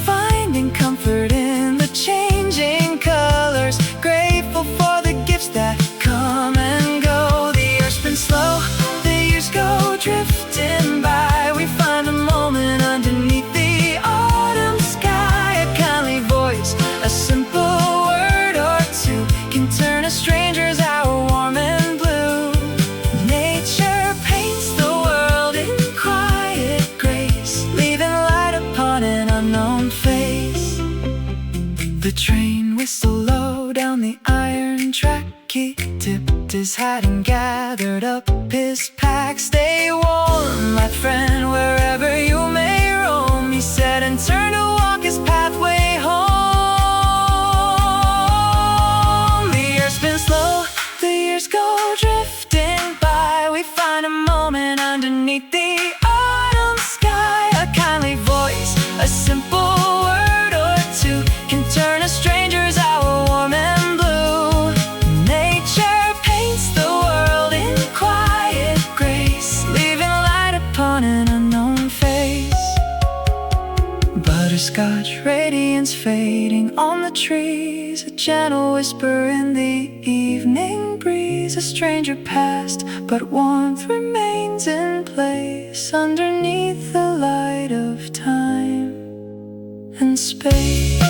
finding comfort in the changing colors, grateful for the gifts that come and go. The earth spins slow, the years go drifting by. We find a moment underneath the autumn sky. A kindly voice, a simple word or two can turn a stranger's hour warm and blue. Nature paints the world in quiet grace, leaving light upon an unknown face. The train whistled low down the iron track. He tipped his hat and gathered up his pack. Stay warm, my friend, wherever you may roam, he said, and turned to walk his pathway home. The earth spins slow, the years go drifting by. We find a moment underneath the autumn sky. A kindly voice, a simple word or two can turn a stranger's hour warm and blue. Nature paints the world in quiet grace, leaving light upon an unknown face. Butterscotch radiance fading on the trees, a gentle whisper in the evening breeze. A stranger passed, but warmth remains in place underneath the light of time and space.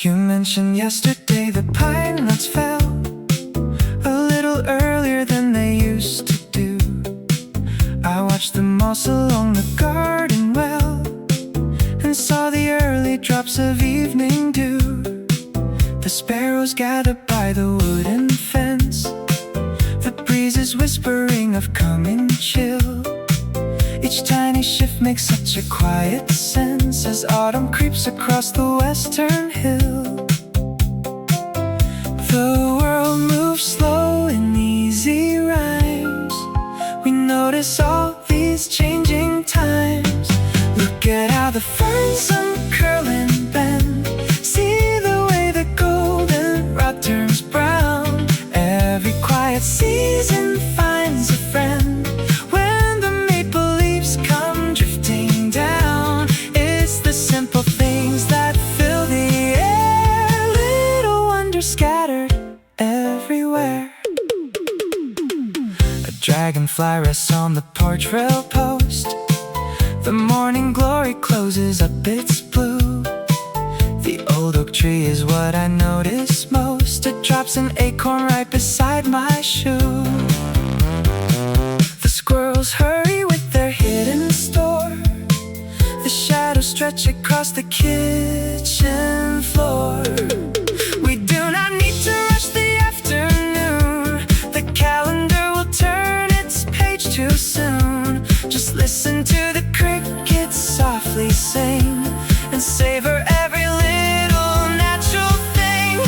You mentioned yesterday the pine nuts fell a little earlier than they used to do. I watched the moss along the garden well and saw the early drops of evening dew. The sparrows gather by the wooden fence, the breeze is whispering of coming chill. Each tiny shift makes such a quiet sense as autumn creeps across the western hill. The world moves slow in easy rhymes. We notice all these changing times. Look at how the ferns uncurl and bend. See the way the goldenrod turns brown. Every quiet season finds a friend. Simple things that fill the air, little wonders scattered everywhere. A dragonfly rests on the porch rail post. The morning glory closes up its blue. The old oak tree is what I notice most. It drops an acorn right beside my shoe. The squirrels hurry with their hidden store. The shadows stretch across the kitchen floor. We do not need to rush the afternoon. The calendar will turn its page too soon. Just listen to the crickets softly sing and savor every little natural thing.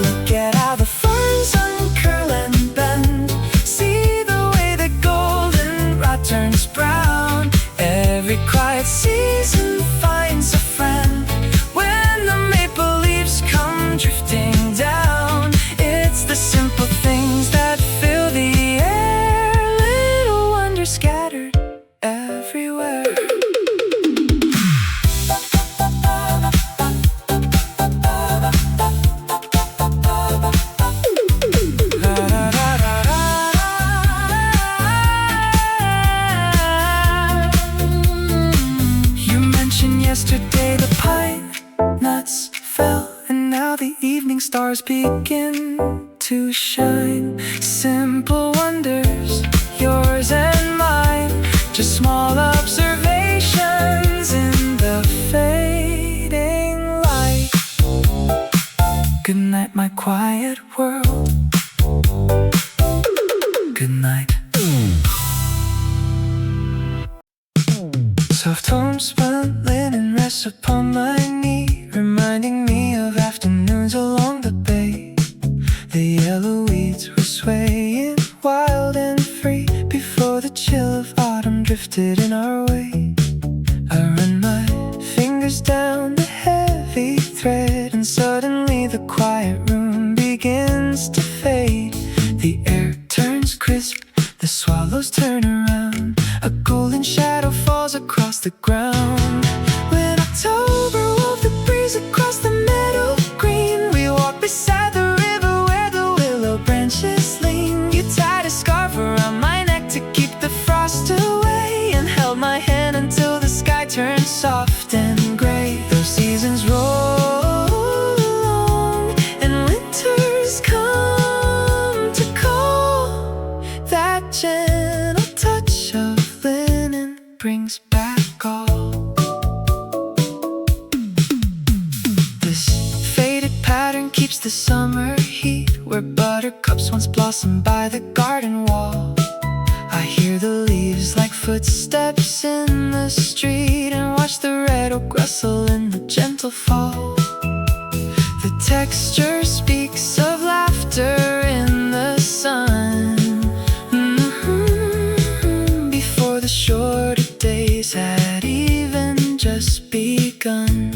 Look at how the ferns uncurl and bend. See the way the goldenrod turns brown. Every quiet season finds a friend. When the maple leaves come drifting down, it's the simple things that fill the air, little wonders scattered everywhere. Yesterday the pine nuts fell, and now the evening stars begin to shine. Simple wonders, yours and mine, just small observations in the fading light. Good night, my quiet world. Good night. Soft homespun linen rests upon my knee, reminding me of afternoons along the bay. The yellow weeds were swaying wild and free before the chill of autumn drifted in our way. I run my fingers down the heavy thread, and suddenly the quiet room begins to fade. The air turns crisp, the swallows turn around, a golden shadow falls across the ground. When October wove the breeze across the meadow green, we walked beside the river where the willow branches lean. You tied a scarf around my neck to keep the frost away, and held my hand until the sky turned soft and gray. Those seasons roll along, and winters come to call. That gentle touch of linen brings back all. This faded pattern keeps the summer heat, where buttercups once blossomed by the garden wall. I hear the leaves like footsteps in the street, and watch the red oak rustle in the gentle fall. The texture speaks of laughter in the sun, before the shorter days had even just begun.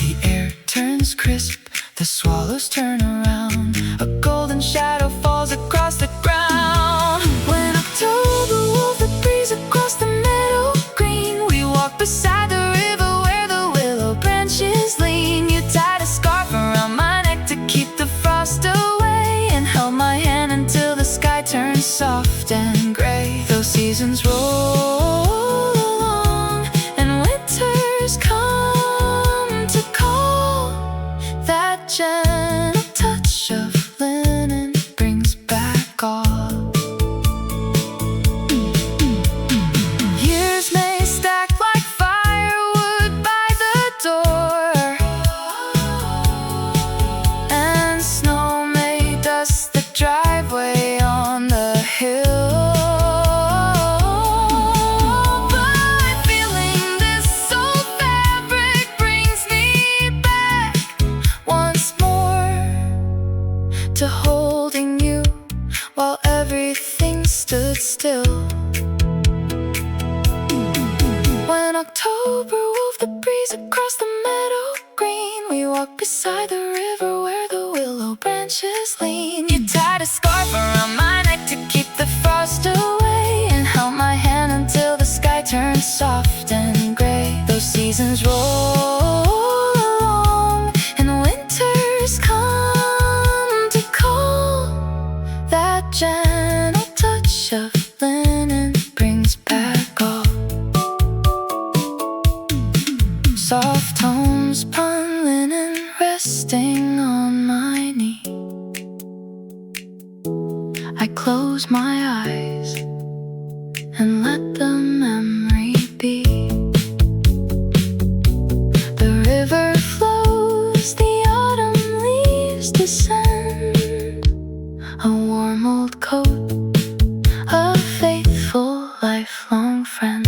The air turns crisp, the swallows turn around, a golden shadow falls across the ground. When October wove the breeze across the meadow green, we walked beside the river where the willow branches lean. You tied a scarf around my neck to keep the frost away, and held my hand until the sky turned soft and gray. Those seasons roll along, and winters come to call. That gentle touch of linen brings back all. Years may stack like firewood by the door, and snow may dust the driveway on the hill. But feeling this old fabric brings me back once more to holding you while everything stood still. When October wove the breeze across the meadow green, we walked beside the river where the willow branches lean. You tied a scarf around my neck to keep the frost away, and held my hand until the sky turned soft and gray. Those seasons roll along, and winters come to call. That gentle touch of linen brings back all. Soft homespun linen resting on my knee, I close my eyes and let the memory be. The river flows, the autumn leaves descend, a warm old coat, a faithful lifelong friend.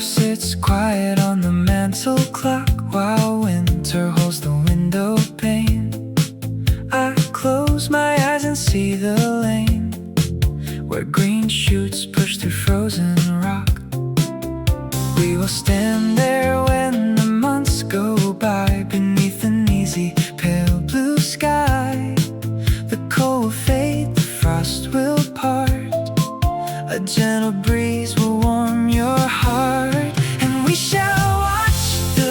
Sits quiet on the mantel clock while winter holds the window pane. I close my eyes and see the lane where green shoots push through frozen rock. We will stand there when the months go by, beneath an easy pale blue sky. The cold will fade, the frost will part, a gentle breeze will warm your heart, and we shall watch the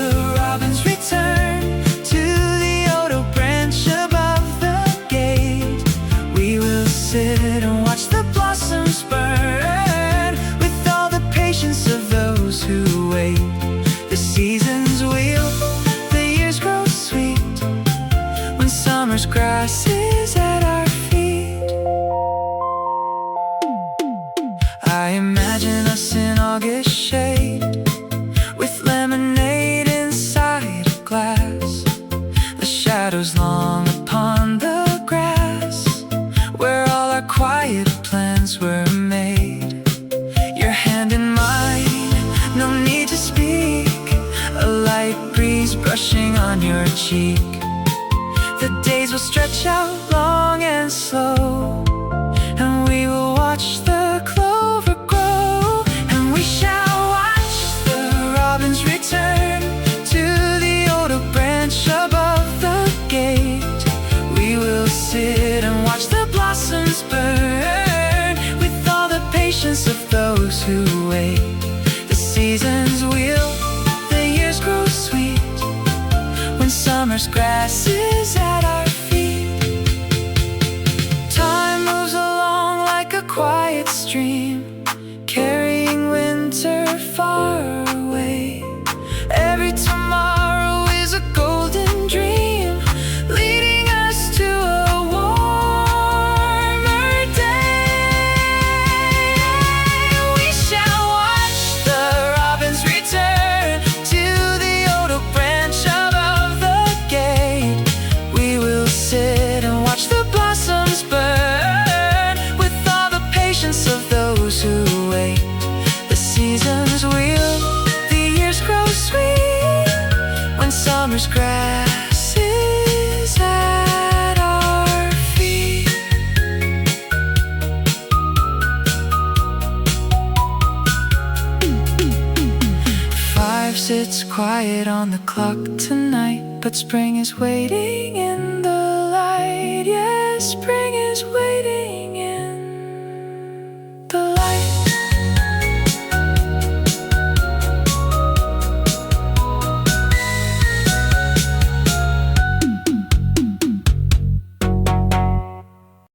brushing on your cheek. The days will stretch out long and slow, and we will watch the clover grow, and we shall watch the robins return to the old oak branch above the gate. We will sit and watch the blossoms burn with all the patience of those who wait. The seasons wheel, the years grow sweet when summer's grass is at our feet. Time moves along like a quiet stream, carrying winter far away. Every tomorrow is a golden dream, leading us to a warmer day. We shall watch the robins return to the old oak branch above the gate. We will sit and watch the blossoms burn with all the patience of those who wait. The seasons wheel, the years grow sweet when summer's grass is at our feet. 5 sits quiet on the clock tonight, but spring is waiting in